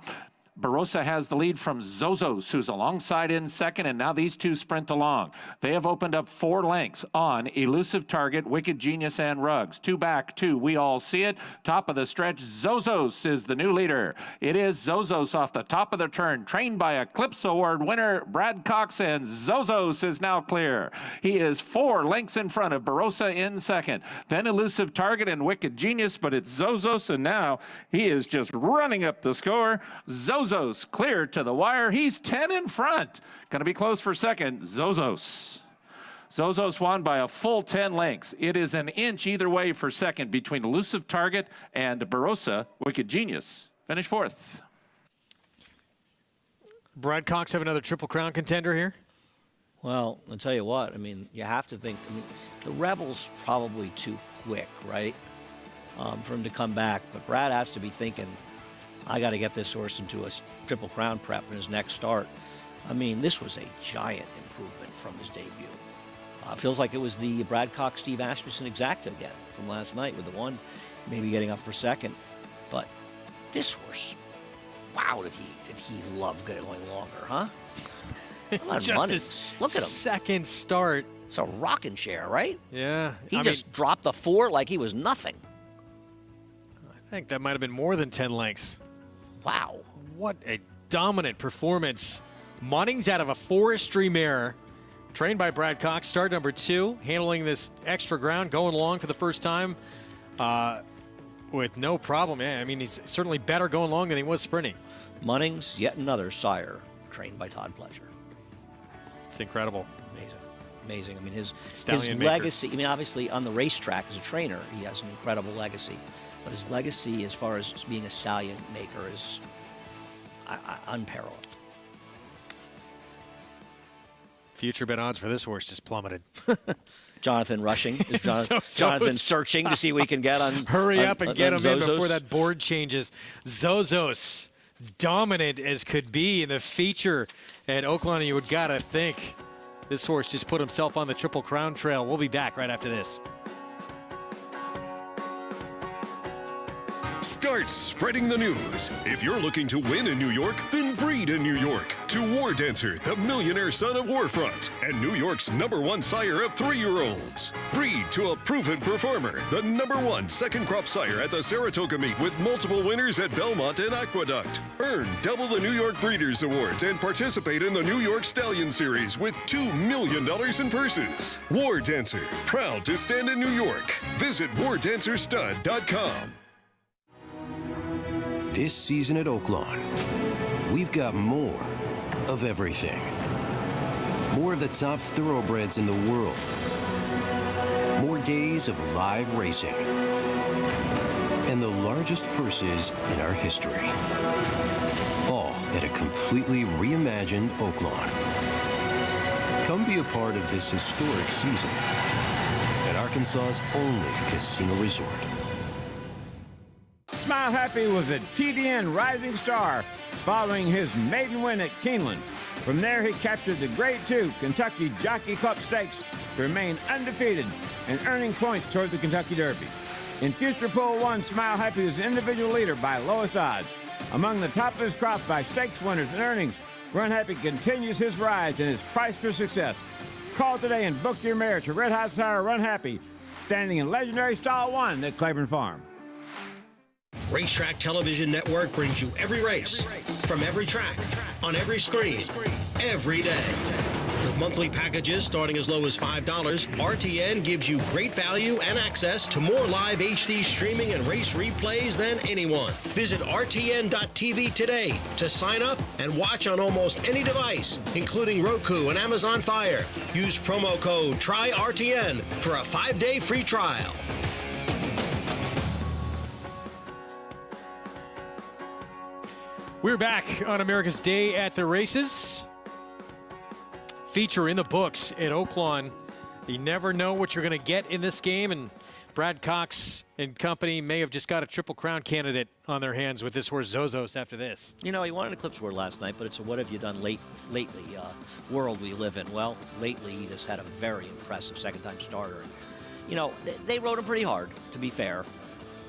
Barossa has the lead from Zozos, who's alongside in second, and now these two sprint along. They have opened up 4 lengths on Elusive Target, Wicked Genius, and Ruggs. 2 back, 2, We All See It. Top of the stretch, Zozos is the new leader. It is Zozos off the top of the turn, trained by Eclipse Award winner Brad Cox, and Zozos is now clear. He is 4 lengths in front of Barossa in second. Then Elusive Target and Wicked Genius, but it's Zozos, and now he is just running up the score. Zozos clear to the wire. He's 10 in front. Going to be close for second. Zozos. Zozos won by a full 10 lengths. It is an inch either way for second between Elusive Target and Barossa. Wicked Genius finished 4th. Brad Cox have another Triple Crown contender here? Well, I'll tell you what. I mean, you have to think. I mean, the Rebel's probably too quick, right, for him to come back. But Brad has to be thinking, I got to get this horse into a Triple Crown prep in his next start. I mean, this was a giant improvement from his debut. Feels like it was the Brad Cox, Steve Asmussen exacta again from last night with the 1 maybe getting up for second. But this horse, wow, did he love going longer, huh? Come on, Just his Munnings. Look at him. second start. It's a rocking chair, right? Yeah. He just dropped the 4 like he was nothing. I think that might have been more than 10 lengths. Wow. What a dominant performance. Munnings out of a Forestry mare, trained by Brad Cox, start number 2, handling this extra ground, going long for the first time with no problem. Yeah, I mean, he's certainly better going long than he was sprinting. Munnings, yet another sire, trained by Todd Pleasure. It's incredible. Amazing. I mean, his Stallion maker. legacy, I mean, obviously on the racetrack as a trainer, he has an incredible legacy. But his legacy as far as being a stallion maker is unparalleled. Future bet odds for this horse just plummeted. Jonathan rushing. Is Jonathan searching to see what he can get on? Hurry up and get him in Zozos? before that board changes. Zozos, dominant as could be in the feature at Oaklawn. You would gotta think this horse just put himself on the Triple Crown trail. We'll be back right after this. Start spreading the news. If you're looking to win in New York, then breed in New York. To War Dancer, the millionaire son of Warfront, and New York's #1 sire of 3-year-olds. Breed to a proven performer, the #1 second crop sire at the Saratoga meet with multiple winners at Belmont and Aqueduct. Earn double the New York Breeders' Awards and participate in the New York Stallion Series with $2 million in purses. War Dancer, proud to stand in New York. Visit wardancerstud.com. This season at Oaklawn, we've got more of everything. More of the top thoroughbreds in the world. More days of live racing. And the largest purses in our history. All at a completely reimagined Oaklawn. Come be a part of this historic season at Arkansas's only casino resort. Smile Happy was a TDN rising star following his maiden win at Keeneland. From there, he captured the Grade 2 Kentucky Jockey Club Stakes to remain undefeated and earning points toward the Kentucky Derby. In Future Pool 1, Smile Happy was individual leader by lowest odds. Among the top of his crop by stakes winners and earnings, Run Happy continues his rise and is priced for success. Call today and book your mare to Red Hot Sire Run Happy, standing in legendary Stall 1 at Claiborne Farm. Racetrack Television Network brings you every race, from every track, on every screen, every day. With monthly packages starting as low as $5, RTN gives you great value and access to more live HD streaming and race replays than anyone. Visit RTN.tv today to sign up and watch on almost any device, including Roku and Amazon Fire. Use promo code TRYRTN for a 5-day free trial. We're back on America's Day at the Races. Feature in the books at Oaklawn. You never know what you're going to get in this game, and Brad Cox and company may have just got a Triple Crown candidate on their hands with this horse Zozos after this. You know, he won an Eclipse Award last night, but it's a what have you done lately world we live in. Well, lately he just had a very impressive second-time starter. You know, they rode him pretty hard, to be fair.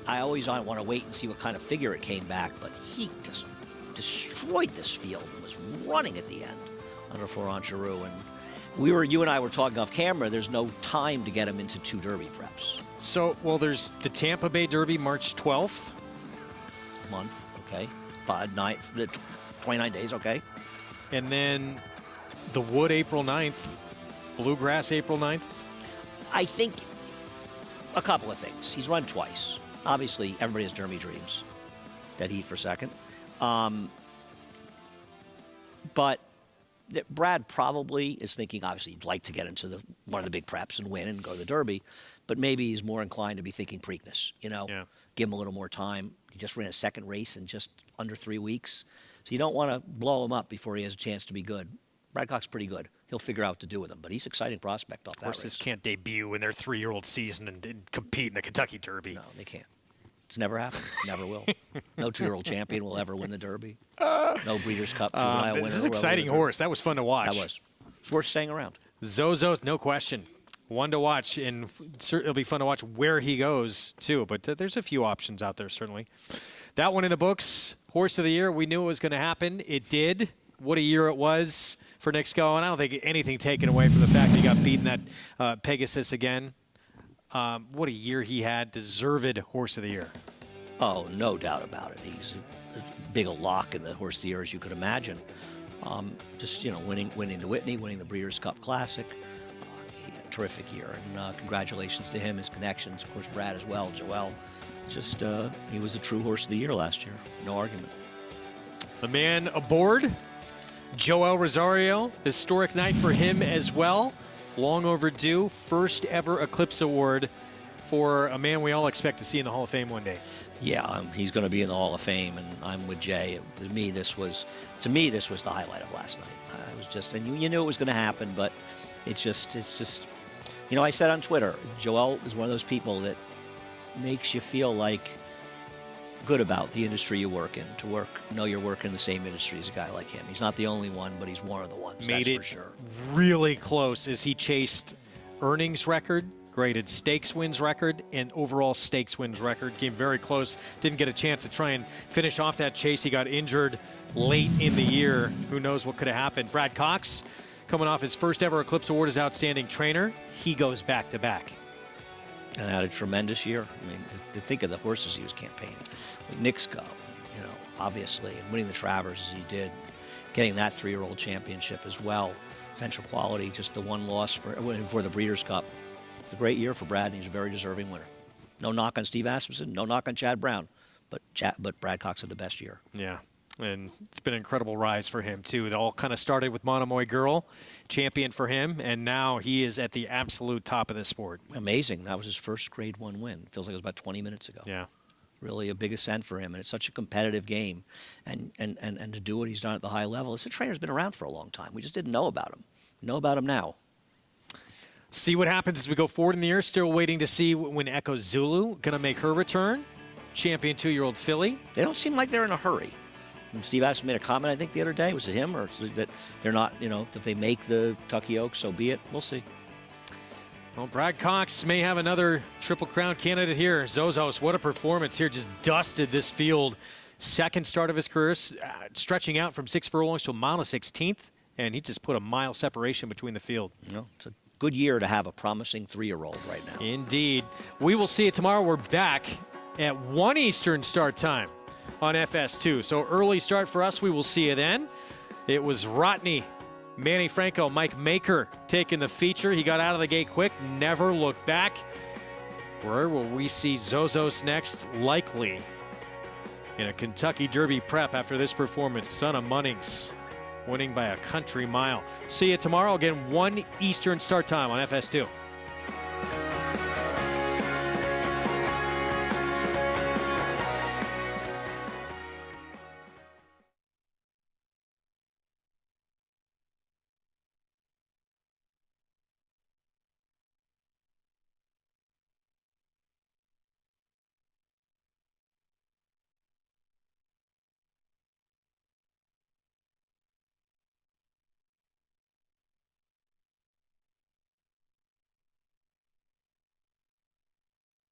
I always want to wait and see what kind of figure it came back, but he just destroyed this field and was running at the end under Florent Giroux. And you and I were talking off camera, there's no time to get him into 2 Derby preps. So, well, there's the Tampa Bay Derby March 12th. Month, okay. 29 days, okay. And then the Wood April 9th, Bluegrass April 9th. I think a couple of things. He's run twice. Obviously, everybody has Derby dreams. Dead heat for second. But Brad probably is thinking, obviously, he'd like to get into one of the big preps and win and go to the Derby, but maybe he's more inclined to be thinking Preakness, you know, give him a little more time. He just ran a second race in just under 3 weeks, so you don't want to blow him up before he has a chance to be good. Brad Cox pretty good. He'll figure out what to do with him, but he's an exciting prospect off that race. Horses can't debut in their 3-year-old season and compete in the Kentucky Derby. No, they can't. It's never happened. Never will. No 2-year-old champion will ever win the Derby. No Breeders' Cup juvenile winner. This is an exciting horse. That was fun to watch. That was. It's worth staying around. Zozos, no question. One to watch, and it'll be fun to watch where he goes, too. But there's a few options out there, certainly. That one in the books, Horse of the Year. We knew it was going to happen. It did. What a year it was for Nick Sco. And I don't think anything taken away from the fact that he got beaten at Pegasus again. What a year he had. Deserved Horse of the Year. Oh, no doubt about it. He's as big a lock in the Horse of the Year as you could imagine. Just, you know, winning the Whitney, winning the Breeders' Cup Classic. Terrific year. And congratulations to him, his connections. Of course, Brad as well, Joel. Just, he was a true Horse of the Year last year. No argument. The man aboard, Joel Rosario. Historic night for him as well. Long overdue. First ever Eclipse Award for a man we all expect to see in the Hall of Fame one day. Yeah, he's going to be in the Hall of Fame, and I'm with Jay. To me, this was the highlight of last night. I was just, and you knew it was going to happen, but it's just, you know, I said on Twitter, Joel is one of those people that makes you feel like good about the industry you work in, know you're working in the same industry as a guy like him. He's not the only one, but he's one of the ones, Made that's it for sure. Really close as he chased earnings record, graded stakes wins record, and overall stakes wins record. Came very close. Didn't get a chance to try and finish off that chase. He got injured late in the year. Who knows what could have happened. Brad Cox, coming off his first ever Eclipse Award as Outstanding Trainer. He goes back to back. And had a tremendous year. I mean, to think of the horses he was campaigning. With Nick Sco, you know, obviously, and winning the Travers as he did, getting that 3-year-old championship as well. Essential Quality, just the one loss for the Breeders' Cup. It's a great year for Brad, and he's a very deserving winner. No knock on Steve Asmussen, no knock on Chad Brown, but Brad Cox had the best year. Yeah. And it's been an incredible rise for him, too. It all kind of started with Monomoy Girl, champion for him, and now he is at the absolute top of the sport. Amazing. That was his first Grade 1 win. Feels like it was about 20 minutes ago. Yeah. Really a big ascent for him, and it's such a competitive game. And to do what he's done at the high level, this trainer's been around for a long time. We just didn't know about him. Know about him now. See what happens as we go forward in the year. Still waiting to see when Echo Zulu going to make her return. Champion 2-year-old filly. They don't seem like they're in a hurry. And Steve Addison made a comment, I think, the other day. Was it him? Or that they're not, if they make the Tucky Oak, so be it. We'll see. Well, Brad Cox may have another Triple Crown candidate here. Zozos, what a performance here. Just dusted this field. Second start of his career, stretching out from 6 furlongs to a mile and 16th. And he just put a mile separation between the field. It's a good year to have a promising 3-year-old right now. Indeed. We will see it tomorrow. We're back at 1 Eastern start time on FS2. So early start for us. We will see you then. It was Rotney, Manny Franco, Mike Maker taking the feature. He got out of the gate quick, never looked back. Where will we see Zozos next? Likely in a Kentucky Derby prep after this performance. Son of Munnings winning by a country mile. See you tomorrow. Again, 1 Eastern start time on FS2.